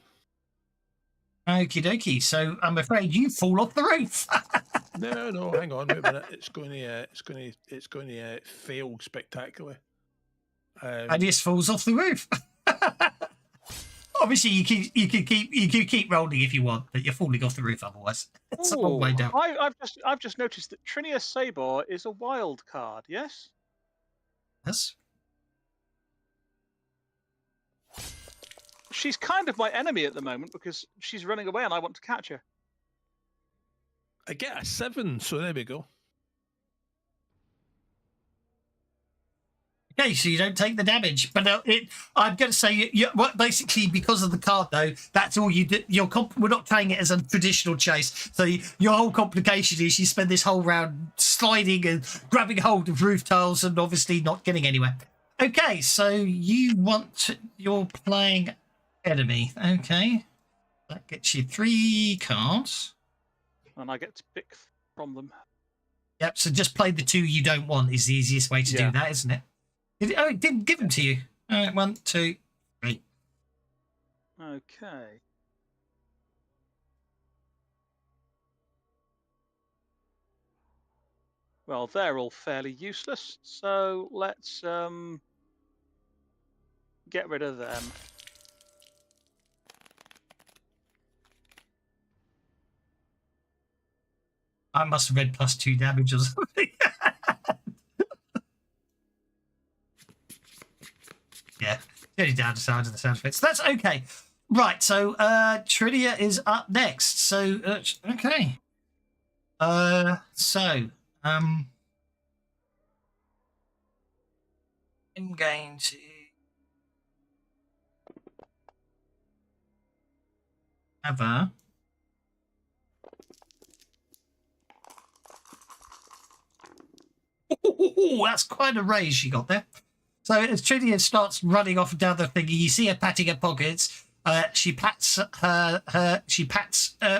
Speaker 1: Okie dokie. So I'm afraid you fall off the roof.
Speaker 6: No, hang on, wait a minute. It's going to fail spectacularly.
Speaker 1: And just falls off the roof. Obviously, you could keep rolling if you want, but you're falling off the roof otherwise. It's a long way down.
Speaker 2: I've just noticed that Trinia Sabor is a wild card. Yes.
Speaker 1: Yes.
Speaker 2: She's kind of my enemy at the moment because she's running away and I want to catch her.
Speaker 6: I get a 7, so there we go.
Speaker 1: Okay, so you don't take the damage, but I'm going to say basically because of the card though, that's all you do. We're not playing it as a traditional chase, so your whole complication is you spend this whole round sliding and grabbing hold of roof tiles and obviously not getting anywhere. Okay, so you're playing enemy. Okay, that gets you 3 cards,
Speaker 2: and I get to pick from them.
Speaker 1: Yep. So just play the 2 you don't want is the easiest way to do that, isn't it? It didn't give them to you. All right, 1, 2, 3.
Speaker 2: Okay. Well, they're all fairly useless, so let's get rid of them.
Speaker 1: I must have read +2 damage or something. Yeah, only downside of the sound effects. That's okay. Right, so Tridia is up next. So okay. I'm going to have a that's quite a raise she got there. So as Tridia starts running off down the thing, you see her patting her pockets. She pats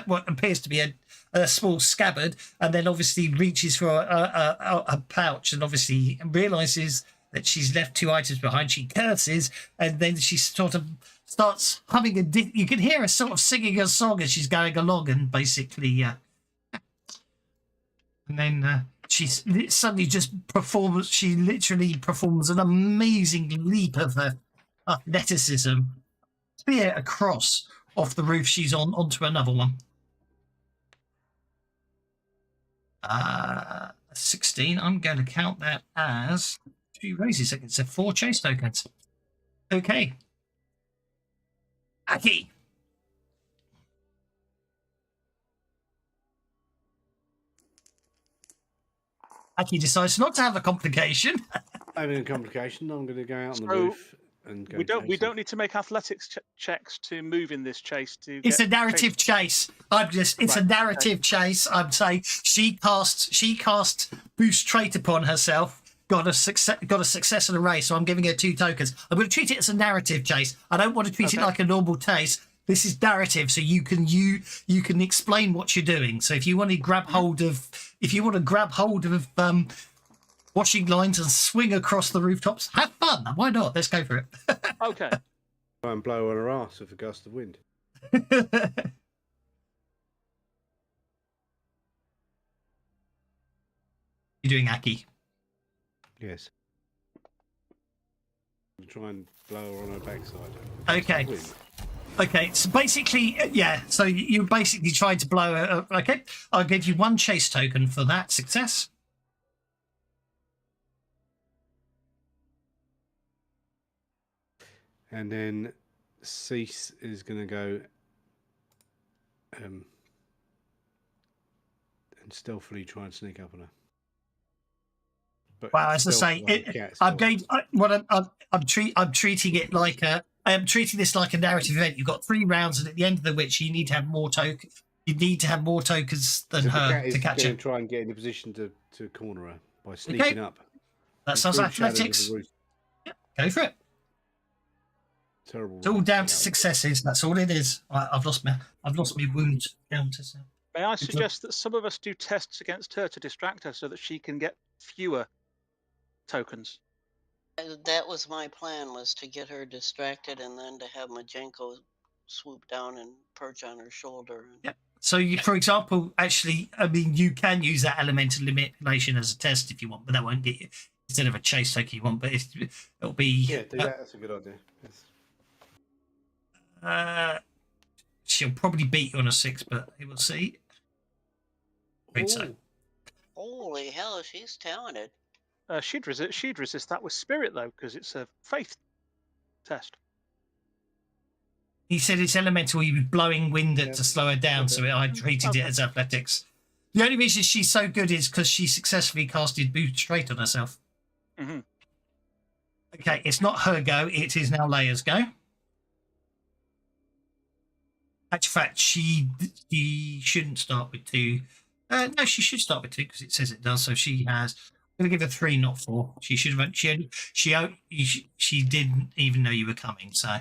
Speaker 1: what appears to be a small scabbard, and then obviously reaches for a pouch, and obviously realizes that she's left 2 items behind. She curses, and then she sort of starts humming you can hear her sort of singing a song as she's going along, and basically, and then. She suddenly just performs. She literally performs an amazing leap of her athleticism, spear across off the roof she's on onto another one. 16. I'm going to count that as 2 raises. It's 4 chase tokens. Okay. Aki. Aki decides not to have a complication.
Speaker 9: Having a complication, I'm going to go out on the roof and go.
Speaker 2: We don't need to make athletics checks to move in this chase.
Speaker 1: It's a narrative chase. It's a narrative chase. I'm saying she cast boost trait upon herself. Got a success in a race, so I'm giving her 2 tokens. I'm going to treat it as a narrative chase. I don't want to treat it like a normal chase. This is narrative, so you can explain what you're doing. So if you want to grab hold of washing lines and swing across the rooftops, have fun. Why not? Let's go for it.
Speaker 2: Okay.
Speaker 9: Try and blow on her ass with a gust of wind.
Speaker 1: You're doing Aki.
Speaker 9: Yes. Try and blow her on her backside.
Speaker 1: Okay. Okay, so basically, yeah, so you're basically trying to blow her. Okay, I'll give you 1 chase token for that success.
Speaker 9: And then Cease is going to go and stealthily try and sneak up on her. But
Speaker 1: well, as I say, I'm treating it like I am treating this like a narrative event. You've got 3 rounds, and at the end of the which you need to have more tokens. You need to have more tokens than her to catch her.
Speaker 9: Try and get in a position to corner her by sneaking up.
Speaker 1: That sounds athletics. Yeah, go for it.
Speaker 9: Terrible.
Speaker 1: It's all down to successes. That's all it is. I've lost my wound down to.
Speaker 2: May I suggest that some of us do tests against her to distract her so that she can get fewer tokens?
Speaker 3: That was my plan, was to get her distracted and then to have Majenko swoop down and perch on her shoulder.
Speaker 1: Yeah. So, for example, actually, I mean, you can use that elemental manipulation as a test if you want, but that won't get you instead of a chase token you want. But it'll be
Speaker 9: do that. That's a good idea. Yes.
Speaker 1: She'll probably beat you on a 6, but we'll see. So.
Speaker 3: Holy hell, she's talented.
Speaker 2: She'd resist that with spirit though, because it's a faith test.
Speaker 1: He said it's elemental. He was blowing wind to slow her down, so I treated it as athletics. The only reason she's so good is because she successfully casted boost straight on herself.
Speaker 2: Mm-hmm.
Speaker 1: Okay, it's not her go. It is now Leia's go. Actual fact, she shouldn't start with 2. No, she should start with 2 because it says it does. So she has. I'm going to give her 3, not 4. She should have. She didn't even know you were coming. So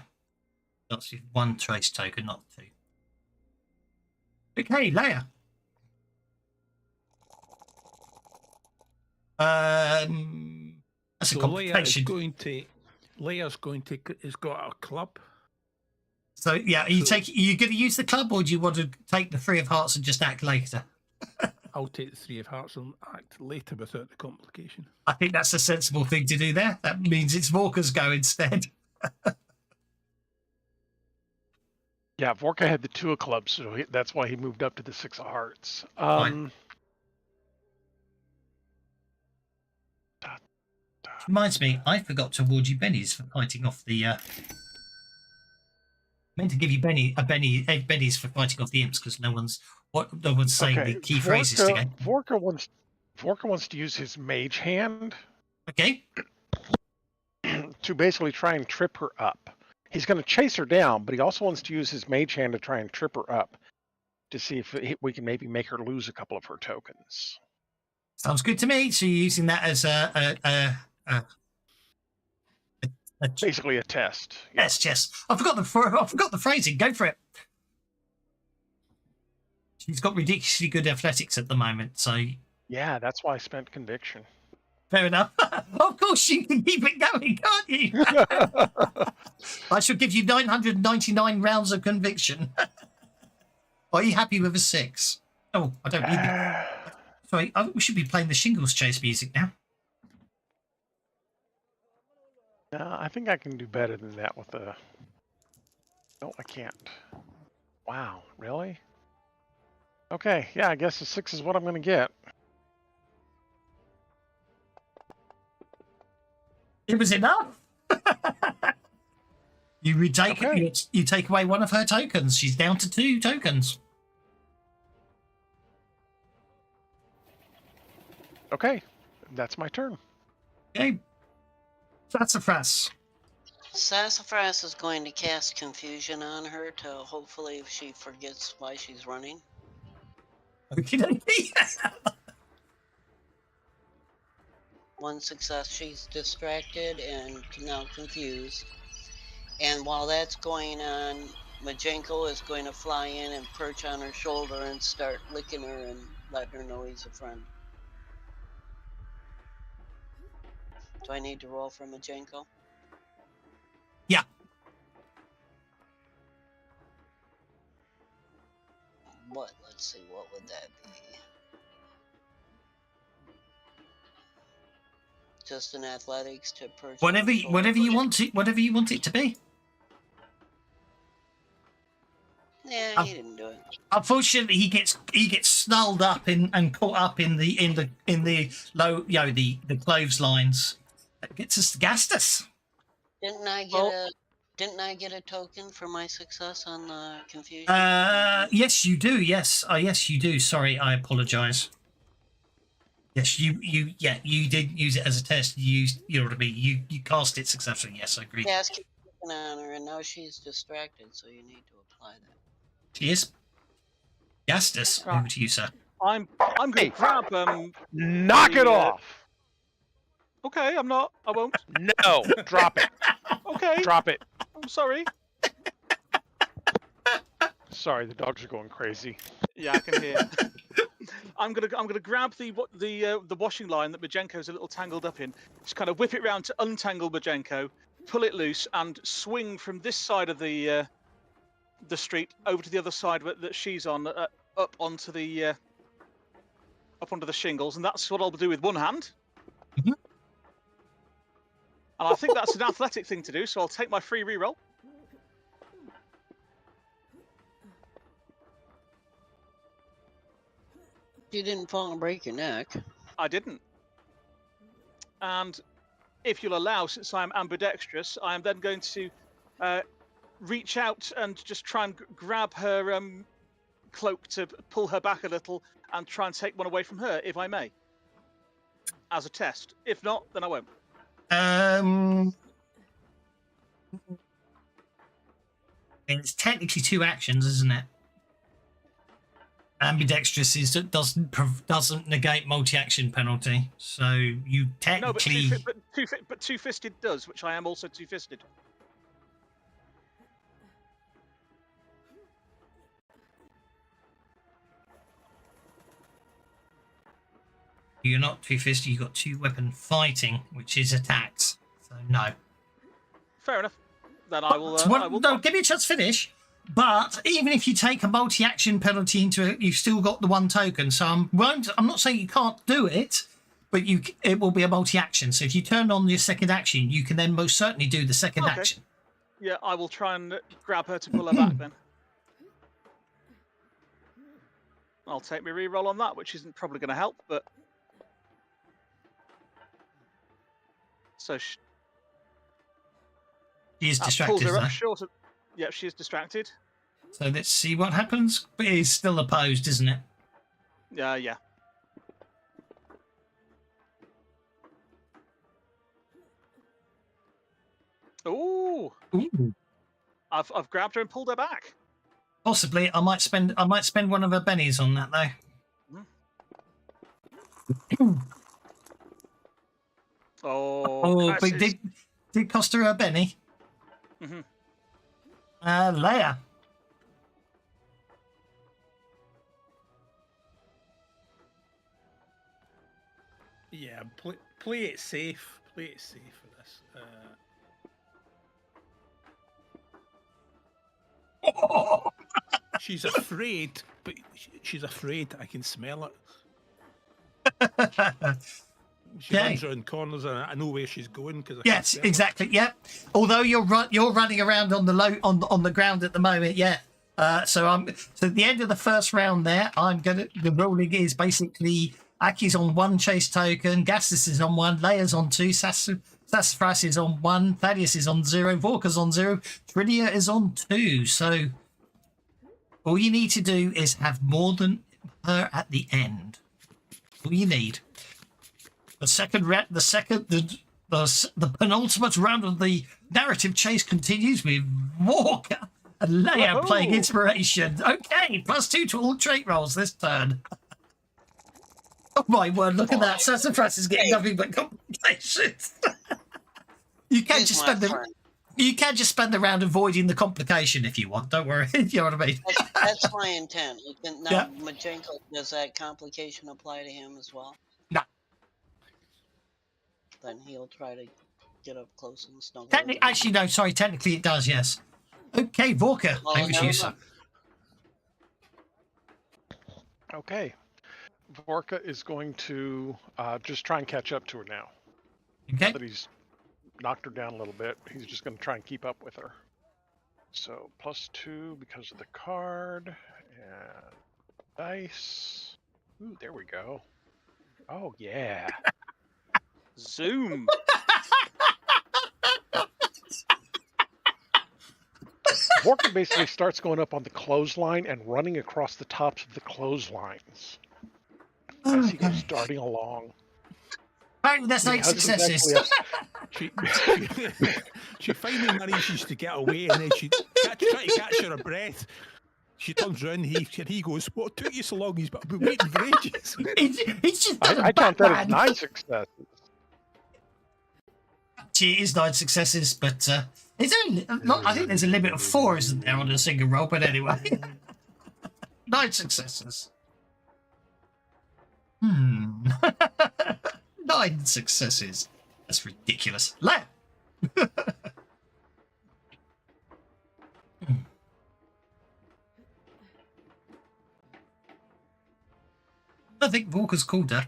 Speaker 1: that's 1 trace token, not 2. Okay, Leia. That's a
Speaker 6: So
Speaker 1: complication.
Speaker 6: Leia's going to has got a club.
Speaker 1: So yeah, are you going to use the club, or do you want to take the 3 of hearts and just act later?
Speaker 6: I'll take the 3 of hearts and act later without the complication.
Speaker 1: I think that's a sensible thing to do there. That means it's Vorka's go instead.
Speaker 7: Yeah, Vorka had the 2 of clubs, so that's why he moved up to the 6 of hearts.
Speaker 1: Fine. Reminds me, I forgot to award you bennies for fighting off the. Meant to give you bennies for fighting off the imps because no one's saying the key phrases together.
Speaker 7: Vorka wants to use his mage hand.
Speaker 1: Okay.
Speaker 7: To basically try and trip her up. He's going to chase her down, but he also wants to use his mage hand to try and trip her up to see if we can maybe make her lose a couple of her tokens.
Speaker 1: Sounds good to me. So you're using that as
Speaker 7: basically a test.
Speaker 1: Yes. I forgot the phrasing. Go for it. She's got ridiculously good athletics at the moment, so
Speaker 7: yeah, that's why I spent conviction.
Speaker 1: Fair enough. Of course, you can keep it going, can't you? I shall give you 999 rounds of conviction. Are you happy with a 6? Oh, I don't need it. Sorry, we should be playing the Shingles Chase music now.
Speaker 7: No, I think I can do better than that with a... No, I can't. Wow, really? Okay, yeah, I guess a 6 is what I'm going to get.
Speaker 1: It was enough. You take away 1 of her tokens. She's down to 2 tokens.
Speaker 7: Okay, that's my turn.
Speaker 1: Okay. Sassafras.
Speaker 3: Sassafras is going to cast confusion on her to hopefully if she forgets why she's running.
Speaker 1: Okie dokie.
Speaker 3: 1 success, she's distracted and now confused. And while that's going on, Majenko is going to fly in and perch on her shoulder and start licking her and letting her know he's a friend. Do I need to roll for Majenko?
Speaker 1: Yeah.
Speaker 3: Let's see, what would that be? Just an athletics to perch.
Speaker 1: Whatever you want it to be.
Speaker 3: Yeah, he didn't do it.
Speaker 1: Unfortunately, he gets snarled up and caught up in the low, the clotheslines. That gets us to Gastus.
Speaker 3: Didn't I get a token for my success on the confusion?
Speaker 1: Yes, you do. Yes, yes, you do. Sorry, I apologise. Yes, you did use it as a test. You know what I mean. You cast it successfully. Yes, I agree.
Speaker 3: Yeah, it's keeping on her, and now she's distracted, so you need to apply that.
Speaker 1: She is. Gastus, over to you, sir.
Speaker 2: I'm going to grab
Speaker 7: Knock it off.
Speaker 2: Okay, I'm not. I won't.
Speaker 7: No, drop it.
Speaker 2: Okay.
Speaker 7: Drop it.
Speaker 2: I'm sorry.
Speaker 7: Sorry, the dogs are going crazy.
Speaker 2: Yeah, I can hear. I'm gonna grab the washing line that Majenko's a little tangled up in. Just kind of whip it round to untangle Majenko, pull it loose, and swing from this side of the street over to the other side that she's on, up onto the shingles, and that's what I'll do with one hand.
Speaker 1: Mm-hmm.
Speaker 2: And I think that's an athletic thing to do, so I'll take my free reroll.
Speaker 3: You didn't fall and break your neck.
Speaker 2: I didn't. And if you'll allow, since I'm ambidextrous, I am then going to reach out and just try and grab her cloak to pull her back a little and try and take one away from her, if I may, as a test. If not, then I won't.
Speaker 1: It's technically 2 actions, isn't it? Ambidextrous doesn't negate multi-action penalty, so you
Speaker 2: No, but
Speaker 1: technically
Speaker 2: two-fisted does, which I am also two-fisted.
Speaker 1: you're not 2-fisted. You've got 2-weapon fighting, which is attacks. So no.
Speaker 2: Fair enough. Then I will.
Speaker 1: No, give me a chance to finish. But even if you take a multi-action penalty into it, you've still got the 1 token. So I'm not saying you can't do it, but it will be a multi-action. So if you turn on your second action, you can then most certainly do the second action.
Speaker 2: Yeah, I will try and grab her to pull her back then. I'll take my reroll on that, which isn't probably going to help, but so
Speaker 1: she is
Speaker 2: pulls
Speaker 1: distracted.
Speaker 2: her up short of... Yep, she is distracted.
Speaker 1: So let's see what happens. But it's still opposed, isn't it?
Speaker 2: Yeah. Ooh. I've grabbed her and pulled her back.
Speaker 1: Possibly. I might spend one of her bennies on that though.
Speaker 2: Oh,
Speaker 1: but did cost her a benny.
Speaker 2: Mm-hmm.
Speaker 1: Leia.
Speaker 6: Yeah, play it safe. Play it safe for this. She's afraid, but she's afraid. I can smell it. She runs around corners, and I know where she's going because
Speaker 1: yes, exactly. Yeah. Although you're running around on the ground at the moment. Yeah. So at the end of the first round there, the ruling is basically Aki's on 1 chase token, Gassis is on 1, Leia's on 2, Sassafras is on 1, Thaddeus is on 0, Vorka's on 0, Tridia is on 2. So all you need to do is have more than her at the end. All you need. The penultimate round of the narrative chase continues with Walker and Leia playing inspiration. Okay, +2 to all trait rolls this turn. Oh my word! Look at that. Sassafras is getting nothing but complications. You can just spend the round avoiding the complication if you want. Don't worry. You know what I mean?
Speaker 3: That's my intent. Now, Majenko, does that complication apply to him as well?
Speaker 1: No.
Speaker 3: Then he'll try to get up close and snuggle.
Speaker 1: Actually, no. Sorry. Technically, it does. Yes. Okay, Vorka. Over to you, sir.
Speaker 7: Okay. Vorka is going to just try and catch up to her now.
Speaker 1: Okay.
Speaker 7: Now that he's knocked her down a little bit, he's just going to try and keep up with her. So +2 because of the card and dice. Ooh, there we go. Oh yeah.
Speaker 2: Zoom.
Speaker 7: Vorka basically starts going up on the clothesline and running across the tops of the clotheslines as he goes darting along.
Speaker 1: Apparently that's 8 successes.
Speaker 6: She finally manages to get away, and then she tries to catch her breath. She turns around, he goes, "What took you so long?" He's been waiting for ages.
Speaker 1: He's just
Speaker 7: I count that as 9 successes.
Speaker 1: It is 9 successes, but it's only, I think there's a limit of 4, isn't there, on a single roll? But anyway, 9 successes. 9 successes. That's ridiculous. I think Walker's called her.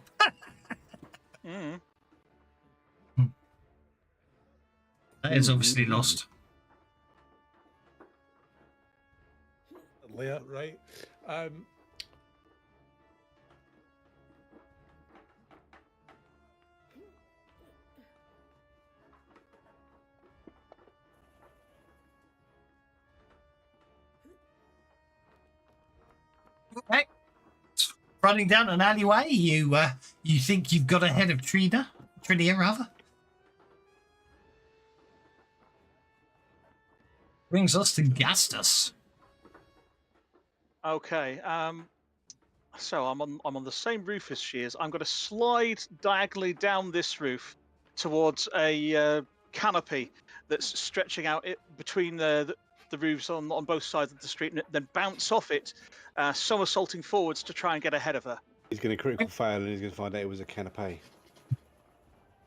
Speaker 1: That is obviously lost.
Speaker 6: Leia, right?
Speaker 1: Okay. Running down an alleyway, you think you've got ahead of Tridia rather. Brings us to Gastus.
Speaker 2: Okay. So I'm on the same roof as she is. I'm going to slide diagonally down this roof towards a canopy that's stretching out between the roofs on both sides of the street, and then bounce off it, somersaulting forwards to try and get ahead of her.
Speaker 9: He's going to critical fail, and he's going to find out it was a canapé.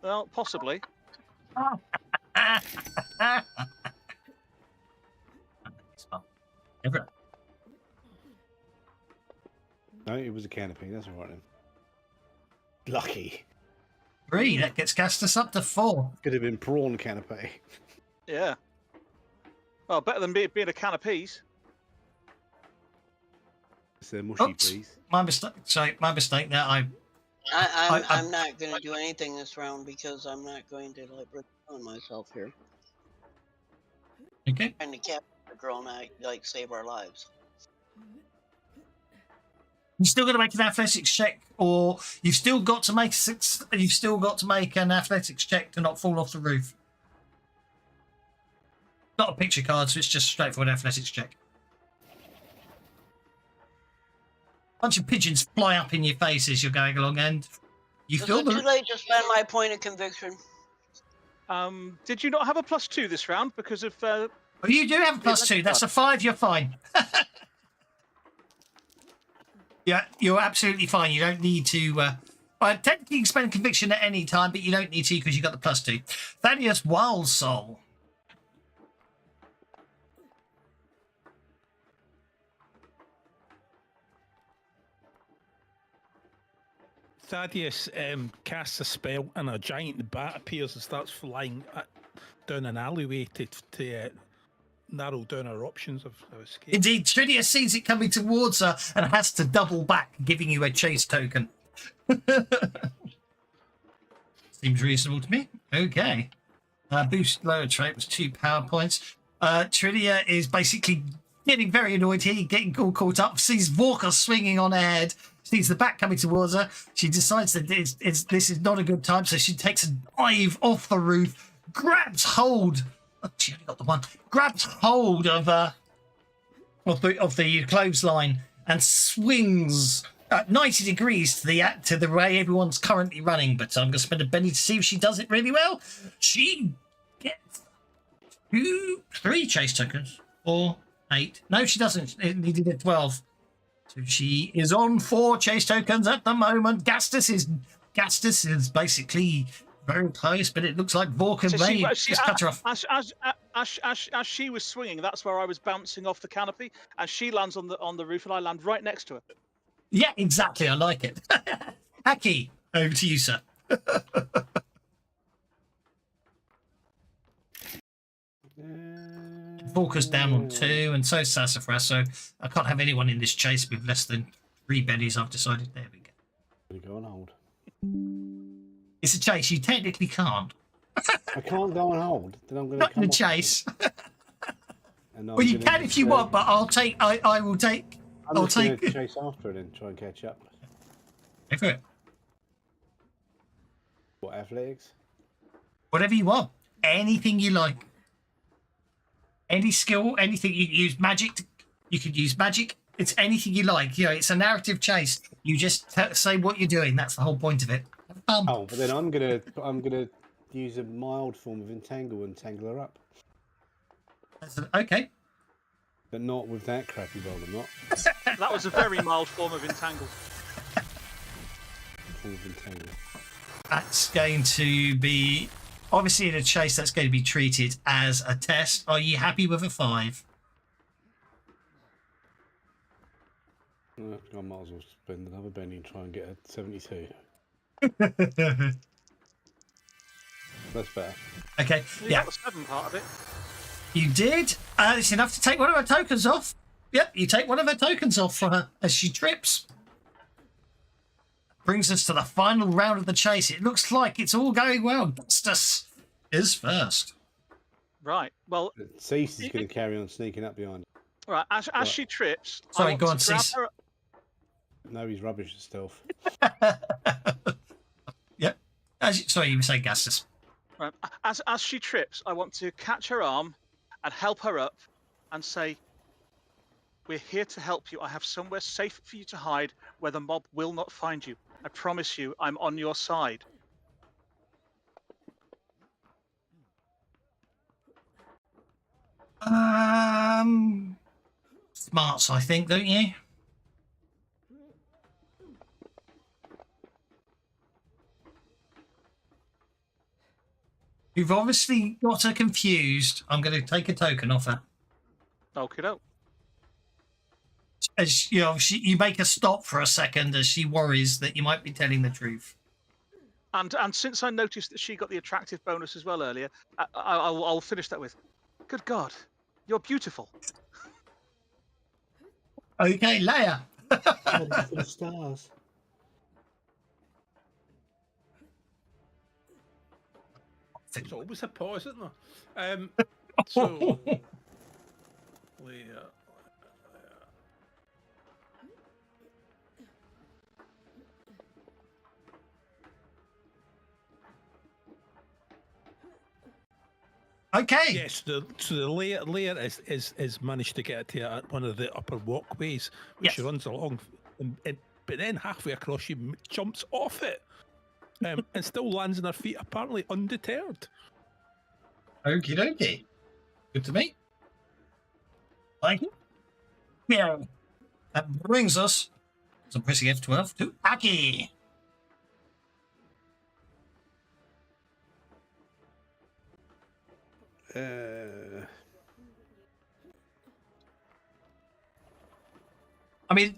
Speaker 2: Well, possibly.
Speaker 9: No, it was a canopy. That's all right then. Lucky.
Speaker 1: 3. That gets Gastus up to 4.
Speaker 9: Could have been prawn canapé.
Speaker 2: Yeah. Well, better than being a can of peas.
Speaker 9: It's a mushy,
Speaker 1: Oops.
Speaker 9: please.
Speaker 1: My mistake. Sorry, my mistake there.
Speaker 3: I'm not going to do anything this round because I'm not going to like return myself here.
Speaker 1: Okay.
Speaker 3: Trying to capture the girl and like save our lives.
Speaker 1: You're still got to make an athletics check, or you've still got to make an athletics check to not fall off the roof. Not a picture card, so it's just a straightforward athletics check. Bunch of pigeons fly up in your face as you're going along, and you
Speaker 3: Is
Speaker 1: feel
Speaker 3: it too late to spend my point of conviction?
Speaker 2: Did you not have a +2 this round because of?
Speaker 1: Oh, you do have a +2. That's a 5. You're fine. Yeah, you're absolutely fine. You don't need to. Technically, you can spend conviction at any time, but you don't need to because you got the +2. Thaddeus Wild Soul.
Speaker 6: Thaddeus casts a spell, and a giant bat appears and starts flying down an alleyway to narrow down our options of escape.
Speaker 1: Indeed, Tridia sees it coming towards her and has to double back, giving you a chase token. Seems reasonable to me. Okay. Boost lower trait was 2 power points. Tridia is basically getting very annoyed here, getting all caught up, sees Vorka swinging on ahead, sees the bat coming towards her. She decides that this is not a good time, so she takes a dive off the roof, grabs hold. Oh, she only got the one. Grabs hold of the clothesline and swings at 90 degrees to the way everyone's currently running. But I'm going to spend a penny to see if she does it really well. She gets 3 chase tokens, 4, 8. No, she doesn't. It needed a 12. So she is on 4 chase tokens at the moment. Gastus is basically very close, but it looks like Vorka may just cut her off.
Speaker 2: As she was swinging, that's where I was bouncing off the canopy, and she lands on the roof, and I land right next to her.
Speaker 1: Yeah, exactly. I like it. Haki, over to you, sir. Vorka's down on 2, and so is Sassafras, so I can't have anyone in this chase with less than 3 bennies, I've decided. There we go.
Speaker 9: I'm going to go on hold.
Speaker 1: It's a chase. You technically can't.
Speaker 9: I can't go on hold. Then I'm going to
Speaker 1: Not in a chase.
Speaker 9: And
Speaker 1: Well, you can if you want, but I'll take. I will take.
Speaker 9: I'll take. Chase after it and try and catch up.
Speaker 1: Go for it.
Speaker 9: What, athletics?
Speaker 1: Whatever you want. Anything you like. Any skill, anything. You can use magic. You could use magic. It's anything you like. You know, it's a narrative chase. You just say what you're doing. That's the whole point of it.
Speaker 9: Oh, but then I'm gonna use a mild form of entangle and tangle her up.
Speaker 1: Okay.
Speaker 9: But not with that crappy roll, I'm not.
Speaker 2: That was a very mild form of entangle.
Speaker 9: Form of entangle.
Speaker 1: That's going to be obviously in a chase. That's going to be treated as a test. Are you happy with a 5?
Speaker 9: I might as well spend another penny and try and get a 72. That's better.
Speaker 1: Okay.
Speaker 2: You
Speaker 1: Yeah.
Speaker 2: got the 7 part of it.
Speaker 1: You did. It's enough to take one of her tokens off. Yep, you take one of her tokens off for her as she trips. Brings us to the final round of the chase. It looks like it's all going well. Gastus is first.
Speaker 2: Right. Well,
Speaker 9: Cease is going to carry on sneaking up behind.
Speaker 2: right. As she trips,
Speaker 1: Sorry,
Speaker 2: I want
Speaker 1: go on,
Speaker 2: to grab
Speaker 1: Cease.
Speaker 2: her.
Speaker 9: No, he's rubbish at stealth.
Speaker 1: Yep. Sorry, you were saying Gastus.
Speaker 2: Right. As she trips, I want to catch her arm and help her up and say, we're here to help you. I have somewhere safe for you to hide where the mob will not find you. I promise you, I'm on your side.
Speaker 1: Smarts, I think, don't you? You've obviously got her confused. I'm going to take a token off her.
Speaker 2: Okay, no.
Speaker 1: As you know, you make her stop for a second as she worries that you might be telling the truth.
Speaker 2: And since I noticed that she got the attractive bonus as well earlier, I'll finish that with, good God, you're beautiful.
Speaker 1: Okay, Leia.
Speaker 9: For the stars.
Speaker 6: It's always a pause, isn't there? So, Leia.
Speaker 1: Okay.
Speaker 6: Yes, so the Leia is managed to get to one of the upper walkways, which she runs along, but then halfway across she jumps off it, and still lands on her feet, apparently undeterred.
Speaker 1: Okie dokie. Good to me. Thank you. Yeah. That brings us, so I'm pressing F12, to Aki. I mean,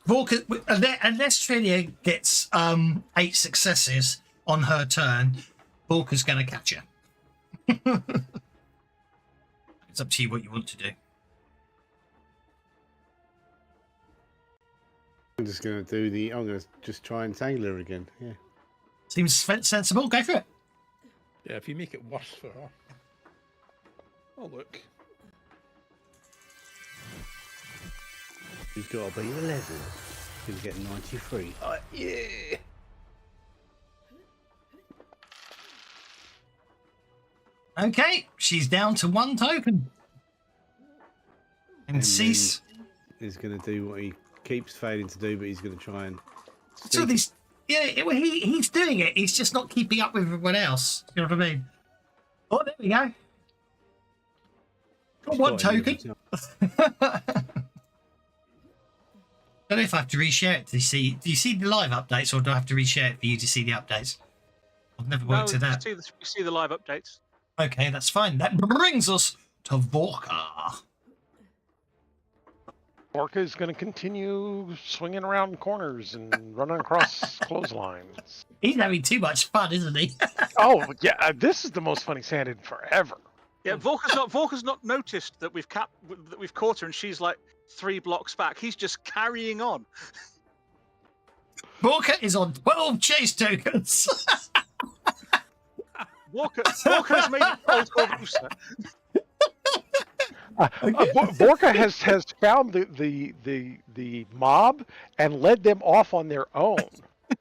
Speaker 1: Vorka, unless Trelia gets 8 successes on her turn, Vorka's going to catch her. It's up to you what you want to do.
Speaker 9: I'm just going to do the. I'm going to just try and tangle her again. Yeah.
Speaker 1: Seems sensible. Go for it.
Speaker 6: Yeah, if you make it worse for her. Oh, look.
Speaker 9: She's got to beat 11. She's going to get 93. Yeah.
Speaker 1: Okay, she's down to 1 token. And Cease
Speaker 9: is going to do what he keeps failing to do, but he's going to try and.
Speaker 1: So this, he's doing it. He's just not keeping up with everyone else. You know what I mean? Oh, there we go. Got 1 token. I don't know if I have to reshare it to see. Do you see the live updates, or do I have to reshare it for you to see the updates? I've never worked to that.
Speaker 2: You see the live updates.
Speaker 1: Okay, that's fine. That brings us to Vorka.
Speaker 7: Vorka is going to continue swinging around corners and running across clotheslines.
Speaker 1: He's having too much fun, isn't he?
Speaker 7: Oh yeah, this is the most fun he's had in forever.
Speaker 2: Yeah, Vorka's not noticed that we've caught her, and she's like 3 blocks back. He's just carrying on.
Speaker 1: Vorka is on 12 chase tokens.
Speaker 2: Vorka's made it called Varisia.
Speaker 7: Vorka has found the mob and led them off on their own.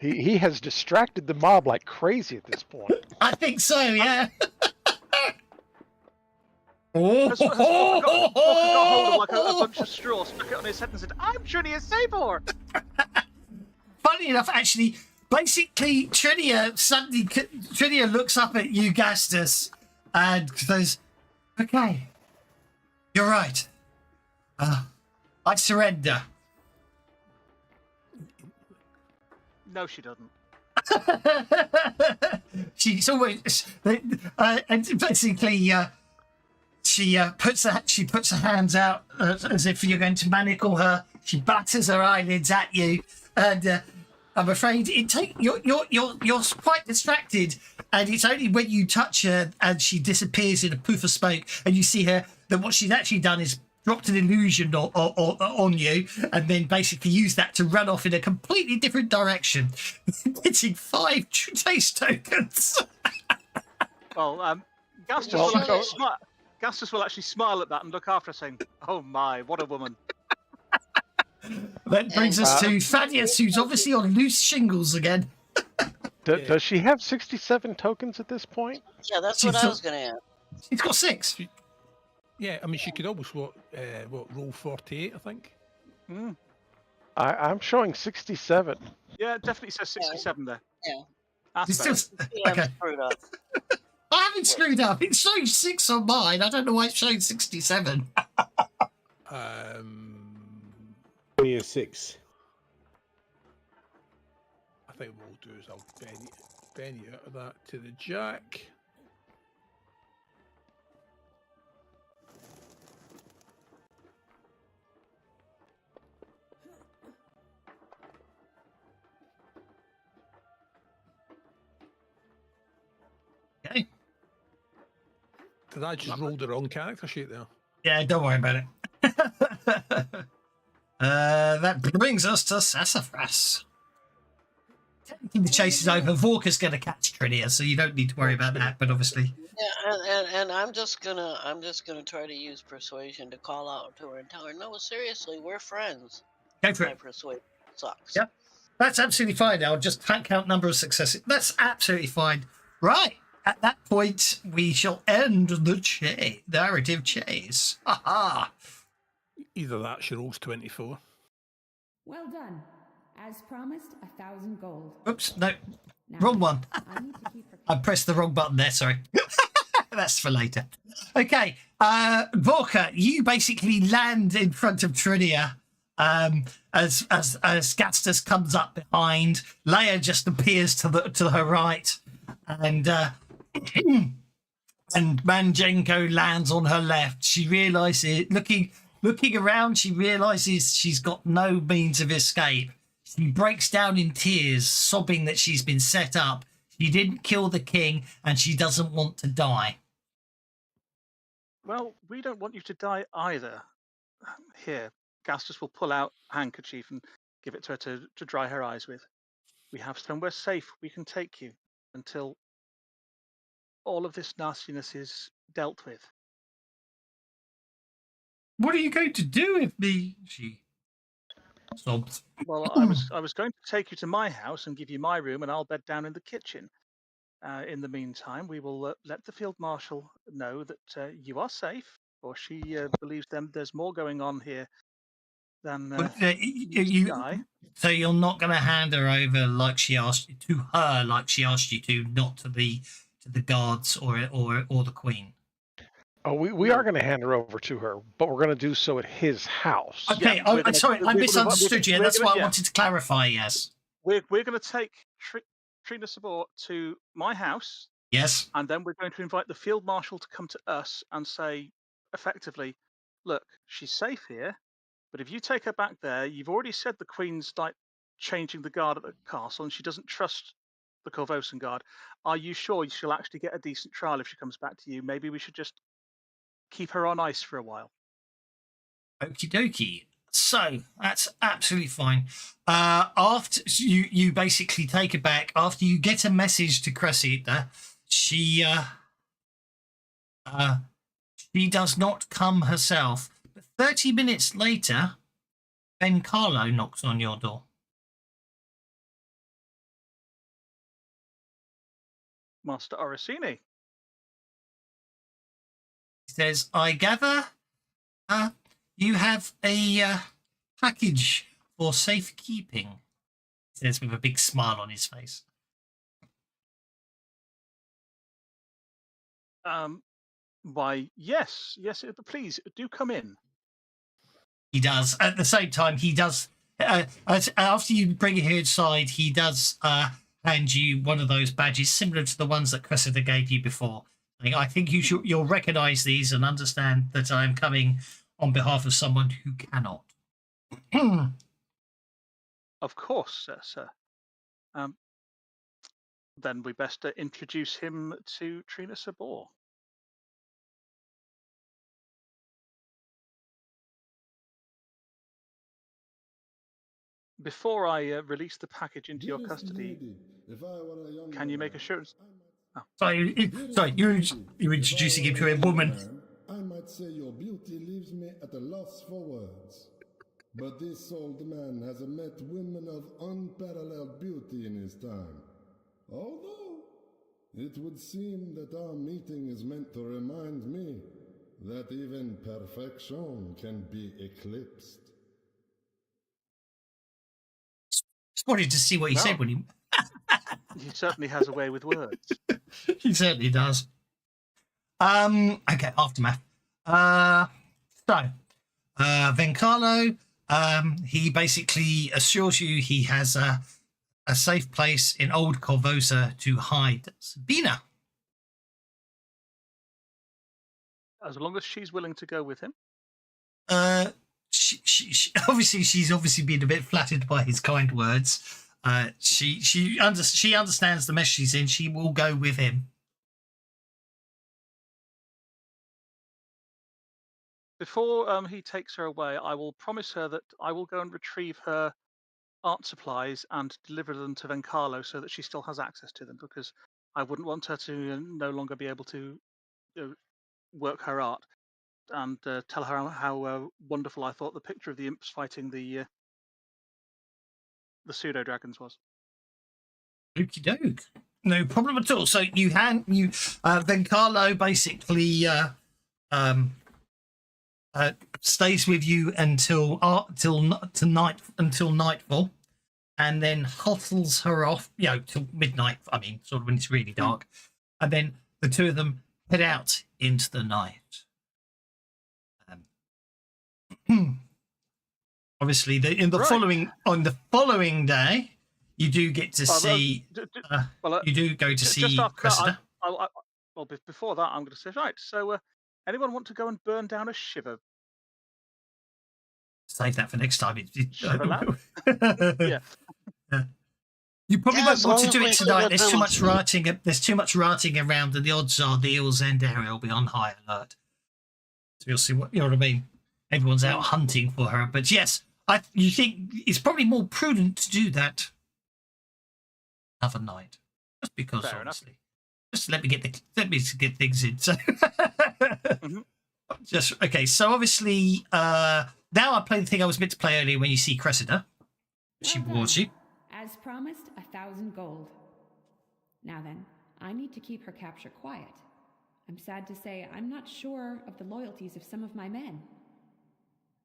Speaker 7: He has distracted the mob like crazy at this point.
Speaker 1: I think so, yeah.
Speaker 2: Vorka got hold of like a bunch of straw, stuck it on his head and said, I'm Trinia Sabor.
Speaker 1: Funny enough, actually, basically, Trinia looks up at you, Gastus, and says, okay, you're right. I surrender.
Speaker 2: No, she doesn't.
Speaker 1: She's always, and basically, she puts her hands out as if you're going to manacle her. She batters her eyelids at you, and I'm afraid you're quite distracted. And it's only when you touch her and she disappears in a poof of smoke, and you see her that what she's actually done is dropped an illusion on you, and then basically used that to run off in a completely different direction, hitting 5 taste tokens.
Speaker 2: Well, Gastus will actually smile at that and look after her, saying, "Oh my, what a woman!"
Speaker 1: That brings us to Thaddeus, who's obviously on loose shingles again.
Speaker 7: Does she have 67 tokens at this point?
Speaker 3: Yeah, that's what I was going to ask.
Speaker 1: She's got 6.
Speaker 6: Yeah, I mean, she could almost roll 48, I think.
Speaker 2: Mm.
Speaker 7: I'm showing 67.
Speaker 2: Yeah, it definitely says 67 there.
Speaker 3: Yeah.
Speaker 2: That's
Speaker 1: It's
Speaker 2: better.
Speaker 1: just
Speaker 3: Yeah,
Speaker 1: okay.
Speaker 3: I'm screwed up.
Speaker 1: I haven't screwed up. It's showing 6 on mine. I don't know why it's showing 67.
Speaker 9: Me a 6.
Speaker 6: I think what we'll do is I'll Benny out of that to the jack.
Speaker 1: Okay.
Speaker 6: Did I just roll the wrong character sheet there?
Speaker 1: Yeah, don't worry about it. That brings us to Sassafras. Technically, the chase is over. Vorka's going to catch Trinia, so you don't need to worry about that. But obviously,
Speaker 3: Yeah, and I'm just gonna try to use persuasion to call out to her and tell her, no, seriously, we're friends.
Speaker 1: go for
Speaker 3: My
Speaker 1: it.
Speaker 3: persuasion sucks.
Speaker 1: Yep, that's absolutely fine. I'll just count number of successes. That's absolutely fine. Right. At that point, we shall end the narrative chase. Ha ha.
Speaker 6: Either that, she rolls 24.
Speaker 8: Well done. As promised, 1,000 gold.
Speaker 1: Oops, no,
Speaker 8: Now,
Speaker 1: wrong one.
Speaker 8: I need to keep her.
Speaker 1: I pressed the wrong button there. Sorry. That's for later. Okay, Vorka, you basically land in front of Trinia. As Gastus comes up behind, Leia just appears to her right, and and Manjenko lands on her left. She realizes, looking around, she realizes she's got no means of escape. She breaks down in tears, sobbing that she's been set up. She didn't kill the king, and she doesn't want to die.
Speaker 2: Well, we don't want you to die either. Here, Gastus will pull out a handkerchief and give it to her to dry her eyes with. We have somewhere safe we can take you until all of this nastiness is dealt with.
Speaker 1: What are you going to do with me? She sobs.
Speaker 2: Well, I was going to take you to my house and give you my room, and I'll bed down in the kitchen. In the meantime, we will let the field marshal know that you are safe, or she believes there's more going on here than die.
Speaker 1: So you're not going to hand her over like she asked you to her, like she asked you to, not to the guards or the queen.
Speaker 7: Oh, we are going to hand her over to her, but we're going to do so at his house.
Speaker 1: Okay,
Speaker 2: Yeah,
Speaker 1: I'm sorry, I misunderstood you. That's why I
Speaker 2: yeah.
Speaker 1: wanted to clarify. Yes.
Speaker 2: We're going to take Trina Sabor to my house.
Speaker 1: Yes.
Speaker 2: And then we're going to invite the field marshal to come to us and say, effectively, look, she's safe here, but if you take her back there, you've already said the queen's like changing the guard at the castle and she doesn't trust the Corvosan guard. Are you sure she'll actually get a decent trial if she comes back to you? Maybe we should just keep her on ice for a while.
Speaker 1: Okie dokie. So that's absolutely fine. After you basically take her back, after you get a message to Cressida, she does not come herself. But 30 minutes later, Ben Carlo knocks on your door.
Speaker 2: Master Orsini.
Speaker 1: He says, I gather you have a package for safekeeping. He says with a big smile on his face.
Speaker 2: Why, yes, please do come in.
Speaker 1: He does. At the same time, he does. After you bring her inside, he does hand you one of those badges similar to the ones that Cressida gave you before. I think you'll recognise these and understand that I am coming on behalf of someone who cannot.
Speaker 2: Of course, sir. Then we best introduce him to Trina Sabor. Before I release the package into your custody, can you make assurance?
Speaker 1: Oh. Sorry, you're introducing him to a woman.
Speaker 10: I might say your beauty leaves me at a loss for words. But this old man has met women of unparalleled beauty in his time. Although, it would seem that our meeting is meant to remind me that even perfection can be eclipsed.
Speaker 1: Just wanted to see what he
Speaker 2: No.
Speaker 1: said when he.
Speaker 2: He certainly has a way with words.
Speaker 1: He certainly does. Okay, aftermath. Vencalo, he basically assures you he has a safe place in Old Corvosa to hide Sabina.
Speaker 2: As long as she's willing to go with him.
Speaker 1: She obviously she's obviously been a bit flattered by his kind words. She understands the mess she's in. She will go with him.
Speaker 2: Before he takes her away, I will promise her that I will go and retrieve her art supplies and deliver them to Vencalo so that she still has access to them, because I wouldn't want her to no longer be able to work her art, and tell her how wonderful I thought the picture of the imps fighting the pseudo dragons was.
Speaker 1: Okie doke. No problem at all. So Vencalo basically stays with you until nightfall, and then hustles her off, till midnight. I mean, sort of when it's really dark, and then the two of them head out into the night. Obviously, on the following day, you do get to see. You do go to see Cressida.
Speaker 2: Well, before that, I'm going to say, right. So, anyone want to go and burn down a shiver?
Speaker 1: Save that for next time.
Speaker 2: Yeah.
Speaker 1: You probably won't want to do it tonight. There's too much
Speaker 3: penalty.
Speaker 1: rioting. There's too much rioting around, and the odds are the Eels End area will be on high alert. So you'll see what I mean. Everyone's out hunting for her, but yes, you think it's probably more prudent to do that another night, just because
Speaker 2: Fair
Speaker 1: obviously, just let me get things in. So just okay. So obviously, now I play the thing I was meant to play earlier when you see Cressida. She warns you.
Speaker 8: As promised, 1,000 gold. Now then, I need to keep her capture quiet. I'm sad to say I'm not sure of the loyalties of some of my men.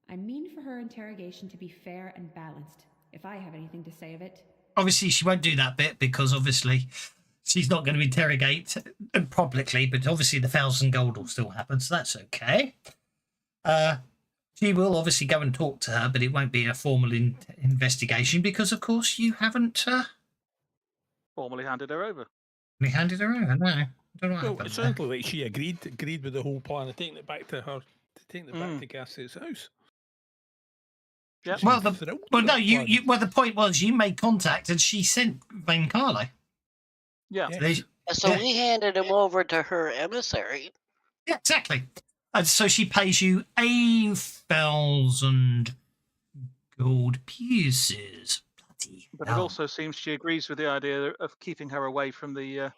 Speaker 8: I mean for her interrogation to be fair and balanced, if I have anything to say of it.
Speaker 1: Obviously, she won't do that bit because obviously she's not going to interrogate publicly, but obviously the 1,000 gold will still happen, so that's okay. She will obviously go and talk to her, but it won't be a formal investigation because, of course, you haven't
Speaker 2: Formally handed her over.
Speaker 1: we handed her over. No, I don't know what
Speaker 6: Well,
Speaker 1: happened
Speaker 6: it
Speaker 1: there.
Speaker 6: sounds like she agreed with the whole plan of taking it back to her, taking it back to Gass's house.
Speaker 2: Yeah.
Speaker 1: Well,
Speaker 6: Thrilled with
Speaker 1: no,
Speaker 6: that
Speaker 1: you.
Speaker 6: plan.
Speaker 1: Well, the point was you made contact and she sent Vencalo.
Speaker 2: Yeah.
Speaker 3: So we handed him over to her emissary.
Speaker 1: Yeah, exactly. And so she pays you 1,000 gold pieces. Bloody
Speaker 2: But it
Speaker 1: hell.
Speaker 2: also seems she agrees with the idea of keeping her away from the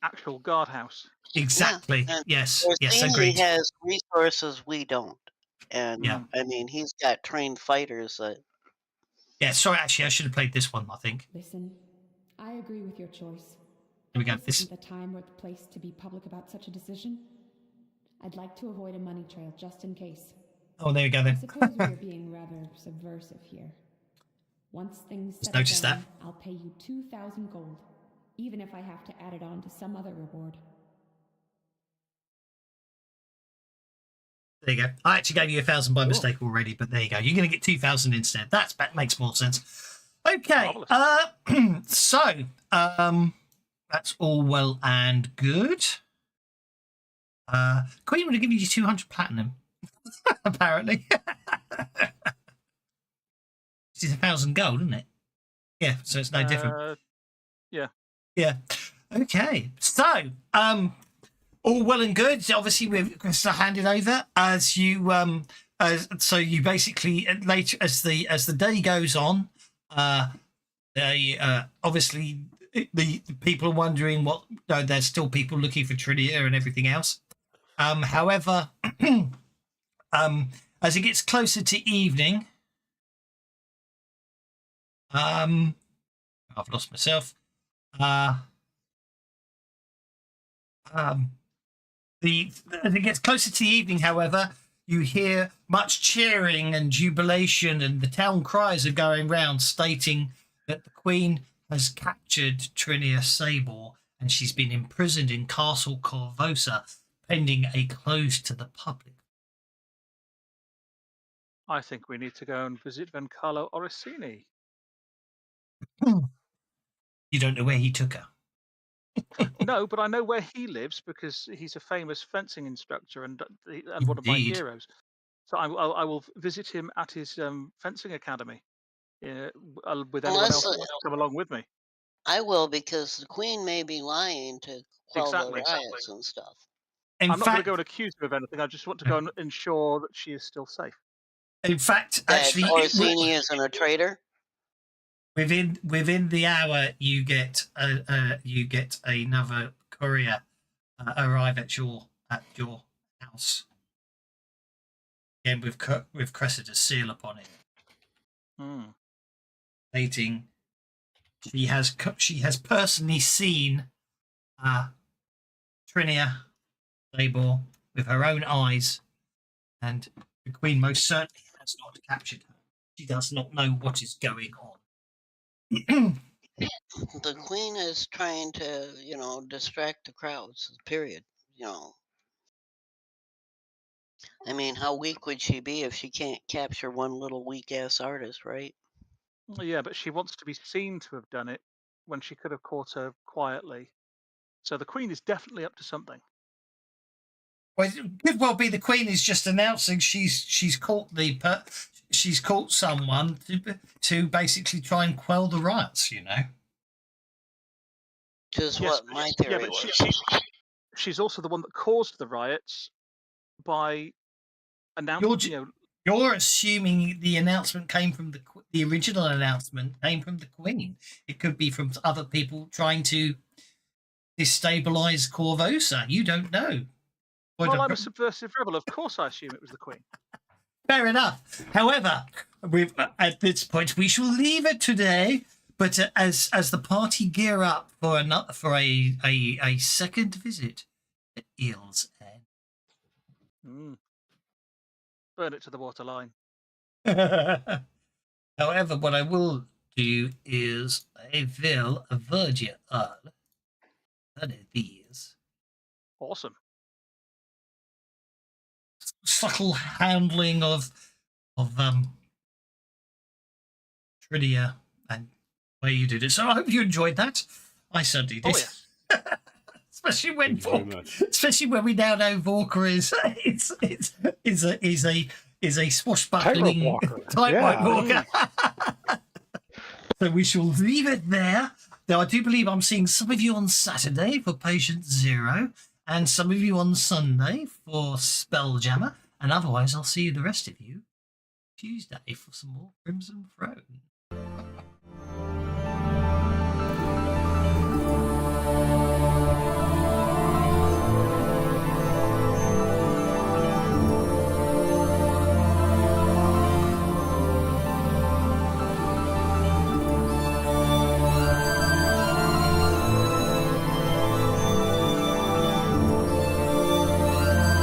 Speaker 2: actual guardhouse.
Speaker 1: Exactly.
Speaker 3: Yeah, and
Speaker 1: Yes.
Speaker 3: we're
Speaker 1: Yes.
Speaker 3: seeing
Speaker 1: Agreed.
Speaker 3: he has resources we don't. And
Speaker 1: Yeah.
Speaker 3: I mean, he's got trained fighters that.
Speaker 1: Yeah. Sorry. Actually, I should have played this one. I think.
Speaker 8: Listen, I agree with your choice.
Speaker 1: Here we go.
Speaker 8: This
Speaker 1: This.
Speaker 8: isn't the time or the place to be public about such a decision. I'd like to avoid a money trail just in case.
Speaker 1: Oh, there we go
Speaker 8: I
Speaker 1: then.
Speaker 8: suppose we are being rather subversive here. Once things
Speaker 1: Just
Speaker 8: settle
Speaker 1: noticed
Speaker 8: down,
Speaker 1: that.
Speaker 8: I'll pay you 2,000 gold, even if I have to add it on to some other reward.
Speaker 1: There you go. I actually gave you 1,000 by mistake already, but there you go. You're going to get 2,000 instead. That makes more sense. Okay. So that's all well and good. Queen would have given you 200 platinum, apparently. This is 1,000 gold, isn't it? Yeah, so it's no different.
Speaker 2: Yeah.
Speaker 1: Yeah. Okay. So, all well and good. Obviously, we've handed over as you. So you basically later as the day goes on, they obviously the people are wondering what. There's still people looking for Trinia and everything else. However, as it gets closer to evening, I've lost myself. As it gets closer to the evening, however, you hear much cheering and jubilation, and the town cries are going round stating that the Queen has captured Trinia Sabor and she's been imprisoned in Castle Corvosa, pending a close to the public.
Speaker 2: I think we need to go and visit Vencarlo Orsini.
Speaker 1: You don't know where he took her.
Speaker 2: No, but I know where he lives because he's a famous fencing instructor and one of my
Speaker 1: Indeed.
Speaker 2: heroes. So I will visit him at his fencing academy with anyone else that wants to come along with me.
Speaker 3: I will, because the Queen may be lying to quell
Speaker 2: Exactly.
Speaker 3: the riots and stuff.
Speaker 1: In
Speaker 2: I'm not going to
Speaker 1: fact,
Speaker 2: go and accuse her of anything. I just want to go and ensure that she is still safe.
Speaker 1: in fact,
Speaker 3: That
Speaker 1: actually,
Speaker 3: Orsini isn't a traitor.
Speaker 1: within the hour, you get another courier arrive at your house. Again, with Cressida's seal upon it, stating she has personally seen Trinia Sabor with her own eyes, and the Queen most certainly has not captured her. She does not know what is going on.
Speaker 3: The Queen is trying to, distract the crowds. Period. I mean, how weak would she be if she can't capture one little weak ass artist, right?
Speaker 2: Yeah, but she wants to be seen to have done it when she could have caught her quietly. So the Queen is definitely up to something.
Speaker 1: Well, it could well be the Queen is just announcing she's caught she's caught someone to basically try and quell the riots.
Speaker 3: Which is what my
Speaker 2: Yeah,
Speaker 3: theory
Speaker 2: but
Speaker 3: was.
Speaker 2: she's also the one that caused the riots by announcing.
Speaker 1: You're assuming the announcement came from the original announcement came from the Queen. It could be from other people trying to destabilize Corvosa. You don't know.
Speaker 2: Well, I'm a subversive rebel. Of course, I assume it was the Queen.
Speaker 1: Fair enough. However, at this point we shall leave it today. But as the party gear up for a second visit at Eel's End.
Speaker 2: Burn it to the waterline.
Speaker 1: However, what I will do is I will avert you all. That is these.
Speaker 2: Awesome.
Speaker 1: Subtle handling of Trinia and way you did it. So I hope you enjoyed that. I certainly did.
Speaker 2: Oh, yes.
Speaker 1: Especially when we now know Vorka is a swashbuckling tightrope walker. So we shall leave it there. Now I do believe I'm seeing some of you on Saturday for Patient Zero, and some of you on Sunday for Spelljammer, and otherwise I'll see you the rest of you Tuesday for some more Crimson Throne.